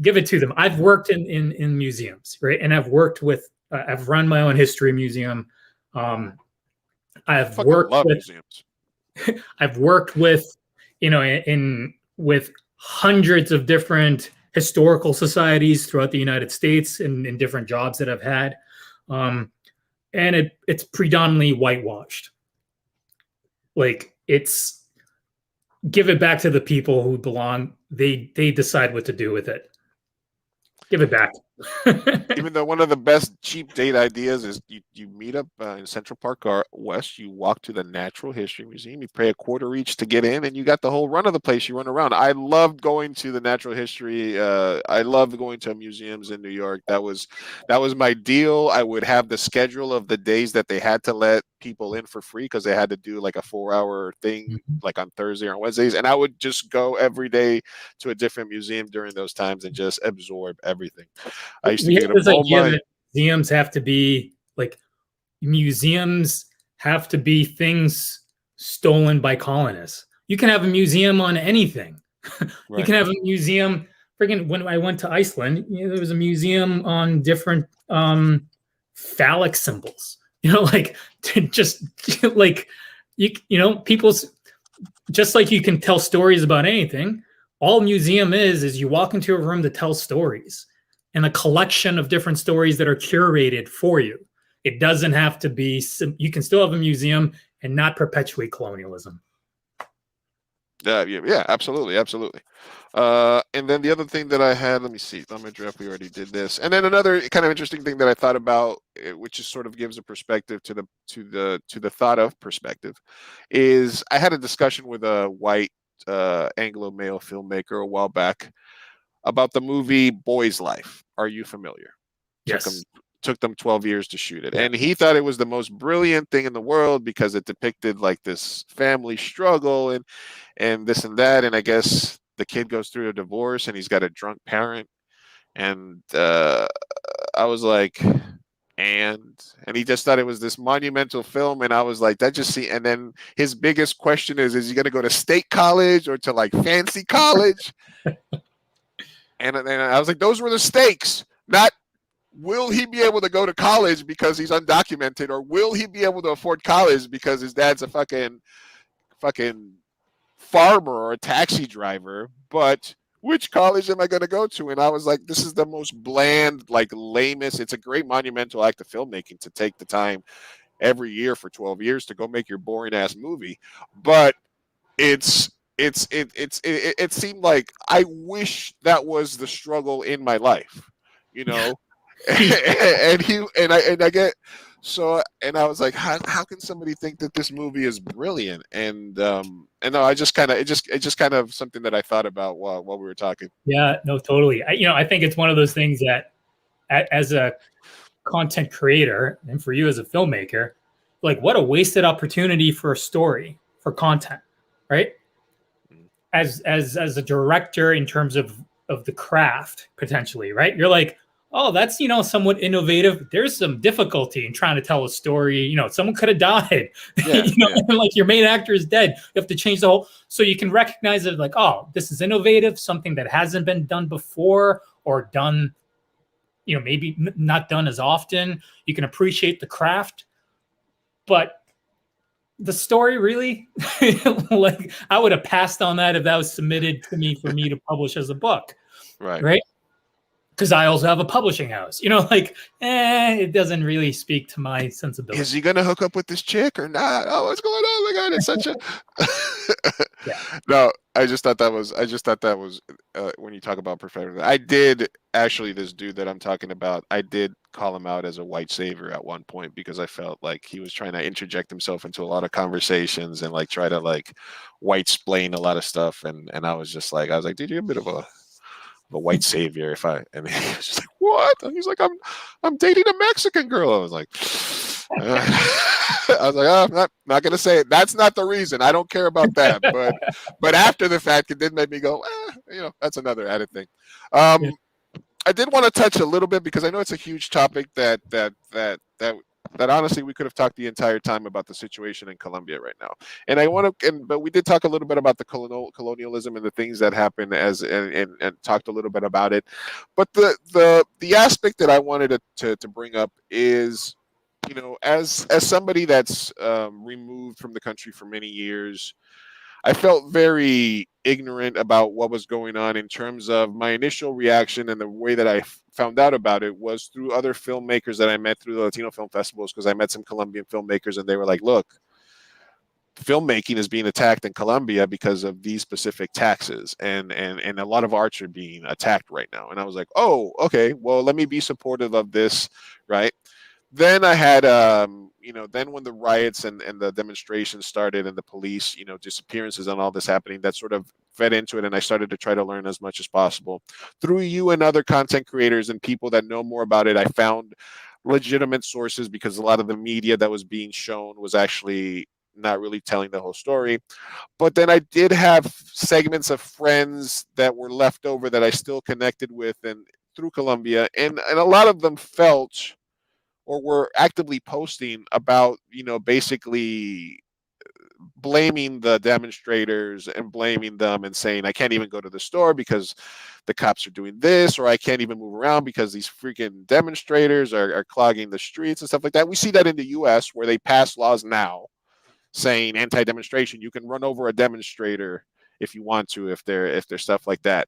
give it to them. I've worked in museums, right? And I've worked with, I've run my own history museum. I've worked with museums. I've worked with, with hundreds of different historical societies throughout the United States in different jobs that I've had. And it's predominantly whitewashed. Like, it's give it back to the people who belong. They decide what to do with it. Give it back. Even though one of the best cheap date ideas is you meet up in Central Park or West, you walk to the Natural History Museum, you pay $0.25 each to get in, and you got the whole run of the place. You run around. I loved going to the Natural History. I loved going to museums in New York. That was my deal. I would have the schedule of the days that they had to let people in for free because they had to do like a 4-hour thing, like on Thursday or Wednesdays, and I would just go every day to a different museum during those times and just absorb everything. I used to get this idea that museums have to be things stolen by colonists. You can have a museum on anything. Right. You can have a museum. When I went to Iceland, there was a museum on different phallic symbols. People's, just like you can tell stories about anything. All museum is you walk into a room to tell stories, and a collection of different stories that are curated for you. It doesn't have to be, you can still have a museum and not perpetuate colonialism. Yeah, absolutely. And then the other thing that I had, let me see, on my draft, we already did this. And then another kind of interesting thing that I thought about, which is sort of gives a perspective to the thought of perspective, is I had a discussion with a white Anglo male filmmaker a while back about the movie Boy's Life. Are you familiar? Yes. Took them 12 years to shoot it. And he thought it was the most brilliant thing in the world because it depicted like this family struggle and this and that. And I guess the kid goes through a divorce and he's got a drunk parent. And I was like, and he just thought it was this monumental film. And I was like, and then his biggest question is he going to go to state college or to like fancy college? And I was like, those were the stakes, not will he be able to go to college because he's undocumented, or will he be able to afford college because his dad's a fucking farmer or a taxi driver? But which college am I going to go to? And I was like, this is the most bland, like lamest. It's a great monumental act of filmmaking to take the time every year for 12 years to go make your boring ass movie. But it seemed like I wish that was the struggle in my life, and I get so, and I was like, how can somebody think that this movie is brilliant? And no, it just kind of something that I thought about while we were talking. Yeah, no, totally. I think it's one of those things that as a content creator and for you as a filmmaker, like, what a wasted opportunity for a story, for content, right? As a director, in terms of the craft, potentially, right? You're like, oh, that's, somewhat innovative. There's some difficulty in trying to tell a story. Someone could have died, and like your main actor is dead. You have to change the whole, so you can recognize it like, oh, this is innovative, something that hasn't been done before, or done, maybe not done as often. You can appreciate the craft, but the story, really, like, I would have passed on that if that was submitted to me for me to publish as a book. Right. Because I also have a publishing house, it doesn't really speak to my sensibility. Is he going to hook up with this chick or not? Oh, what's going on? Oh my God, it's such a, no, I just thought that was when you talk about perfection. I did actually, this dude that I'm talking about, I did call him out as a white savior at one point because I felt like he was trying to interject himself into a lot of conversations and like try to like white splain a lot of stuff. And I was like, dude, you're a bit of a a white savior. And he was just like, what? And he's like, I'm dating a Mexican girl. I was like, I was like, oh, I'm not going to say it. That's not the reason. I don't care about that. But after the fact, it did make me go, that's another added thing. I did want to touch a little bit because I know it's a huge topic that honestly we could have talked the entire time about the situation in Colombia right now. And but we did talk a little bit about the colonialism and the things that happened and talked a little bit about it. But the aspect that I wanted to bring up is, as somebody that's removed from the country for many years, I felt very ignorant about what was going on in terms of my initial reaction, and the way that I found out about it was through other filmmakers that I met through the Latino film festivals, because I met some Colombian filmmakers and they were like, look, filmmaking is being attacked in Colombia because of these specific taxes, and a lot of arts are being attacked right now. And I was like, oh, okay, well, let me be supportive of this, right? Then I had, then when the riots and the demonstrations started and the police, disappearances and all this happening, that sort of fed into it. And I started to try to learn as much as possible. Through you and other content creators and people that know more about it, I found legitimate sources, because a lot of the media that was being shown was actually not really telling the whole story. But then I did have segments of friends that were left over that I still connected with and through Colombia. And a lot of them felt, or were actively posting about, basically blaming the demonstrators and blaming them and saying, I can't even go to the store because the cops are doing this, or I can't even move around because these freaking demonstrators are clogging the streets and stuff like that. We see that in the US, where they pass laws now saying anti-demonstration. You can run over a demonstrator if you want to, if they're stuff like that.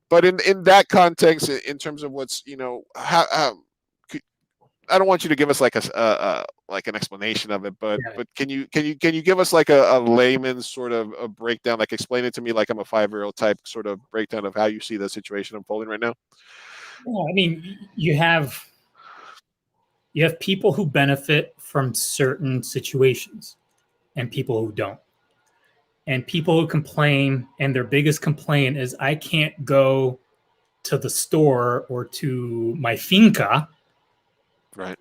But in that context, in terms of what's, how I don't want you to give us like like an explanation of it, but can you give us like a layman's sort of a breakdown, like explain it to me like I'm a 5-year-old type sort of breakdown of how you see the situation unfolding right now? Well, I mean, you have people who benefit from certain situations and people who don't. And people who complain, and their biggest complaint is, I can't go to the store or to my finca. Right.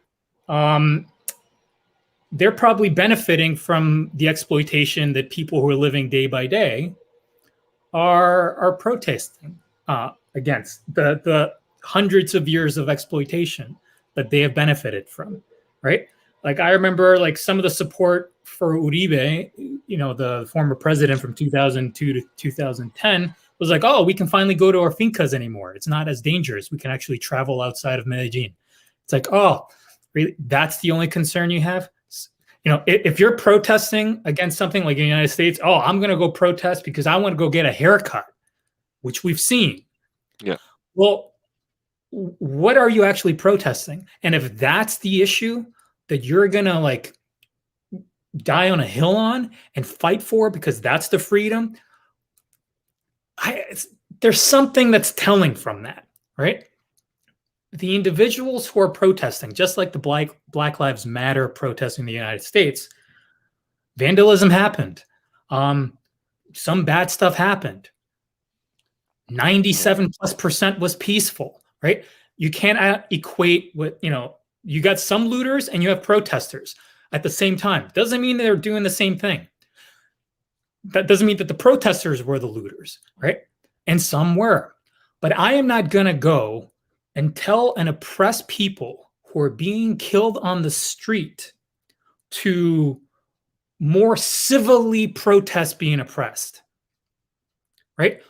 They're probably benefiting from the exploitation that people who are living day by day are protesting against, the hundreds of years of exploitation that they have benefited from, right? Like, I remember like some of the support for Uribe, the former president from 2002 to 2010, was like, oh, we can finally go to our fincas anymore. It's not as dangerous. We can actually travel outside of Medellin. It's like, oh, really? That's the only concern you have? If you're protesting against something like the United States, oh, I'm going to go protest because I want to go get a haircut, which we've seen. Yeah. Well, what are you actually protesting? And if that's the issue that you're going to like die on a hill on and fight for because that's the freedom, there's something that's telling from that, right? The individuals who are protesting, just like the Black Lives Matter protesting in the United States, vandalism happened. Some bad stuff happened. 97+% was peaceful, right? You can't equate with, you got some looters and you have protesters at the same time. Doesn't mean they're doing the same thing. That doesn't mean that the protesters were the looters, right? And some were. But I am not going to go and tell an oppressed people who are being killed on the street to more civilly protest being oppressed, right?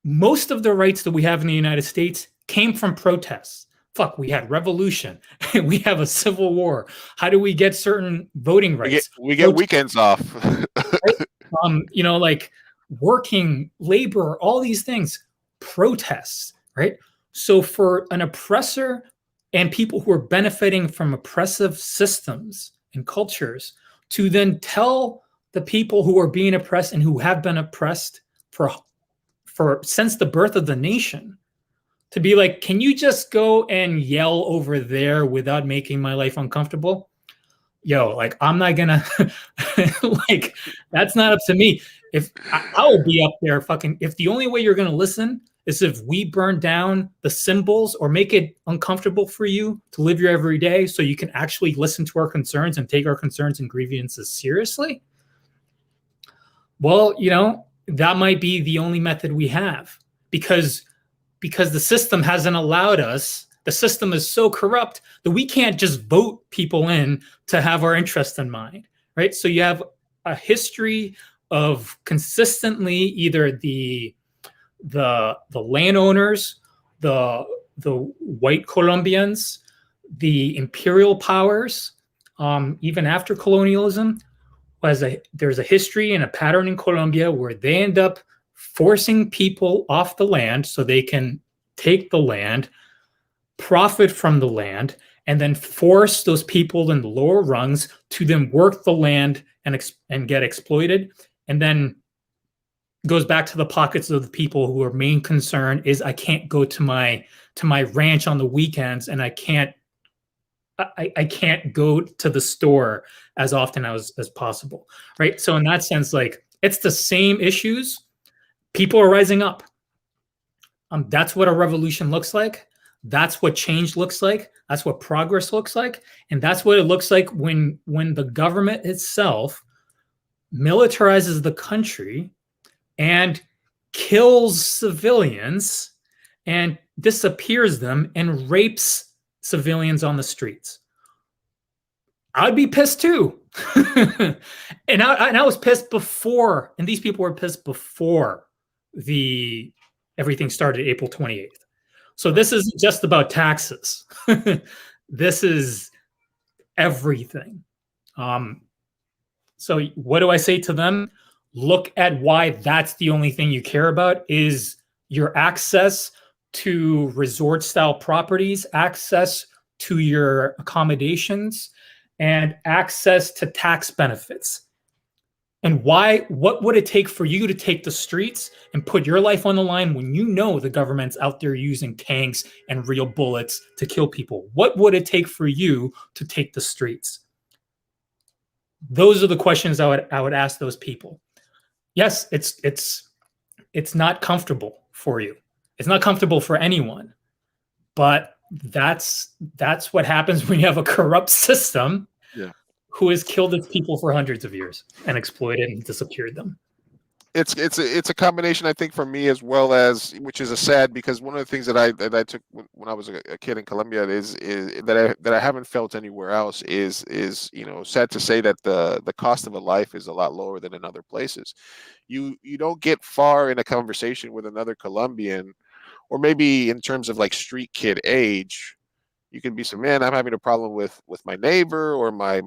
Most of the rights that we have in the United States came from protests. Fuck, we had revolution. We have a civil war. How do we get certain voting rights? We get weekends off. Right? Like working, labor, all these things, protests, right? So for an oppressor and people who are benefiting from oppressive systems and cultures to then tell the people who are being oppressed and who have been oppressed for since the birth of the nation, to be like, can you just go and yell over there without making my life uncomfortable? Like, I'm not gonna like, that's not up to me. If I will be up there fucking, if the only way you're gonna listen is if we burn down the symbols or make it uncomfortable for you to live your everyday so you can actually listen to our concerns and take our concerns and grievances seriously, well, that might be the only method we have, because the system hasn't allowed us. The system is so corrupt that we can't just vote people in to have our interest in mind, right? So you have a history of consistently either the landowners, the white Colombians, the imperial powers, even after colonialism, there's a history and a pattern in Colombia where they end up forcing people off the land so they can take the land, profit from the land, and then force those people in the lower rungs to then work the land and get exploited, and then goes back to the pockets of the people who are main concern is I can't go to my ranch on the weekends, and I can't go to the store as often as possible, right? So in that sense, like, it's the same issues. People are rising up. That's what a revolution looks like. That's what change looks like. That's what progress looks like. And that's what it looks like when the government itself militarizes the country and kills civilians and disappears them and rapes civilians on the streets. I'd be pissed too. and I was pissed before, and these people were pissed before everything started April 28th. So this isn't just about taxes. This is everything. So what do I say to them? Look at why that's the only thing you care about is your access to resort-style properties, access to your accommodations, and access to tax benefits. And what would it take for you to take the streets and put your life on the line when you know the government's out there using tanks and real bullets to kill people? What would it take for you to take the streets? Those are the questions I would ask those people. Yes, it's not comfortable for you. It's not comfortable for anyone. But that's what happens when you have a corrupt system. Yeah. Who has killed its people for hundreds of years and exploited and disappeared them. It's a combination, I think, for me, as well as, which is a sad, because one of the things that I took when I was a kid in Colombia is that I haven't felt anywhere else is sad to say that the cost of a life is a lot lower than in other places. You don't get far in a conversation with another Colombian, or maybe in terms of like street kid age. You can be some, man, I'm having a problem with my neighbor, or my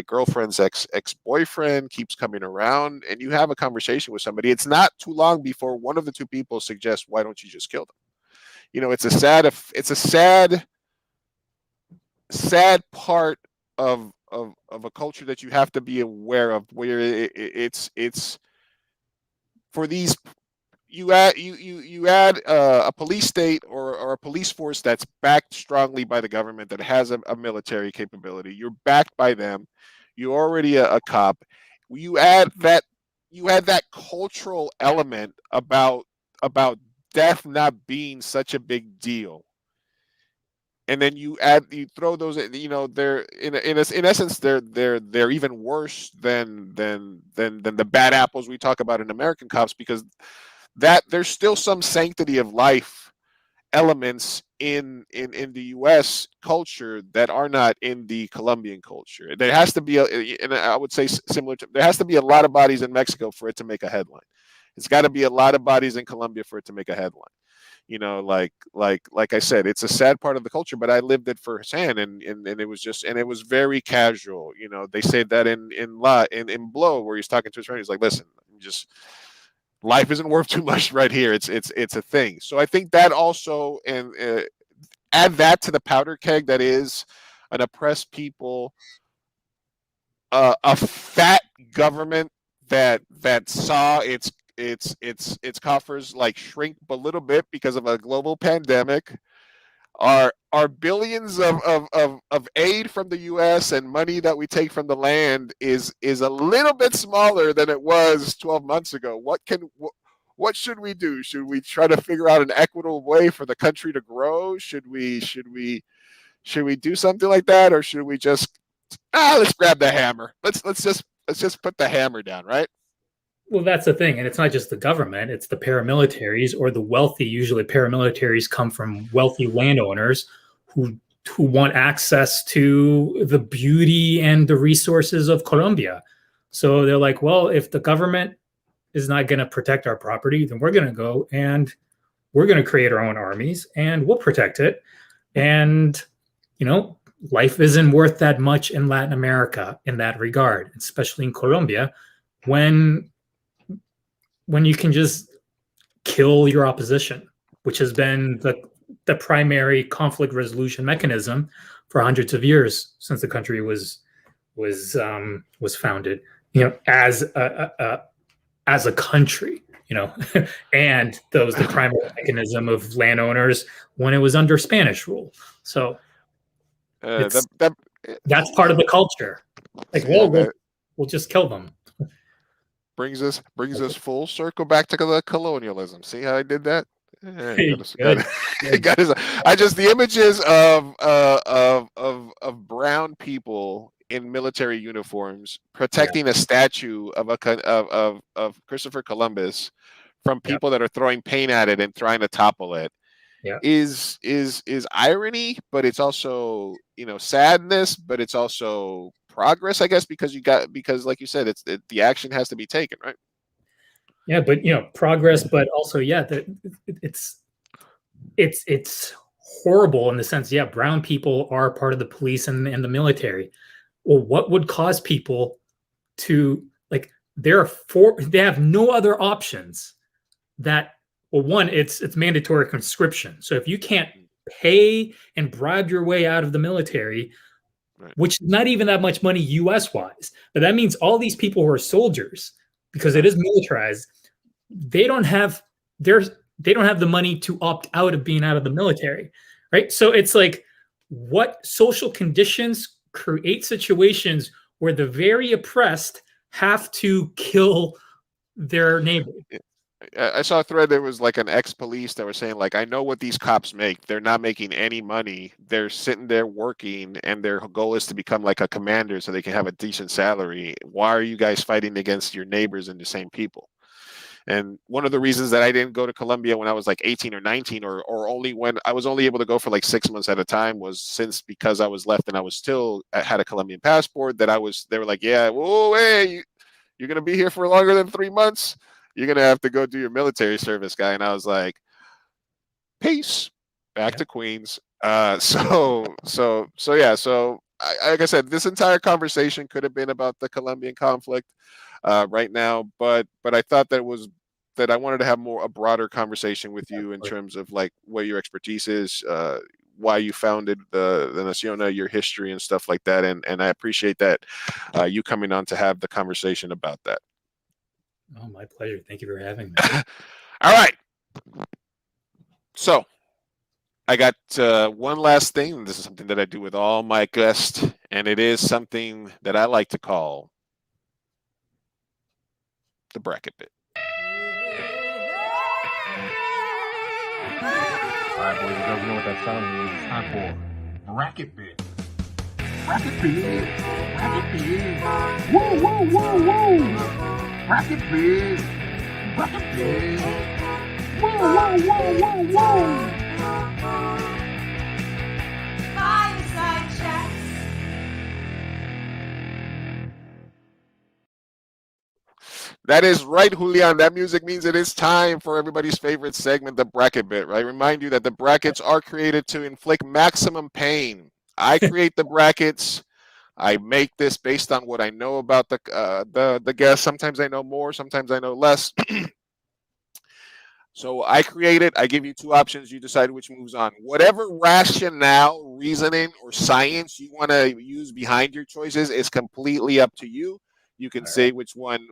girlfriend's ex-boyfriend keeps coming around, and you have a conversation with somebody. It's not too long before one of the two people suggests, why don't you just kill them? It's a sad part of a culture that you have to be aware of, where it's for these. You add a police state or a police force that's backed strongly by the government, that has a military capability. You're backed by them. You're already a cop. You add that cultural element about death not being such a big deal, and then you throw those. They're in essence they're even worse than the bad apples we talk about in American cops, because that there's still some sanctity of life elements in the U.S. culture that are not in the Colombian culture. There has to be and I would say similar to, there has to be a lot of bodies in Mexico for it to make a headline. It's got to be a lot of bodies in Colombia for it to make a headline. Like I said, it's a sad part of the culture, but I lived it firsthand, and it was very casual. They say that in Blow, where he's talking to his friend, he's like, listen, life isn't worth too much right here. It's a thing. So I think that also, and add that to the powder keg that is an oppressed people, a fat government that saw its coffers like shrink a little bit because of a global pandemic. Our billions of aid from the U.S. and money that we take from the land is a little bit smaller than it was 12 months ago. what should we do? Should we try to figure out an equitable way for the country to grow? Should we do something like that, or should we just let's grab the hammer? Let's just put the hammer down, right? Well, that's the thing, and it's not just the government; it's the paramilitaries or the wealthy. Usually, paramilitaries come from wealthy landowners who want access to the beauty and the resources of Colombia. So they're like, well, if the government is not going to protect our property, then we're going to go and we're going to create our own armies and we'll protect it. And, life isn't worth that much in Latin America in that regard, especially in Colombia, when you can just kill your opposition, which has been the primary conflict resolution mechanism for hundreds of years since the country was founded, as a country, and that was the primary mechanism of landowners when it was under Spanish rule. So that's part of the culture. Like, we'll just kill them. Brings us full circle back to the colonialism. See how I did that? The images of brown people in military uniforms protecting a statue of Christopher Columbus from people that are throwing paint at it and trying to topple it is irony, but it's also sadness, but it's also progress, I guess, because like you said, the action has to be taken, right? Yeah, but progress, but also it's horrible in the sense, brown people are part of the police and the military. Well, what would cause people to they have no other options that, well, one, it's mandatory conscription. So if you can't pay and bribe your way out of the military, which is not even that much money US wise, but that means all these people who are soldiers, because it is militarized, they don't have the money to opt out of being out of the military, right? So it's like, what social conditions create situations where the very oppressed have to kill their neighbor? I saw a thread. There was like an ex-police that was saying, like, I know what these cops make. They're not making any money. They're sitting there working, and their goal is to become like a commander so they can have a decent salary. Why are you guys fighting against your neighbors and the same people? And one of the reasons that I didn't go to Colombia when I was like 18 or 19, or only when I was only able to go for like 6 months at a time, was because I was left and I was still had a Colombian passport. They were like, yeah, whoa, hey, you're going to be here for longer than 3 months. You're going to have to go do your military service, guy. And I was like, peace, back to Queens. So like I said, this entire conversation could have been about the Colombian conflict right now, but I thought that I wanted to have a broader conversation with you in terms of like what your expertise is, why you founded the Naciona, your history and stuff like that. And I appreciate that you coming on to have the conversation about that. Oh, my pleasure. Thank you for having me. All right. So I got one last thing. This is something that I do with all my guests, and it is something that I like to call the bracket bit. All right, boys and girls, you know what that sound means. It's time for bracket bit. Bracket bit. Bracket bit. Woo, woo, woo, woo. Bracket bit. Bracket bit. Woo, woo, woo, woo, woo. Fireside chats. That is right, Julián. That music means it is time for everybody's favorite segment, the bracket bit, right? Remind you that the brackets are created to inflict maximum pain. I create the brackets. I make this based on what I know about the guest. Sometimes I know more, sometimes I know less. So I create it. I give you two options. You decide which moves on. Whatever rationale, reasoning, or science you want to use behind your choices is completely up to you. You can say which one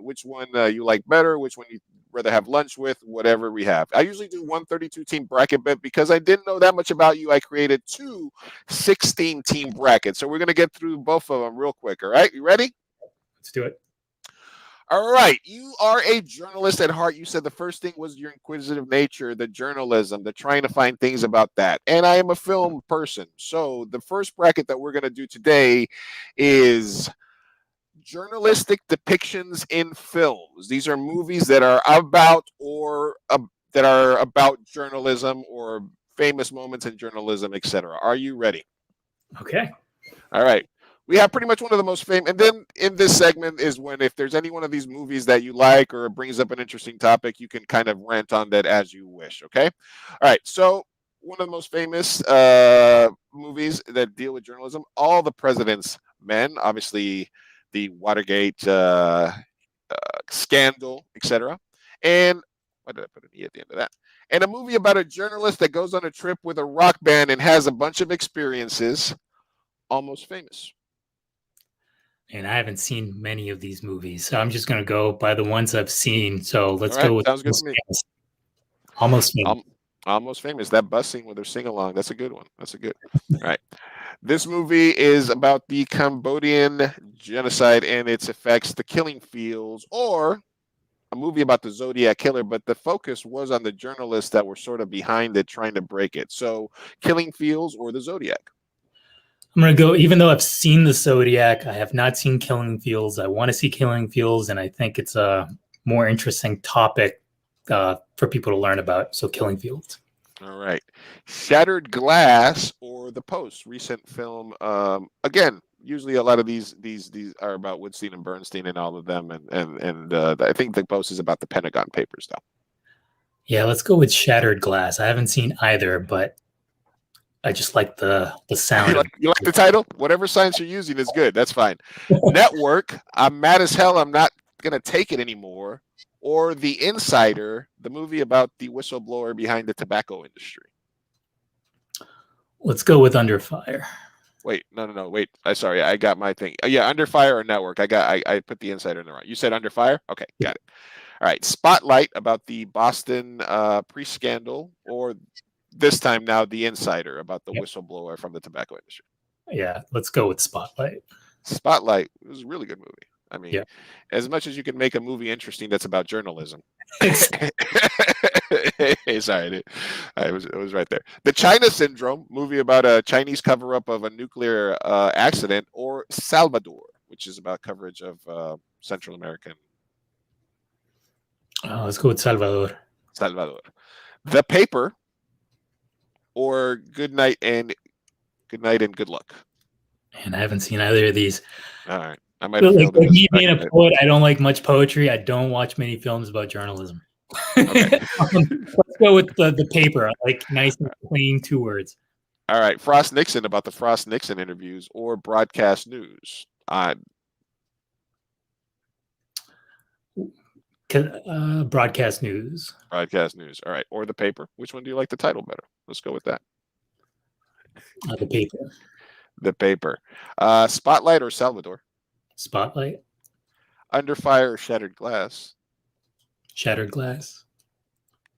you like better, which one you'd rather have lunch with, whatever we have. I usually do 132 team bracket bet because I didn't know that much about you. I created 2 16 team brackets. So we're going to get through both of them real quick. All right. You ready? Let's do it. All right. You are a journalist at heart. You said the first thing was your inquisitive nature, the journalism, the trying to find things about that. And I am a film person. So the first bracket that we're going to do today is journalistic depictions in films. These are movies that are about or that are about journalism or famous moments in journalism, etc. Are you ready? Okay. All right. We have pretty much one of the most famous, and then in this segment is when if there's any one of these movies that you like or it brings up an interesting topic, you can kind of rant on that as you wish. Okay. All right. So one of the most famous movies that deal with journalism, All the President's Men, obviously the Watergate scandal, etc. And why did I put an E at the end of that? And a movie about a journalist that goes on a trip with a rock band and has a bunch of experiences. Almost Famous. And I haven't seen many of these movies, so I'm just going to go by the ones I've seen. So let's go with sounds good to me. Almost Famous. Almost Famous. That bus scene with their sing along. That's a good one. That's a good. All right. This movie is about the Cambodian genocide and its effects, the killing fields, or a movie about the Zodiac killer, but the focus was on the journalists that were sort of behind it, trying to break it. So, Killing Fields or the Zodiac. I'm going to go, even though I've seen the Zodiac, I have not seen Killing Fields. I want to see Killing Fields, and I think it's a more interesting topic for people to learn about. So Killing Fields. All right. Shattered Glass or The Post, recent film. Again, usually a lot of these are about Woodstein and Bernstein and all of them. And I think The Post is about the Pentagon Papers, though. Yeah, let's go with Shattered Glass. I haven't seen either, but I just like the sound. You like the title? Whatever science you're using is good. That's fine. Network, I'm mad as hell. I'm not going to take it anymore. Or The Insider, the movie about the whistleblower behind the tobacco industry. Let's go with Under Fire. Wait, no. Wait, sorry. I got my thing. Yeah, Under Fire or Network. I put The Insider in the right. You said Under Fire? Okay, got it. All right. Spotlight about the Boston pre-scandal, or this time now The Insider about the whistleblower from the tobacco industry. Yeah, let's go with Spotlight. Spotlight was a really good movie. I mean, as much as you can make a movie interesting that's about journalism. Sorry, it was right there. The China Syndrome, movie about a Chinese cover-up of a nuclear accident, or Salvador, which is about coverage of Central American. Let's go with Salvador. Salvador. The Paper, or Good Night and Good Luck. And I haven't seen either of these. All right. I might have like me being a poet, I don't like much poetry. I don't watch many films about journalism. Okay. Let's go with the Paper. I like nice and clean 2 words. All right. Frost Nixon, about the Frost Nixon interviews, or Broadcast News. Broadcast News. Broadcast News. All right. Or The Paper. Which one do you like the title better? Let's go with that. The Paper. The Paper. Spotlight or Salvador? Spotlight. Under Fire or Shattered Glass? Shattered Glass.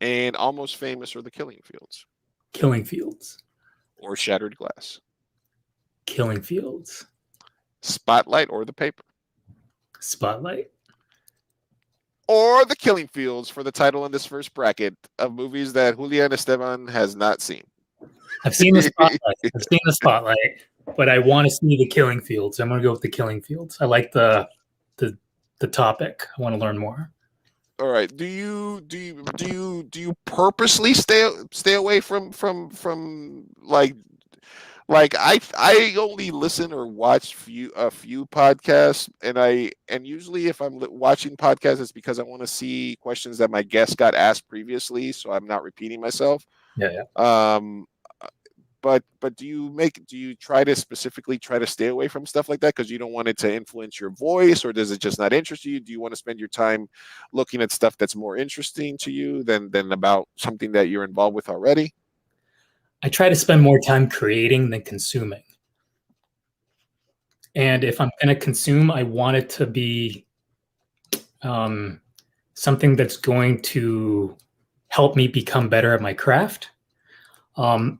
And Almost Famous or The Killing Fields? Killing Fields. Or Shattered Glass? Killing Fields. Spotlight or The Paper? Spotlight. Or The Killing Fields for the title in this first bracket of movies that Julián Esteban has not seen. I've seen the Spotlight. But I want to see The Killing Fields. I'm going to go with The Killing Fields. I like the topic. I want to learn more. All right. Do you purposely stay away from like I only listen or watch a few podcasts, and usually if I'm watching podcasts, it's because I want to see questions that my guests got asked previously, so I'm not repeating myself. Yeah. But do you try to specifically stay away from stuff like that because you don't want it to influence your voice, or does it just not interest you? Do you want to spend your time looking at stuff that's more interesting to you than about something that you're involved with already? I try to spend more time creating than consuming. And if I'm going to consume, I want it to be something that's going to help me become better at my craft. Or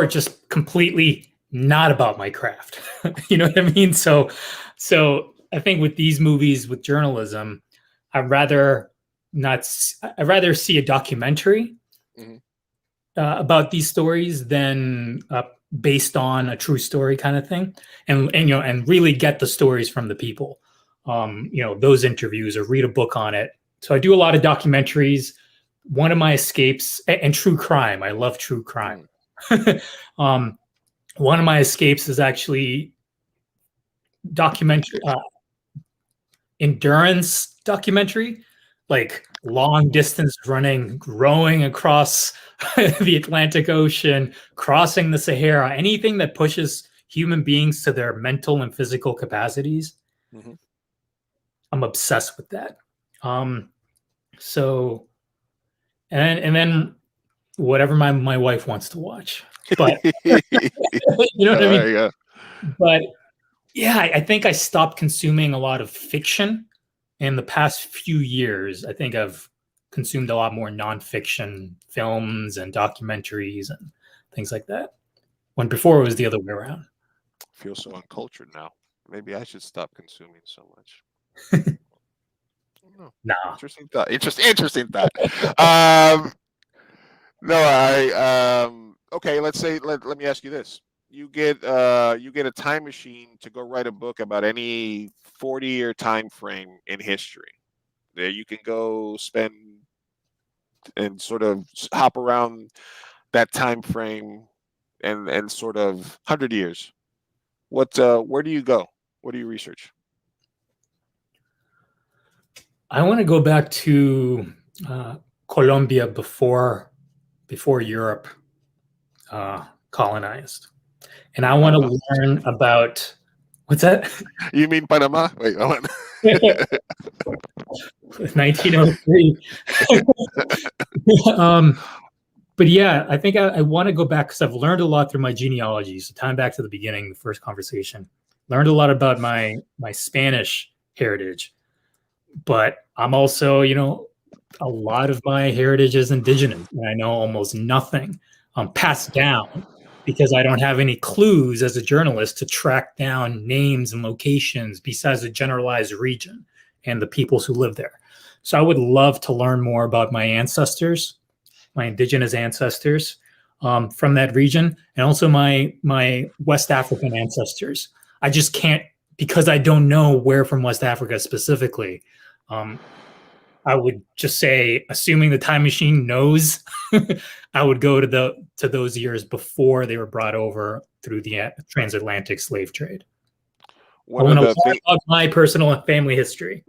just completely not about my craft. You know what I mean? So I think with these movies, with journalism, I'd rather I'd rather see a documentary Mhm. about these stories than based on a true story kind of thing, and you know, and really get the stories from the people. You know, those interviews or read a book on it. So I do a lot of documentaries. One of my escapes and true crime. I love true crime. um, one of my escapes is actually documentary endurance documentary, like long distance running, rowing across the Atlantic Ocean, crossing the Sahara, anything that pushes human beings to their mental and physical capacities. Mhm. I'm obsessed with that. So and then whatever my wife wants to watch. But you know what I mean? Yeah. But yeah, I think I stopped consuming a lot of fiction in the past few years. I think I've consumed a lot more nonfiction films and documentaries and things like that. When before it was the other way around. Feel so uncultured now. Maybe I should stop consuming so much. No. Nah. Interesting thought. Interesting thought. Um, no, okay, let's say let me ask you this. You get a time machine to go write a book about any 40-year time frame in history. There you can go spend and sort of hop around that time frame and sort of 100 years. What where do you go? What do you research? I want to go back to Colombia before Europe colonized, and I want Panama? to learn about what's that? You mean Panama? Wait, hold on. 1903. But yeah, I think I want to go back because I've learned a lot through my genealogy. So time back to the beginning, the first conversation, learned a lot about my Spanish heritage, but I'm also, you know, a lot of my heritage is indigenous, and I know almost nothing passed down because I don't have any clues as a journalist to track down names and locations besides the generalized region and the peoples who live there. So I would love to learn more about my ancestors, my indigenous ancestors from that region, and also my West African ancestors. I just can't because I don't know where from West Africa specifically. I would just say, assuming the time machine knows, I would go to those years before they were brought over through the transatlantic slave trade. I One want of to the learn things. about my personal and family history.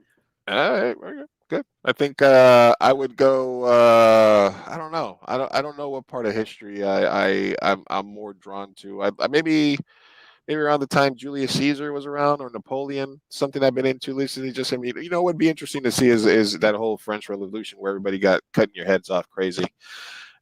All right, okay, good. I think I would go. I don't know. I don't know what part of history I'm more drawn to. I maybe around the time Julius Caesar was around or Napoleon. Something I've been into recently. Just I mean, you know, what would be interesting to see is that whole French Revolution where everybody got cutting your heads off crazy.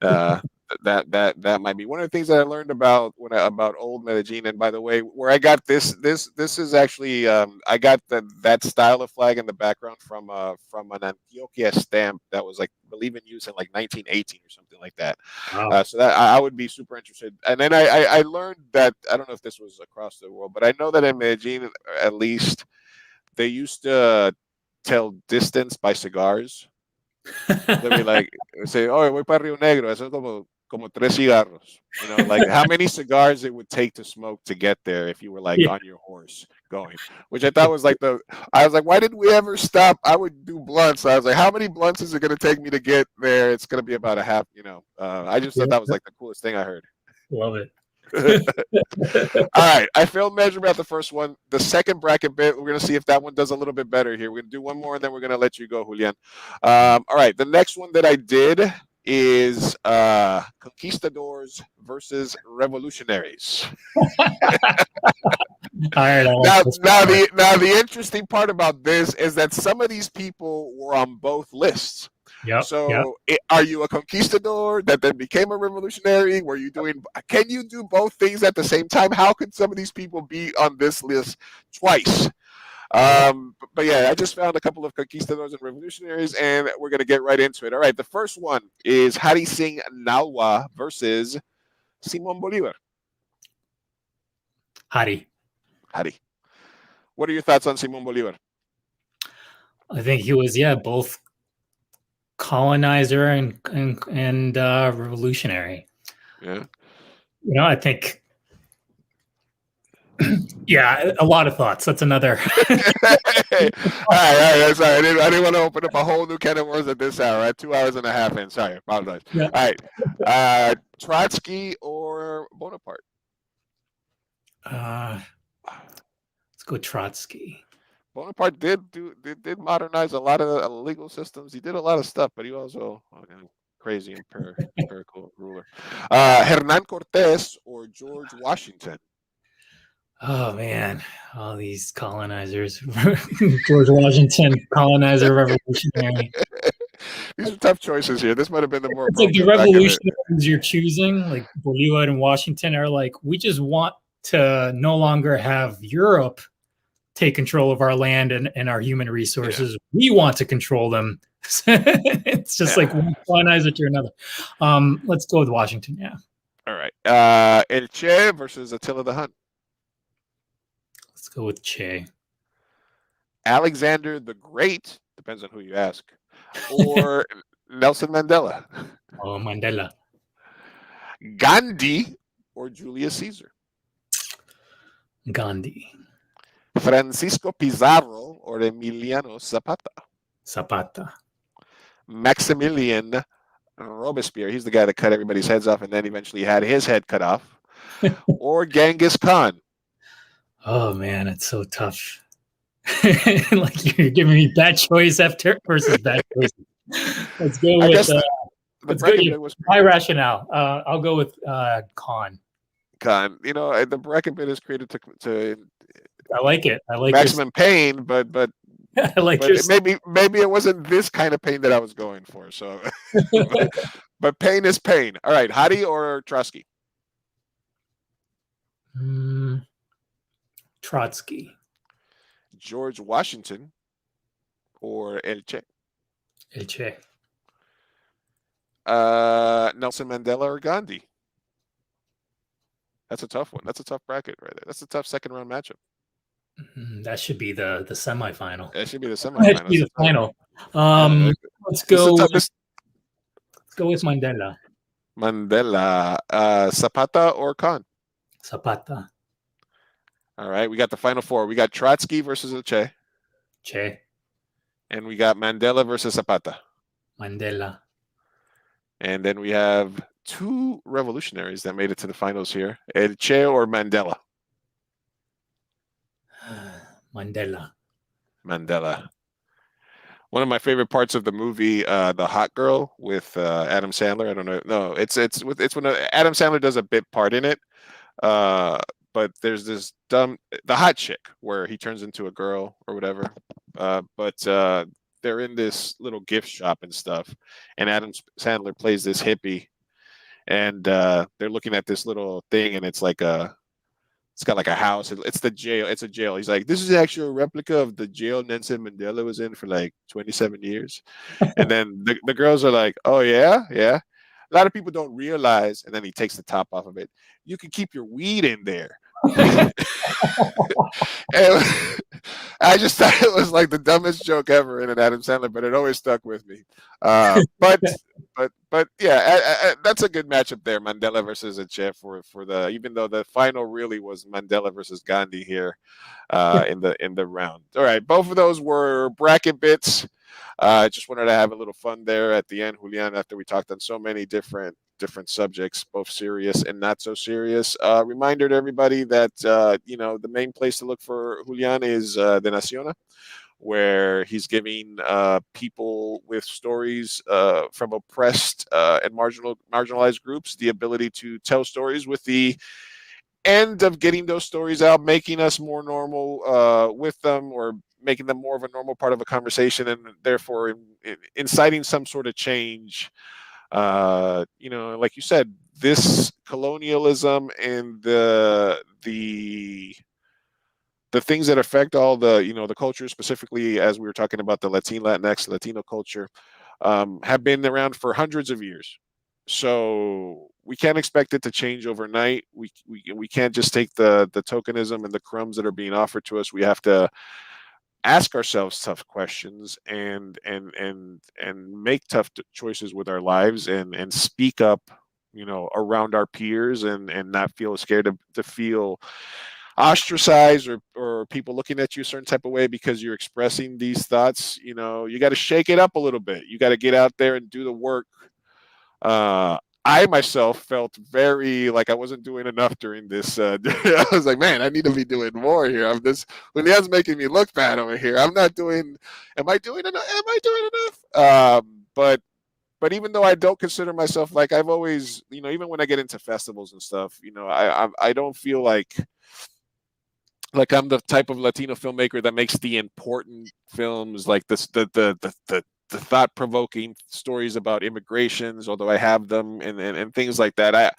Uh, that might be one of the things that I learned about about old Medellin. And by the way, where I got this is actually I got that style of flag in the background from an Antioquia stamp that was like I believe in use in like 1918 or something like that. Wow. So that I would be super interested. And then I learned that I don't know if this was across the world, but I know that in Medellin at least they used to tell distance by cigars. They'll be like, say, oh, voy para Rio Negro. Eso es como tres cigarros. You know, like how many cigars it would take to smoke to get there if you were like Yeah. on your horse going, which I thought was like I was like, why didn't we ever stop? I would do blunts. I was like, how many blunts is it going to take me to get there? It's going to be about a half, you know. I just thought that was like the coolest thing I heard. Love it. All right, I failed measurement at the first one. The second bracket bit, we're gonna see if that one does a little bit better here. We're gonna do one more, and then we're gonna let you go, Julian. All right, the next one that I did is conquistadors versus revolutionaries. All right. Now the interesting part about this is that some of these people were on both lists. Yep. So, are you a conquistador that then became a revolutionary? Were you doing? Can you do both things at the same time? How could some of these people be on this list twice? But yeah, I just found a couple of conquistadors and revolutionaries, and we're gonna get right into it. All right, the first one is Hari Singh Nalwa versus Simon Bolivar. Hari. Hari. What are your thoughts on Simón Bolívar? I think he was, both colonizer and revolutionary. Yeah. I think, a lot of thoughts. That's another. All right. Sorry, I didn't want to open up a whole new can of worms at this hour. Right, 2 hours and a half in. Sorry, apologize. Yeah. All right, Trotsky or Bonaparte? Let's go Trotsky. Bonaparte did modernize a lot of legal systems. He did a lot of stuff, but he also crazy empirical ruler. Hernán Cortés or George Washington? Oh man, all these colonizers. George Washington, colonizer, revolutionary. These are tough choices here. This might have been the more. It's like the revolutionaries you're choosing, like Bolívar and Washington, are like, we just want to no longer have Europe take control of our land and our human resources. We want to control them. It's just like one colonizer to another. Let's go with Washington. Yeah. All right. El Che versus Attila the Hun. Let's go with Che. Alexander the Great, depends on who you ask, or Nelson Mandela. Oh, Mandela. Gandhi or Julius Caesar. Gandhi. Francisco Pizarro or Emiliano Zapata. Zapata. Maximilian Robespierre, he's the guy that cut everybody's heads off and then eventually had his head cut off. Or Genghis Khan. Oh man, it's so tough. Like you're giving me bad choice after versus bad choice. Let's go with my rationale. I'll go with Khan. Khan. The bracket bit is created to I like it. I like maximum pain, but I like but maybe it wasn't this kind of pain that I was going for. So, but pain is pain. All right, Hadi or Trotsky? Trotsky. George Washington or El Che? El Che. Nelson Mandela or Gandhi? That's a tough one. That's a tough bracket right there. That's a tough second round matchup. That should be the semifinal. That should be the semifinal. That should be the final. Let's go. Let's go with Mandela. Mandela. Zapata or Khan? Zapata. All right, we got the final four. We got Trotsky versus Che. Che. And we got Mandela versus Zapata. Mandela. And then we have two revolutionaries that made it to the finals here. El Che or Mandela? Mandela. Mandela. One of my favorite parts of the movie, The Hot Girl with Adam Sandler. I don't know. No, it's when Adam Sandler does a bit part in it. But there's this the hot chick where he turns into a girl or whatever. But they're in this little gift shop and stuff, and Adam Sandler plays this hippie, and they're looking at this little thing, and it's got like a house. It's the jail. It's a jail. He's like, this is actually a replica of the jail Nelson Mandela was in for like 27 years. And then the girls are like, oh yeah. A lot of people don't realize, and then he takes the top off of it. You can keep your weed in there. And I just thought it was like the dumbest joke ever in an Adam Sandler, but it always stuck with me. But yeah, that's a good matchup there, Mandela versus a Che for the, even though the final really was Mandela versus Gandhi here in the round. All right, both of those were bracket bits. I just wanted to have a little fun there at the end, Julián, after we talked on so many different subjects, both serious and not so serious. Reminder to everybody that the main place to look for Julián is TheNasiona, where he's giving people with stories from oppressed and marginalized groups the ability to tell stories, with the end of getting those stories out, making us more normal with them, or making them more of a normal part of a conversation, and therefore inciting some sort of change. Like you said, this colonialism and the things that affect all the cultures, specifically as we were talking about the Latinx, Latino culture, have been around for hundreds of years. So we can't expect it to change overnight. We can't just take the tokenism and the crumbs that are being offered to us. We have to ask ourselves tough questions and make tough choices with our lives and speak up, around our peers and not feel scared to feel ostracized or people looking at you a certain type of way because you're expressing these thoughts. You got to shake it up a little bit. You got to get out there and do the work. I myself felt very like I wasn't doing enough during this. I was like, man, I need to be doing more here. Julián's making me look bad over here. I'm not doing. Am I doing enough? Am I doing enough? But even though I don't consider myself like I've always, even when I get into festivals and stuff, I don't feel like I'm the type of Latino filmmaker that makes the important films like this, the thought-provoking stories about immigrations, although I have them and things like that.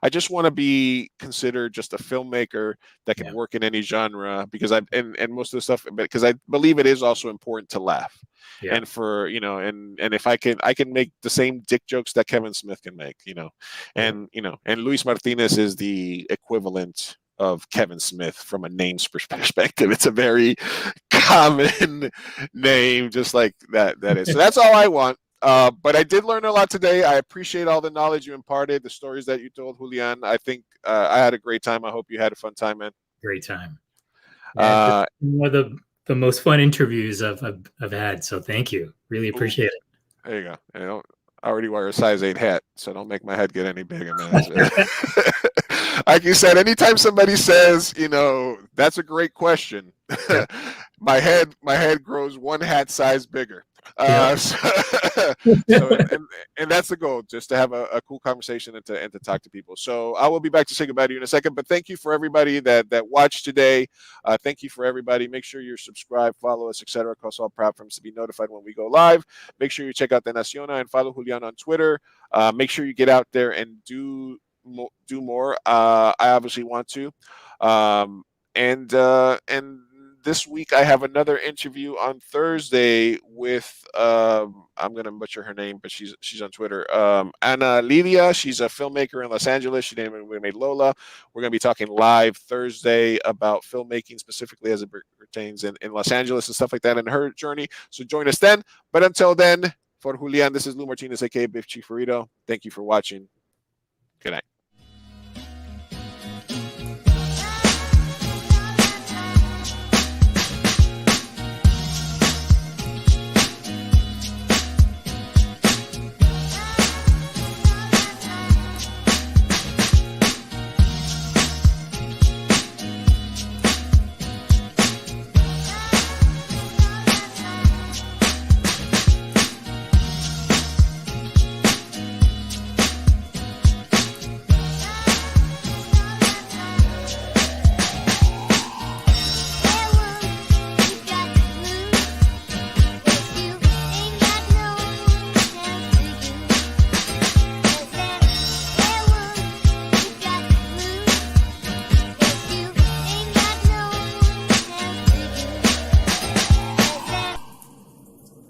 I just want to be considered just a filmmaker that can work in any genre because and most of the stuff, because I believe it is also important to laugh. Yeah. And for, and if I can make the same dick jokes that Kevin Smith can make, and Luis Martinez is the equivalent of Kevin Smith from a name's perspective. It's a very common name, just like that is. So that's all I want. But I did learn a lot today. I appreciate all the knowledge you imparted, the stories that you told, Julián. I think I had a great time. I hope you had a fun time, man. Great time. Yeah, one of the most fun interviews I've had. So thank you. Really appreciate it. There you go. I already wear a size 8 hat, so don't make my head get any bigger, man. Like you said, anytime somebody says, that's a great question, my head grows 1 hat size bigger. And that's the goal, just to have a cool conversation and to talk to people. So I will be back to say goodbye to you in a second, but thank you for everybody that watched today. Thank you for everybody. Make sure you're subscribed, follow us, etc. across all platforms to be notified when we go live. Make sure you check out TheNasiona and follow Julián on Twitter. Make sure you get out there and do more. I obviously want to. And this week I have another interview on Thursday with I'm gonna butcher her name, but she's on Twitter. Ana Lidia. She's a filmmaker in Los Angeles. She made Lola. We're gonna be talking live Thursday about filmmaking, specifically as it pertains in Los Angeles and stuff like that, and her journey. So join us then. But until then, for Julián, this is Lou Martinez, aka Biff Chifarito. Thank you for watching. Good night.